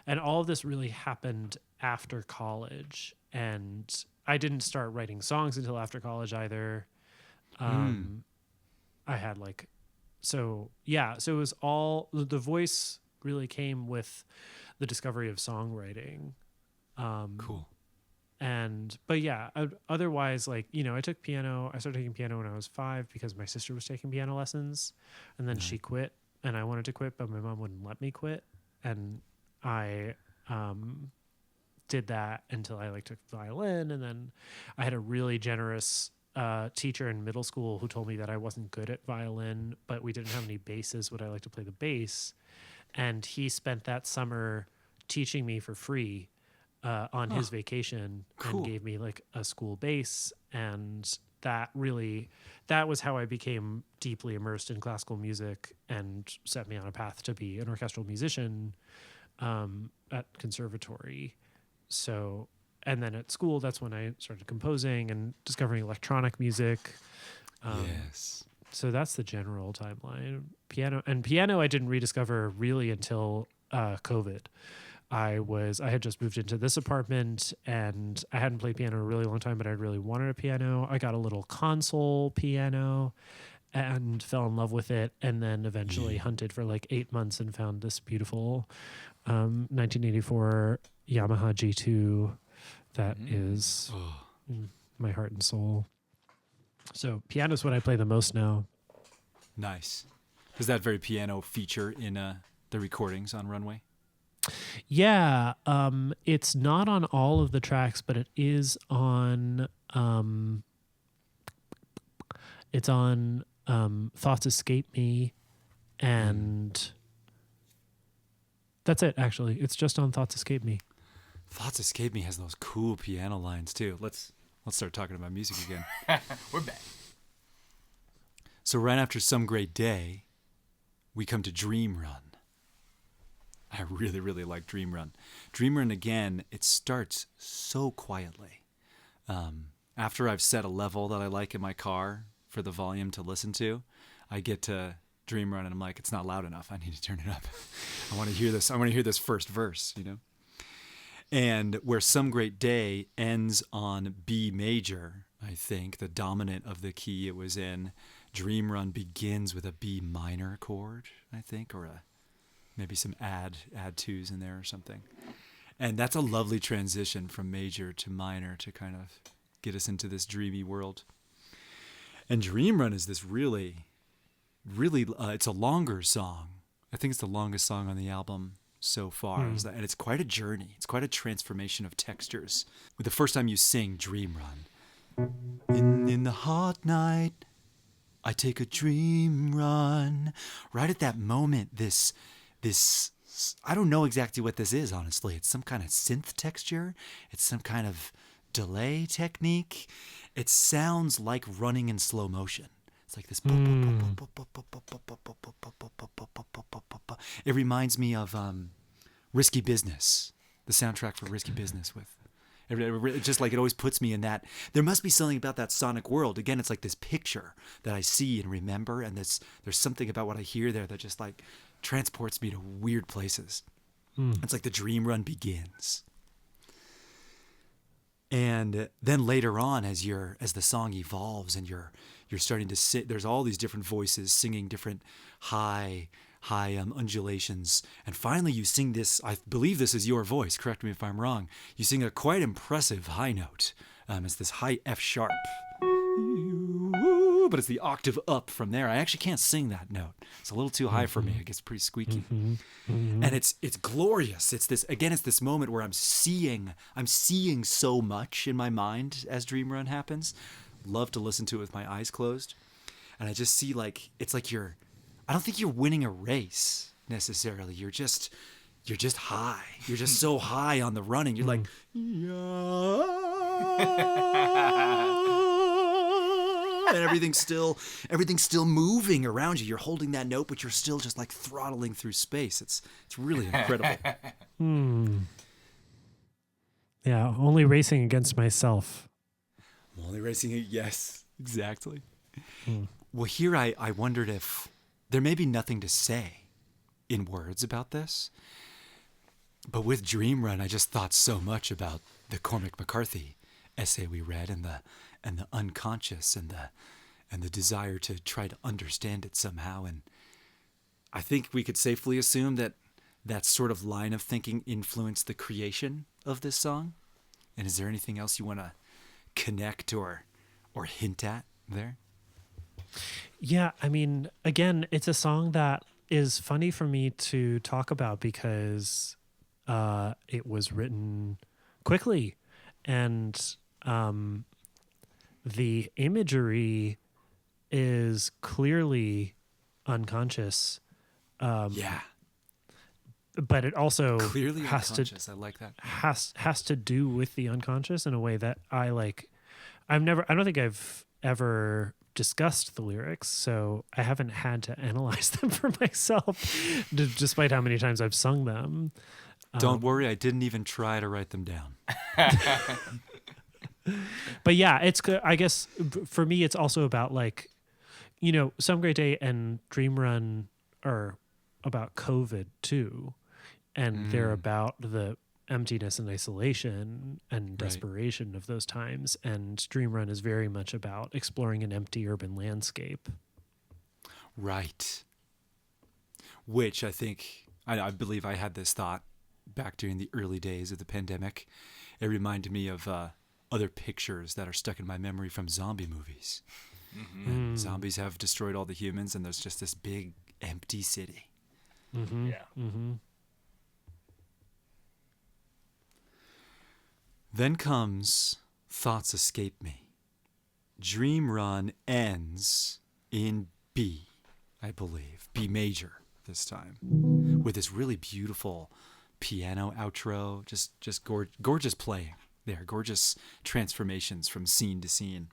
And all of this really happened after college. And I didn't start writing songs until after college either. I had like, so it was all, the voice really came with the discovery of songwriting. Cool. But yeah, otherwise, like, I took piano. I started taking piano when I was 5 because my sister was taking piano lessons, and then she quit, and I wanted to quit, but my mom wouldn't let me quit. And I did that until I like took violin. And then I had a really generous teacher in middle school who told me that I wasn't good at violin, but we didn't have any basses. Would I like to play the bass? And he spent that summer teaching me for free on his vacation. Cool. And gave me like a school bass. And that was how I became deeply immersed in classical music and set me on a path to be an orchestral musician at conservatory. So, and then at school, that's when I started composing and discovering electronic music. Yes. So that's the general timeline. Piano I didn't rediscover really until COVID. I had just moved into this apartment and I hadn't played piano in a really long time, but I really wanted a piano. I got a little console piano and fell in love with it, and then eventually hunted for like 8 months and found this beautiful 1984 Yamaha G2 that is my heart and soul. So piano's what I play the most now. Nice. Does that very piano feature in the recordings on Runway? Yeah, it's not on all of the tracks, but it is on. It's on "Thoughts Escape Me," and that's it. Actually, it's just on "Thoughts Escape Me." Thoughts Escape Me has those cool piano lines too. Let's start talking about music again. We're back. So right after Some Great Day, we come to Dream Run. I really, really like Dream Run. Dream Run, again, it starts so quietly. After I've set a level that I like in my car for the volume to listen to, I get to Dream Run and I'm like, it's not loud enough. I need to turn it up. I want to hear this. I want to hear this first verse, And where Some Great Day ends on B major, I think, the dominant of the key it was in, Dream Run begins with a B minor chord, I think, or maybe some add twos in there or something. And that's a lovely transition from major to minor to kind of get us into this dreamy world. And Dream Run is this really, really, it's a longer song. I think it's the longest song on the album so far. And it's quite a journey. It's quite a transformation of textures. The first time you sing Dream Run, in the hot night, I take a dream run. Right at that moment, this, I don't know exactly what this is, honestly. It's some kind of synth texture. It's some kind of delay technique. It sounds like running in slow motion. It's like this. It reminds me of Risky Business, the soundtrack for Risky Business with. It just like it always puts me in that. There must be something about that sonic world. Again, it's like this picture that I see and remember, and there's something about what I hear there that just like transports me to weird places. It's like the dream run begins. And then later on, as the song evolves and you're starting to sit, there's all these different voices singing different high high undulations. And finally you sing this, I believe this is your voice, correct me if I'm wrong. You sing a quite impressive high note. It's this high F sharp. But it's the octave up from there. I actually can't sing that note. It's a little too high for me. It gets pretty squeaky. And it's glorious. It's this moment where I'm seeing so much in my mind as Dream Run happens. Love to listen to it with my eyes closed. And I just see it's like I don't think you're winning a race necessarily. You're just high. You're just so high on the running. You're like, yeah. And everything's still moving around you. You're holding that note, but you're still just like throttling through space. It's really incredible. Yeah, only racing against myself. Only racing, yes, exactly. Well, here I wondered if there may be nothing to say in words about this, but with Dream Run, I just thought so much about the Cormac McCarthy essay we read and the unconscious and the desire to try to understand it somehow. And I think we could safely assume that sort of line of thinking influenced the creation of this song. And is there anything else you want to connect or hint at there? Yeah, I mean, again, it's a song that is funny for me to talk about because it was written quickly, and the imagery is clearly unconscious. Yeah. But it also Clearly has unconscious. I like that. has to do with the unconscious in a way that I like. I don't think I've ever discussed the lyrics, so I haven't had to analyze them for myself, despite how many times I've sung them. Don't worry, I didn't even try to write them down. But yeah, it's good. I guess for me, it's also about Some Great Day and Dream Run are about COVID too. And they're about the emptiness and isolation and desperation of those times. And Dream Run is very much about exploring an empty urban landscape. Right. Which I think, I believe I had this thought back during the early days of the pandemic. It reminded me of other pictures that are stuck in my memory from zombie movies. And zombies have destroyed all the humans, and there's just this big empty city. Then comes Thoughts Escape Me. Dream Run ends in B, I believe. B major this time. With this really beautiful piano outro. Just gorgeous playing there. Gorgeous transformations from scene to scene.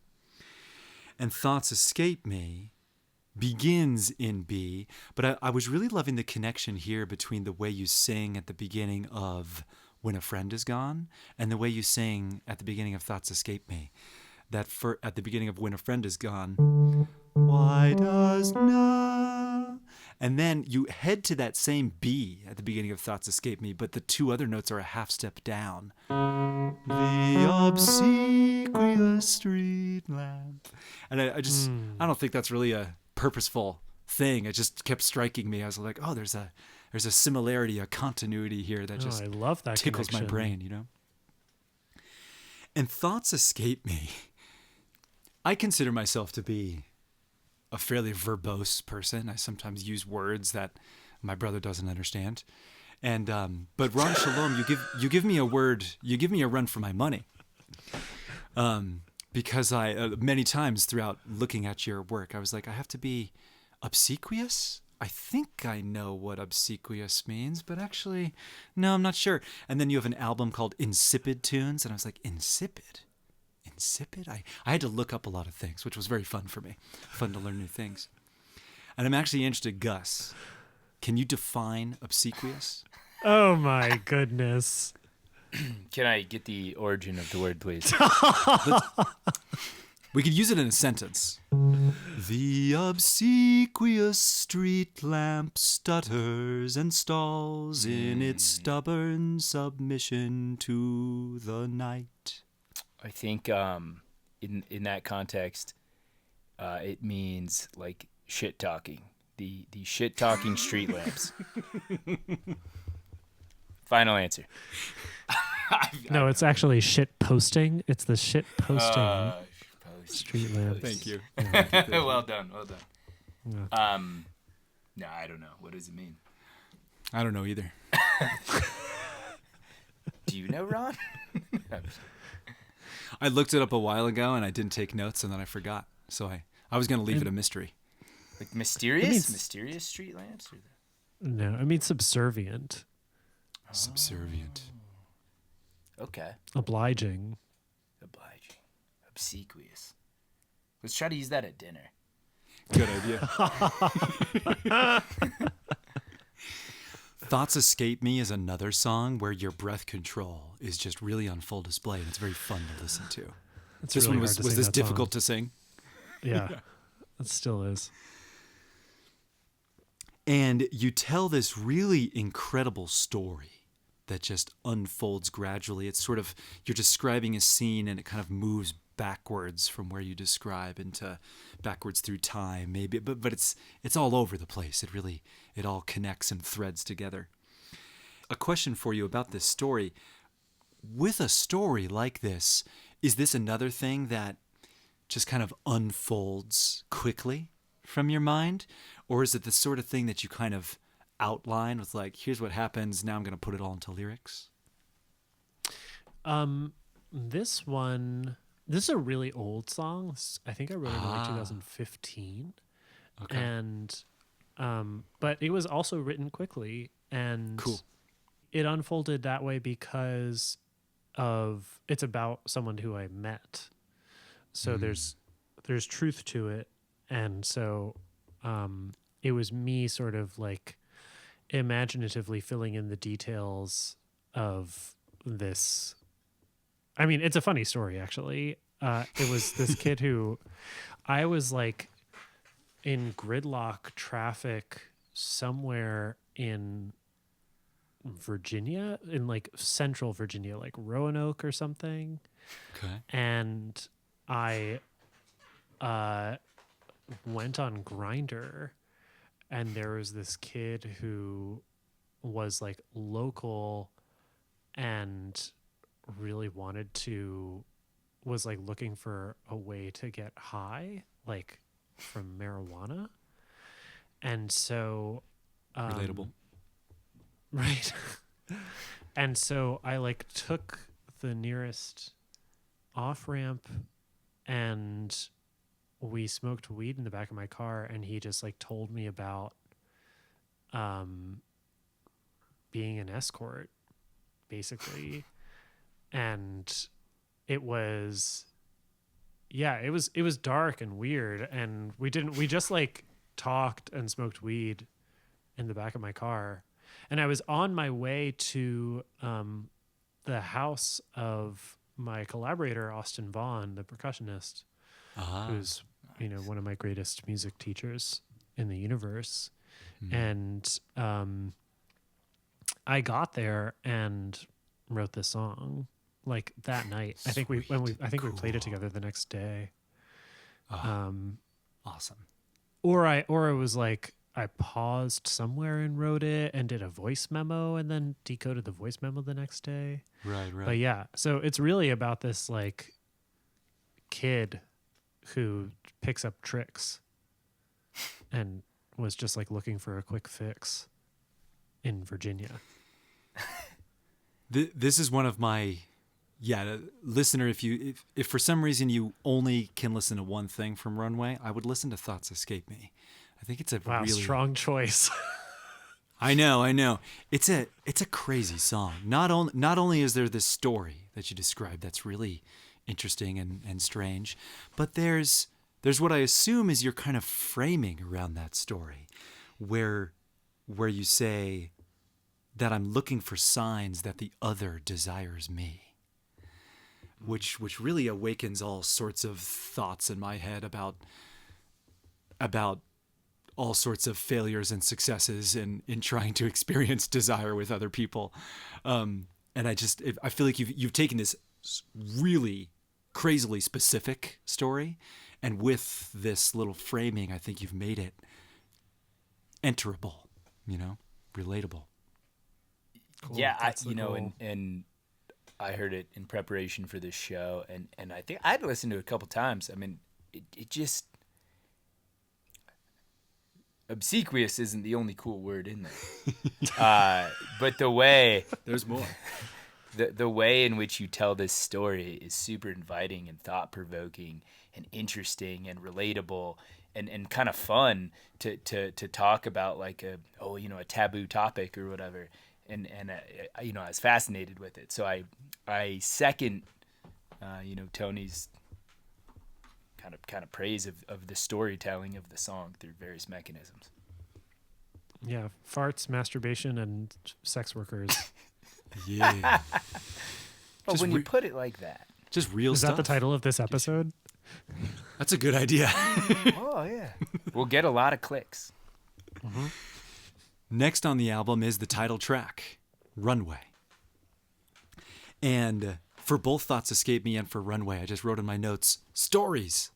And Thoughts Escape Me begins in B, but I was really loving the connection here between the way you sing at the beginning of When a Friend Is Gone and the way you sing at the beginning of Thoughts Escape Me. That at the beginning of When a Friend Is Gone, why does not? And then you head to that same B at the beginning of Thoughts Escape Me, but the two other notes are a half step down. The obsequious street lamp. And I don't think that's really a purposeful thing. It just kept striking me. I was like, oh, there's a similarity, a continuity here that just I love that tickles connection. my brain, And Thoughts Escape Me. I consider myself to be a fairly verbose person. I sometimes use words that my brother doesn't understand. And but Ron Shalom, you give me a word, you give me a run for my money. Because I many times throughout looking at your work, I was like, I have to be obsequious. I think I know what obsequious means, but actually, no, I'm not sure. And then you have an album called Insipid Tunes, and I was like, Insipid? I had to look up a lot of things, which was very fun for me. Fun to learn new things. And I'm actually interested, Gus, can you define obsequious? Oh my goodness. Can I get the origin of the word, please? We could use it in a sentence. The obsequious street lamp stutters and stalls in its stubborn submission to the night. I think in that context, it means like shit talking. The shit talking street lamps. Final answer. No, it's actually shit posting. It's the shit posting street lamps. Thank you. Well done. Yeah. No, I don't know. What does it mean? I don't know either. Do you know, Ron? I looked it up a while ago and I didn't take notes and then I forgot. So I was going to leave it a mystery. Like mysterious street lamps? Or No, I mean subservient, Subservient. Okay. obliging. Obsequious. Let's try to use that at dinner. Good idea. Thoughts Escape Me is another song where your breath control is just really on full display and it's very fun to listen to. It's This really one hard to was sing this that difficult song. to sing? Yeah, it still is. And you tell this really incredible story that just unfolds gradually. It's sort of, you're describing a scene and it kind of moves backwards from where you describe into backwards through time, maybe, but it's all over the place. It all connects and threads together. A question for you about this story. With a story like this, is this another thing that just kind of unfolds quickly from your mind? Or is it the sort of thing that you kind of outline with like, here's what happens, now I'm going to put it all into lyrics? This is a really old song. I think I wrote it in like 2015. Okay. And but it was also written quickly, and Cool. it unfolded that way because it's about someone who I met. So there's truth to it, and so it was me sort of like imaginatively filling in the details of this. I mean, it's a funny story, actually. It was this kid who I was like in gridlock traffic somewhere in Virginia, in like central Virginia, like Roanoke or something. Okay. And I went on Grindr, and there was this kid who was like local and really was like looking for a way to get high, like from marijuana. And so Relatable. right. And so I like took the nearest off ramp and we smoked weed in the back of my car, and he just like told me about being an escort, basically. And it was dark and weird, and we just like talked and smoked weed in the back of my car. And I was on my way to the house of my collaborator, Austin Vaughn, the percussionist, who's one of my greatest music teachers in the universe. And I got there and wrote this song like that night. I think we played it together the next day. Awesome. Or it was like I paused somewhere and wrote it and did a voice memo and then decoded the voice memo the next day. Right. But yeah, so it's really about this like kid who picks up tricks and was just like looking for a quick fix in Virginia. This is one of my, listener, if for some reason you only can listen to one thing from Runway, I would listen to Thoughts Escape Me. I think it's a really strong choice. I know. It's a crazy song. Not only is there this story that you described that's really interesting and strange, but there's what I assume is your kind of framing around that story, where you say that I'm looking for signs that the other desires me, which really awakens all sorts of thoughts in my head about all sorts of failures and successes in trying to experience desire with other people. And I feel like you've taken this really crazily specific story, and with this little framing, I think you've made it enterable, relatable. Cool. Yeah, That's the goal. and I heard it in preparation for this show, and I think I'd listened to it a couple times. I mean, it just obsequious isn't the only cool word in there, but the way There's more. the way in which you tell this story is super inviting and thought provoking and interesting and relatable and kind of fun to talk about like a taboo topic or whatever. And I was fascinated with it. So I second Tony's kind of praise of the storytelling of the song through various mechanisms. Yeah, farts, masturbation, and sex workers. Yeah. Well, Just when you re- put it like that. Just real Is stuff. that the title of this episode? That's a good idea. Oh yeah. We'll get a lot of clicks. Next on the album is the title track, Runway. And for both Thoughts Escape Me and for Runway, I just wrote in my notes, stories! !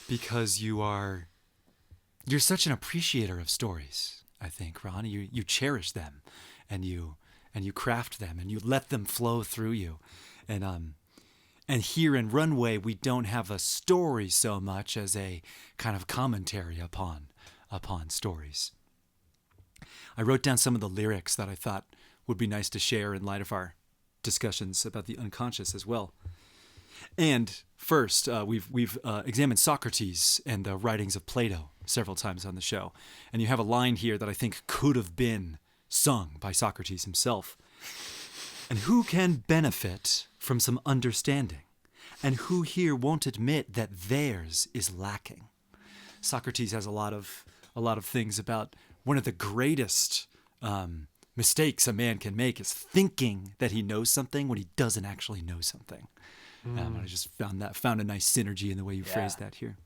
Because you're such an appreciator of stories, I think, Ron. You cherish them and you craft them and you let them flow through you. And here in Runway, we don't have a story so much as a kind of commentary upon stories. I wrote down some of the lyrics that I thought would be nice to share in light of our discussions about the unconscious as well. And first, we've examined Socrates and the writings of Plato several times on the show. And you have a line here that I think could have been sung by Socrates himself. And who can benefit from some understanding? And who here won't admit that theirs is lacking? Socrates has a lot of things about one of the greatest mistakes a man can make is thinking that he knows something when he doesn't actually know something. I just found a nice synergy in the way you phrased that here.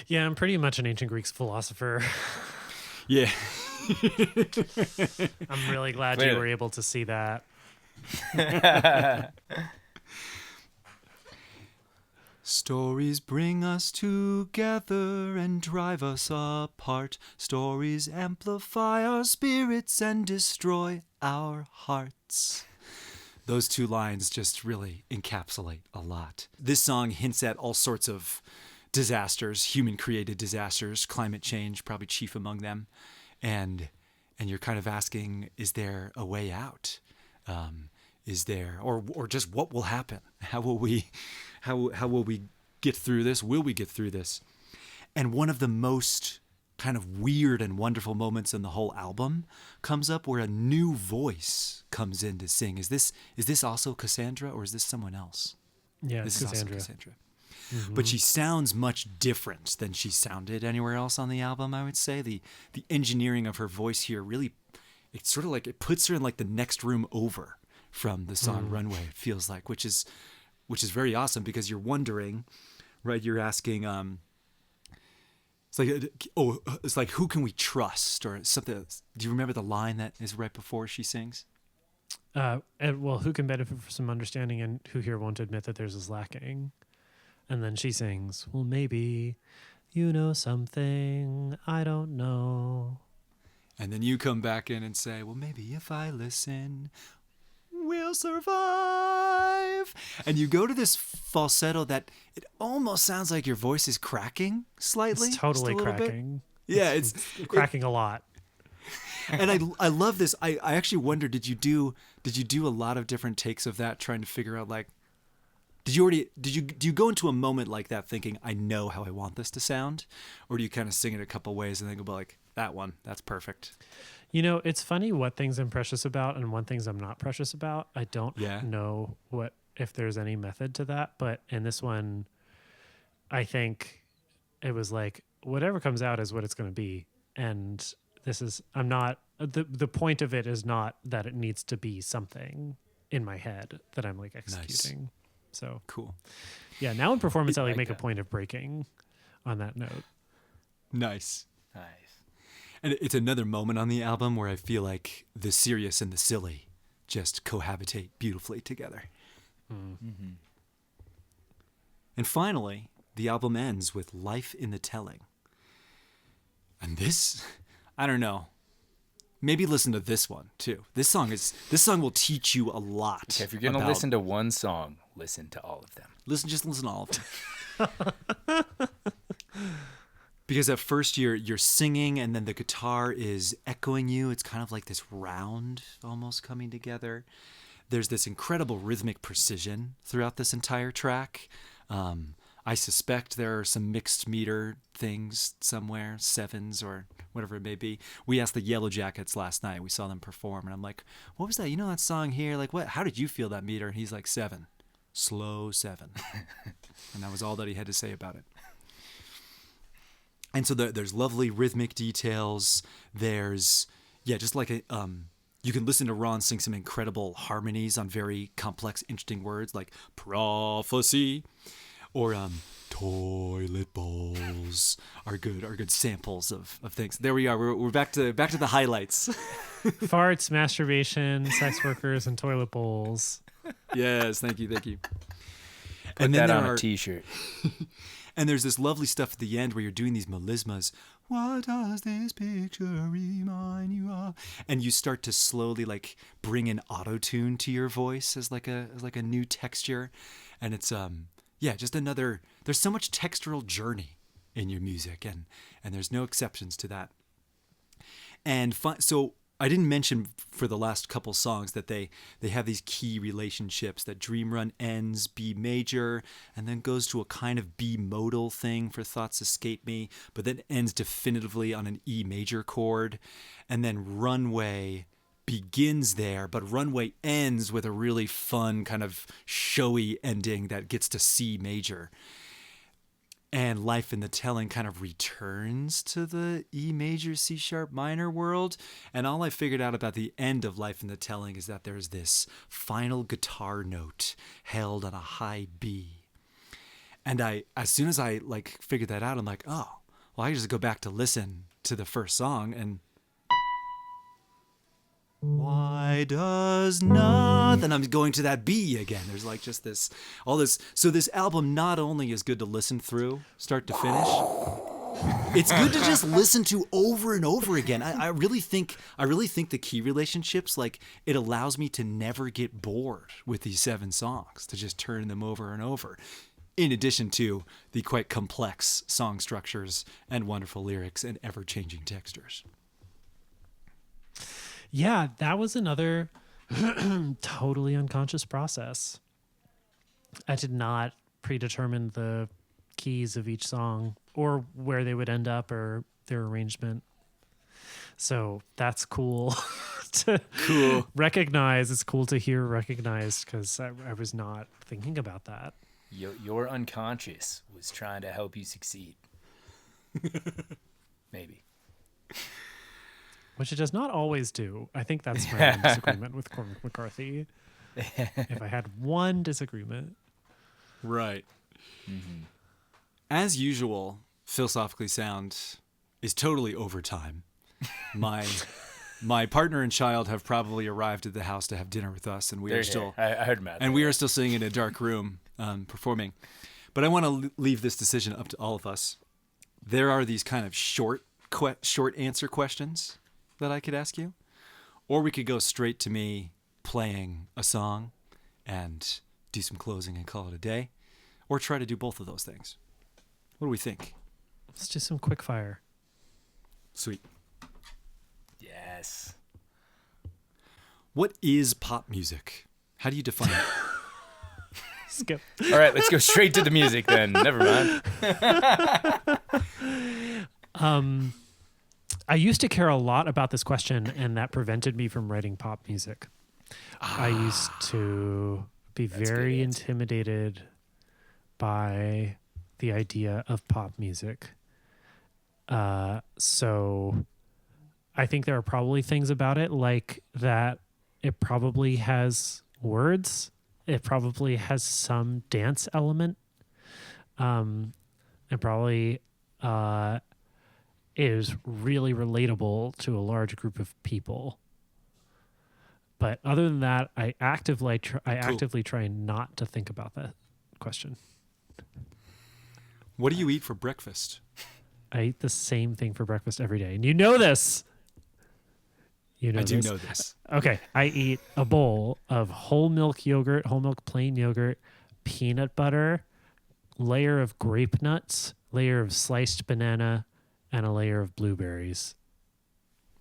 Yeah, I'm pretty much an ancient Greek philosopher. Yeah. I'm really glad you were able to see that. Stories bring us together and drive us apart. Stories amplify our spirits and destroy our hearts. Those two lines just really encapsulate a lot. This song hints at all sorts of disasters, human-created disasters, climate change, probably chief among them. And you're kind of asking, is there a way out? Is there, or just what will happen? How will we get through this? Will we get through this? And one of the most kind of weird and wonderful moments in the whole album comes up where a new voice comes in to sing. Is this also Cassandra or is this someone else? Yeah, This it's is also Cassandra. Cassandra. But she sounds much different than she sounded anywhere else on the album, I would say. The engineering of her voice here really, it's sort of like it puts her in like the next room over from the song Runway, it feels like, which is very awesome because you're wondering, right? You're asking, it's like who can we trust or something? Do you remember the line that is right before she sings? Well, who can benefit from some understanding and who here won't admit that theirs is lacking? And then she sings, well, maybe you know something I don't know. And then you come back in and say, well, maybe if I listen, we'll survive. And you go to this falsetto that it almost sounds like your voice is cracking slightly. It's totally just a little bit. cracking. Yeah, it's Cracking a lot. And I love this. I actually wonder, did you do a lot of different takes of that, trying to figure out like, do you go into a moment like that thinking, I know how I want this to sound? Or do you kind of sing it a couple ways and then go like, that one, that's perfect? You know, it's funny what things I'm precious about and what things I'm not precious about. I don't know if there's any method to that, but in this one, I think it was like, whatever comes out is what it's going to be. And the point of it is not that it needs to be something in my head that I'm like executing. Nice. So Cool. yeah, now in performance, I like make a that. point of breaking on that note. Nice. Nice. And it's another moment on the album where I feel like the serious and the silly just cohabitate beautifully together. Mm-hmm. And finally, the album ends with Life in the Telling. And this, I don't know. Maybe listen to this one too. This song will teach you a lot. Okay, if you're gonna listen to one song, listen to all of them. Just listen to all of them. Because at first you're singing and then the guitar is echoing you. It's kind of like this round almost coming together. There's this incredible rhythmic precision throughout this entire track. I suspect there are some mixed meter things somewhere, sevens or whatever it may be. We asked the Yellow Jackets last night. We saw them perform, and I'm like, what was that? You know that song here? Like, what? How did you feel that meter? And he's like, 7. Slow 7. And that was all that he had to say about it. And so there's lovely rhythmic details. There's, just like you can listen to Ron sing some incredible harmonies on very complex, interesting words like prophecy or toilet bowls are good samples of things. There we are. We're back to the highlights. Farts, masturbation, sex workers, and toilet bowls. Yes, thank you. Put And that then on a t-shirt. And there's this lovely stuff at the end where you're doing these melismas. What does this picture remind you of? And you start to slowly like bring in auto-tune to your voice as like a new texture. And it's just another. There's so much textural journey in your music, and there's no exceptions to that. And so I didn't mention for the last couple songs that they have these key relationships, that Dream Run ends B major and then goes to a kind of B modal thing for Thoughts Escape Me, but then ends definitively on an E major chord. And then Runway begins there, but Runway ends with a really fun kind of showy ending that gets to C major. And Life in the Telling kind of returns to the E major C sharp minor world. And all I figured out about the end of Life in the Telling is that there's this final guitar note held on a high B. And as soon as I like figured that out, I'm like, oh, well, I just go back to listen to the first song and why does not? And I'm going to that B again. There's like just all this. So this album not only is good to listen through, start to finish, it's good to just listen to over and over again. I really think the key relationships, like it allows me to never get bored with these 7 songs, to just turn them over and over. In addition to the quite complex song structures and wonderful lyrics and ever-changing textures. Yeah, that was another totally unconscious process. I did not predetermine the keys of each song or where they would end up or their arrangement. So that's cool to recognize. It's cool to hear recognized because I was not thinking about that. Your unconscious was trying to help you succeed. Maybe. Which it does not always do. I think that's my disagreement with McCarthy. If I had one disagreement. Right. Mm-hmm. As usual, Philosophically Sound is totally overtime. My partner and child have probably arrived at the house to have dinner with us, and we are still. I heard Matt. And we are still sitting in a dark room performing. But I want to leave this decision up to all of us. There are these kind of short answer questions that I could ask you, or we could go straight to me playing a song and do some closing and call it a day, or try to do both of those things. What do we think? Let's do some quick fire. Sweet. Yes. What is pop music? How do you define it? Skip. All right, let's go straight to the music then. Never mind. I used to care a lot about this question, and that prevented me from writing pop music. I used to be very intimidated by the idea of pop music. So I think there are probably things about it like that it probably has words. It probably has some dance element. And probably is really relatable to a large group of people. But other than that, I actively try not to think about that question. What do you eat for breakfast? I eat the same thing for breakfast every day. And you know this. You know I do this. know this. Okay. I eat a bowl of whole milk yogurt, whole milk plain yogurt, peanut butter, layer of grape nuts, layer of sliced banana, and a layer of blueberries.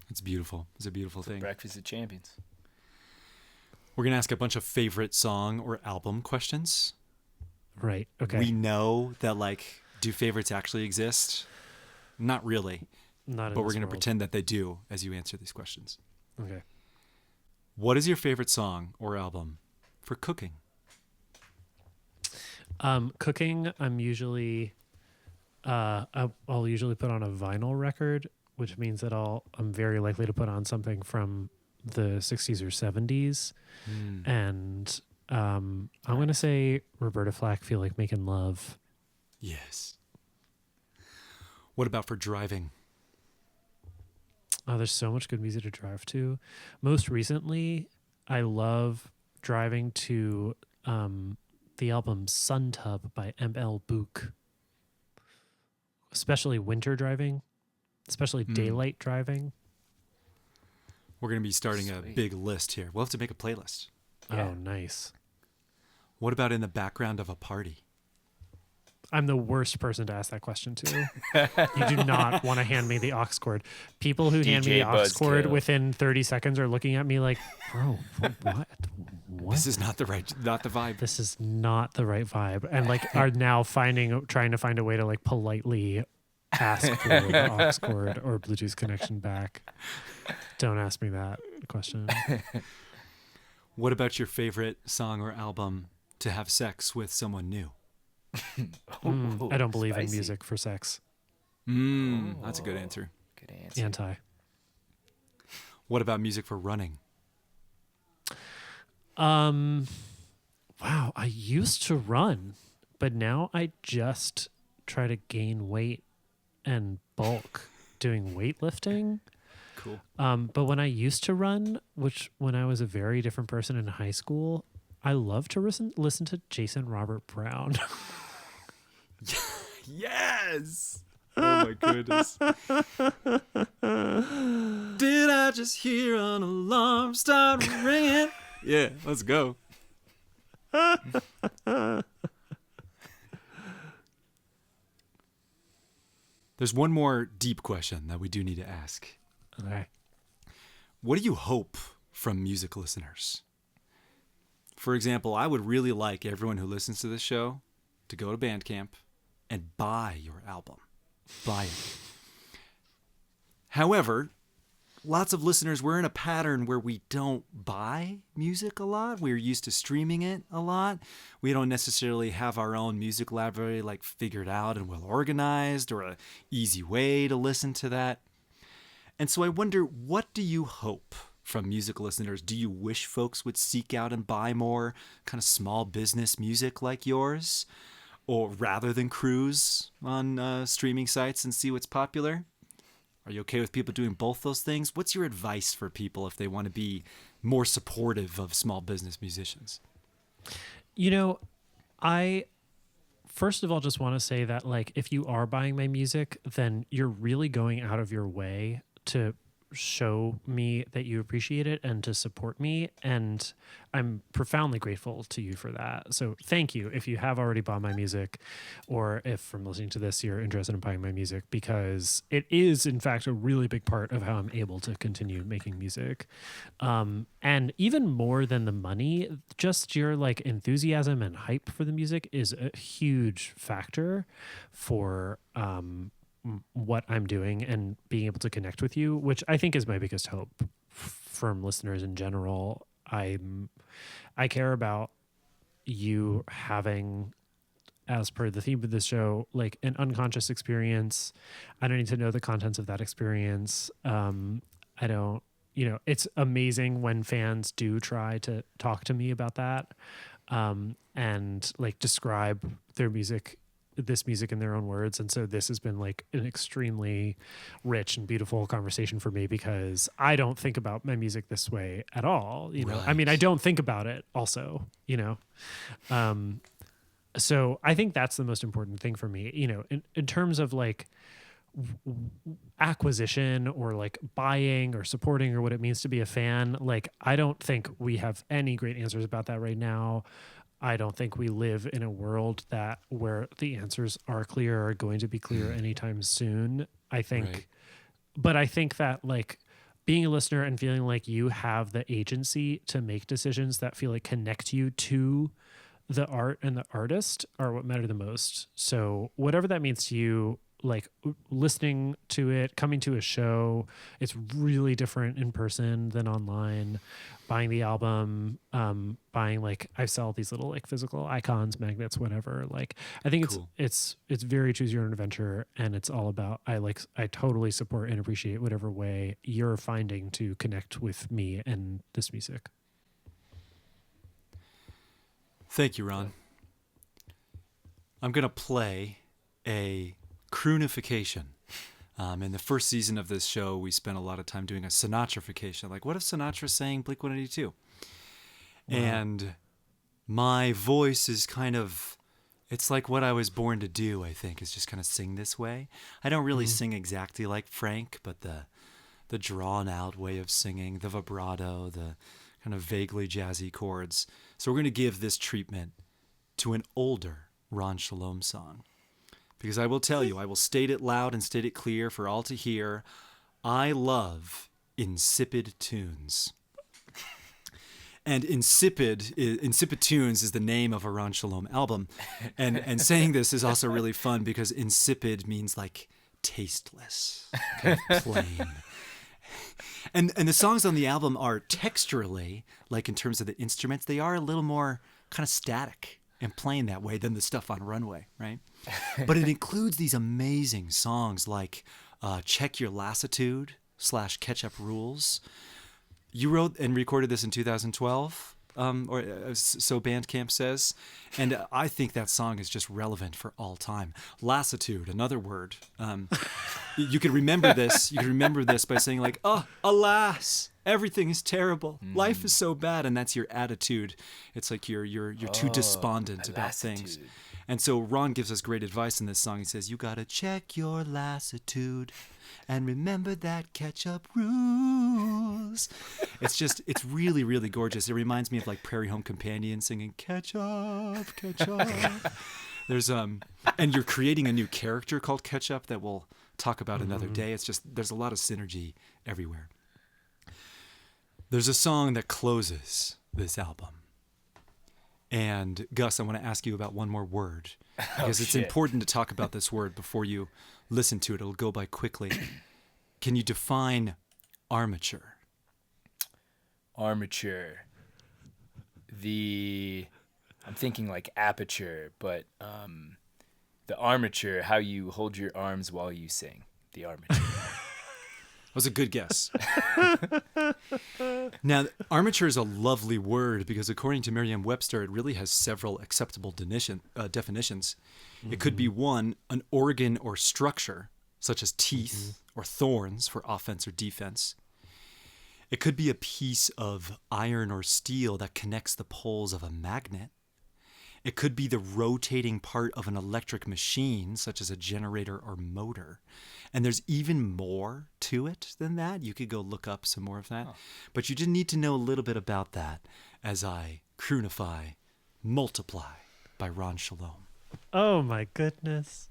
It's beautiful. It's a beautiful thing. Breakfast of champions. We're going to ask a bunch of favorite song or album questions. Right. Okay. We know that, like, do favorites actually exist? Not really. Not in But we're this going to world. pretend that they do as you answer these questions. Okay. What is your favorite song or album for cooking? Cooking, I'm usually, I'll usually put on a vinyl record, which means that I'm very likely to put on something from the 60s or 70s. And I'm going to say Roberta Flack, Feel Like Making Love. Yes. What about for driving? Oh, there's so much good music to drive to. Most recently, I love driving to the album Sun Tub by M.L. Book. Especially winter driving, especially daylight driving. We're going to be starting a Sweet. big list here. We'll have to make a playlist. Yeah. Oh, nice. What about in the background of a party? I'm the worst person to ask that question to. You do not want to hand me the aux cord. People who hand me the DJ aux cord Buzzkill. within 30 seconds are looking at me like, bro, what? This is not the vibe. This is not the right vibe. And like are now trying to find a way to like politely ask for the aux cord or Bluetooth connection back. Don't ask me that question. What about your favorite song or album to have sex with someone new? I don't believe in spicy. music for sex. That's a good answer. Good answer. Anti. What about music for running? Wow, I used to run, but now I just try to gain weight and bulk doing weightlifting. Cool. But when I used to run, when I was a very different person in high school, I love to listen to Jason Robert Brown. Yes. Oh my goodness. Did I just hear an alarm start ringing? Yeah, let's go. There's one more deep question that we do need to ask. Okay. What do you hope from music listeners? For example, I would really like everyone who listens to this show to go to Bandcamp and buy your album. Buy it. However, lots of listeners, we're in a pattern where we don't buy music a lot. We're used to streaming it a lot. We don't necessarily have our own music library like figured out and well organized or an easy way to listen to that. And so I wonder, what do you hope from music listeners? Do you wish folks would seek out and buy more kind of small business music like yours? Or rather than cruise on streaming sites and see what's popular? Are you okay with people doing both those things? What's your advice for people if they want to be more supportive of small business musicians? You know, I first of all just want to say that like if you are buying my music, then you're really going out of your way to show me that you appreciate it and to support me, and I'm profoundly grateful to you for that. So thank you if you have already bought my music, or if from listening to this you're interested in buying my music, because it is in fact a really big part of how I'm able to continue making music. And even more than the money, just your like enthusiasm and hype for the music is a huge factor for what I'm doing and being able to connect with you, which I think is my biggest hope from listeners in general. I care about you having, as per the theme of this show, like an unconscious experience. I don't need to know the contents of that experience. I don't, it's amazing when fans do try to talk to me about that, and like describe this music in their own words. And so this has been like an extremely rich and beautiful conversation for me, because I don't think about my music this way at all. Right. I mean, I don't think about it also, so I think that's the most important thing for me, in terms of like acquisition or like buying or supporting or what it means to be a fan. Like, I don't think we have any great answers about that right now. I don't think we live in a world where the answers are clear or are going to be clear anytime soon. I think, Right. but I think that like being a listener and feeling like you have the agency to make decisions that feel like connect you to the art and the artist are what matter the most. So whatever that means to you, like listening to it, coming to a show, it's really different in person than online. Buying the album, buying like I sell these little like physical icons, magnets, whatever. Like I think Cool. it's very choose your own adventure, and it's all about I totally support and appreciate whatever way you're finding to connect with me and this music. Thank you, Ron. I'm going to play a Croonification. In the first season of this show, we spent a lot of time doing a Sinatrafication. Like, what if Sinatra sang Blink-182? Wow. And my voice is kind of, it's like what I was born to do, I think, is just kind of sing this way. I don't really sing exactly like Frank, but the drawn-out way of singing, the vibrato, the kind of vaguely jazzy chords. So we're going to give this treatment to an older Ron Shalom song. Because I will tell you, I will state it loud and state it clear for all to hear. I love insipid tunes. And Insipid Tunes is the name of a Ron Shalom album. And saying this is also really fun because insipid means like tasteless, kind of plain. And the songs on the album are texturally, like in terms of the instruments, they are a little more kind of static and plain that way than the stuff on Runway, right? But it includes these amazing songs like Check Your Lassitude / Catch-Up Rules. You wrote and recorded this in 2012, so Bandcamp says. And I think that song is just relevant for all time. Lassitude, another word. You could remember this. You could remember this by saying like, oh, alas, everything is terrible. Life is so bad. And that's your attitude. It's like you're too despondent about things. And so Ron gives us great advice in this song. He says, you got to check your lassitude and remember that catch-up rules. It's really, really gorgeous. It reminds me of like Prairie Home Companion singing, catch up. There's, and you're creating a new character called Catch-Up that we'll talk about another day. It's just, there's a lot of synergy everywhere. There's a song that closes this album. And Gus, I want to ask you about one more word because it's important to talk about this word before you listen to it. It'll go by quickly. Can you define armature? Armature. I'm thinking like aperture, but the armature, how you hold your arms while you sing. The armature. That was a good guess. Now, armature is a lovely word because according to Merriam-Webster, it really has several acceptable definitions. It could be one, an organ or structure, such as teeth or thorns for offense or defense. It could be a piece of iron or steel that connects the poles of a magnet. It could be the rotating part of an electric machine, such as a generator or motor. And there's even more to it than that. You could go look up some more of that. Oh. But you just need to know a little bit about that as I croonify Multiply by Ron Shalom. Oh my goodness.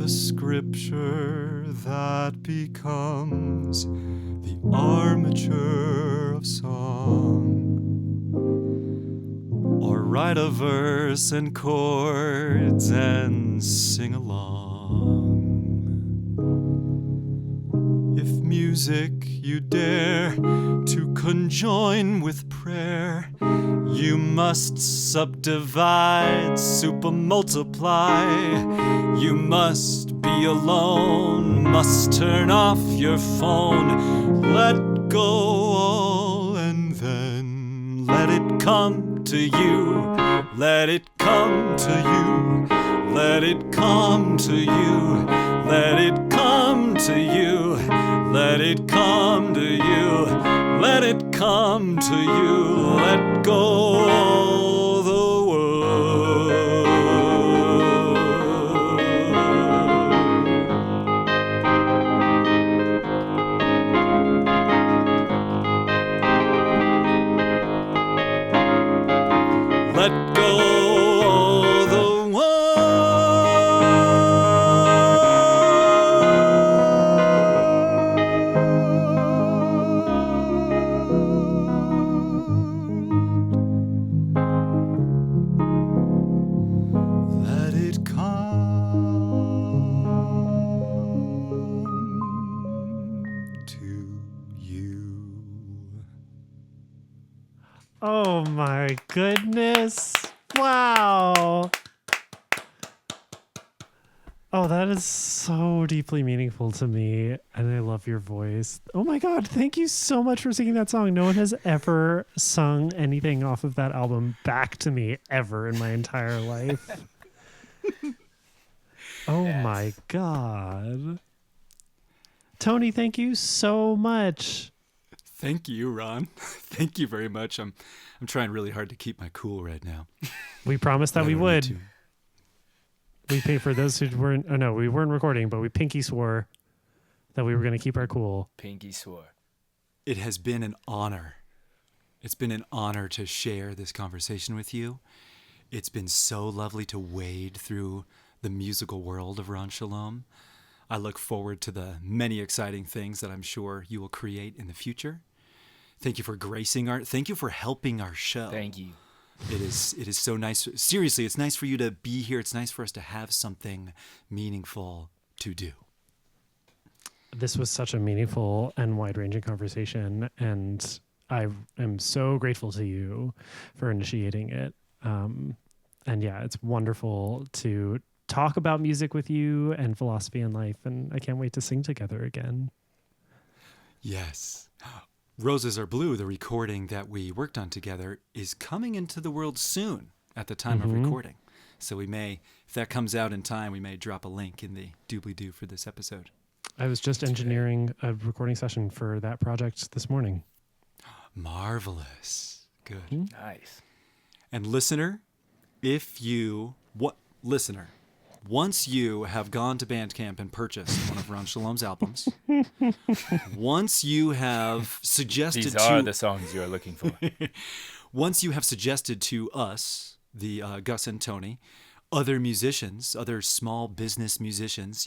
Scripture that becomes the armature of song, or write a verse and chords and sing along. If music you dare to conjoin with prayer, you must subdivide, supermultiply. You must be alone, must turn off your phone. Let go all and then let it come. come to you. Let it come to you. Let it come to you. Let it come to you. Let it come to you. Let it come to you. Let go the world. Let go the world. Let it come to you. Oh my goodness. Wow. Oh, that is so deeply meaningful to me. And I love your voice. Oh my God. Thank you so much for singing that song. No one has ever sung anything off of that album back to me ever in my entire life. Oh my God. Tony, thank you so much. Thank you, Ron. Thank you very much. I'm trying really hard to keep my cool right now. We promised that I we don't need would. to. We paid for those who weren't. Oh no, we weren't recording, but we pinky swore that we were going to keep our cool. Pinky swore. It has been an honor. It's been an honor to share this conversation with you. It's been so lovely to wade through the musical world of Ron Shalom. I look forward to the many exciting things that I'm sure you will create in the future. Thank you for gracing thank you for helping our show. Thank you. It is so nice. Seriously, it's nice for you to be here. It's nice for us to have something meaningful to do. This was such a meaningful and wide-ranging conversation, and I am so grateful to you for initiating it. And yeah, it's wonderful to talk about music with you and philosophy and life, and I can't wait to sing together again. Yes. Roses Are Blue, the recording that we worked on together, is coming into the world soon at the time of recording. So we may, if that comes out in time, we may drop a link in the doobly-doo for this episode. I was just engineering a recording session for that project this morning. Marvelous. Good. Nice. And listener, once you have gone to Bandcamp and purchased one of Ron Shalom's albums, once you have suggested These are the songs you are looking for. once you have suggested to us, the Gus and Tony, other musicians, other small business musicians,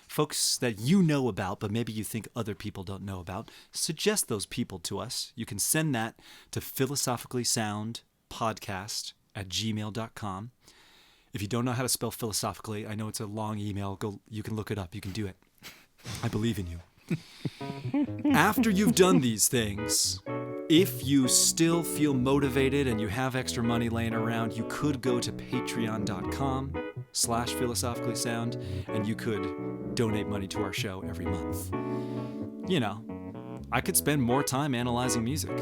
folks that you know about, but maybe you think other people don't know about, suggest those people to us. You can send that to philosophicallysoundpodcast@gmail.com. If you don't know how to spell philosophically, I know it's a long email. You can look it up. You can do it. I believe in you. After you've done these things, if you still feel motivated and you have extra money laying around, you could go to patreon.com/philosophicallysound and you could donate money to our show every month. I could spend more time analyzing music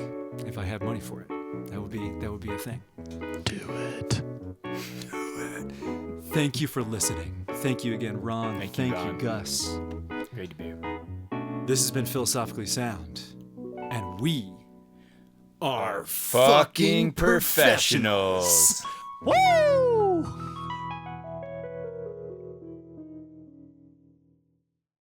if I had money for it. That would be a thing. Do it. Thank you for listening. Thank you again, Ron. Thank you, Ron. Gus. Great to be here. This has been Philosophically Sound, and we are Fucking professionals. Woo!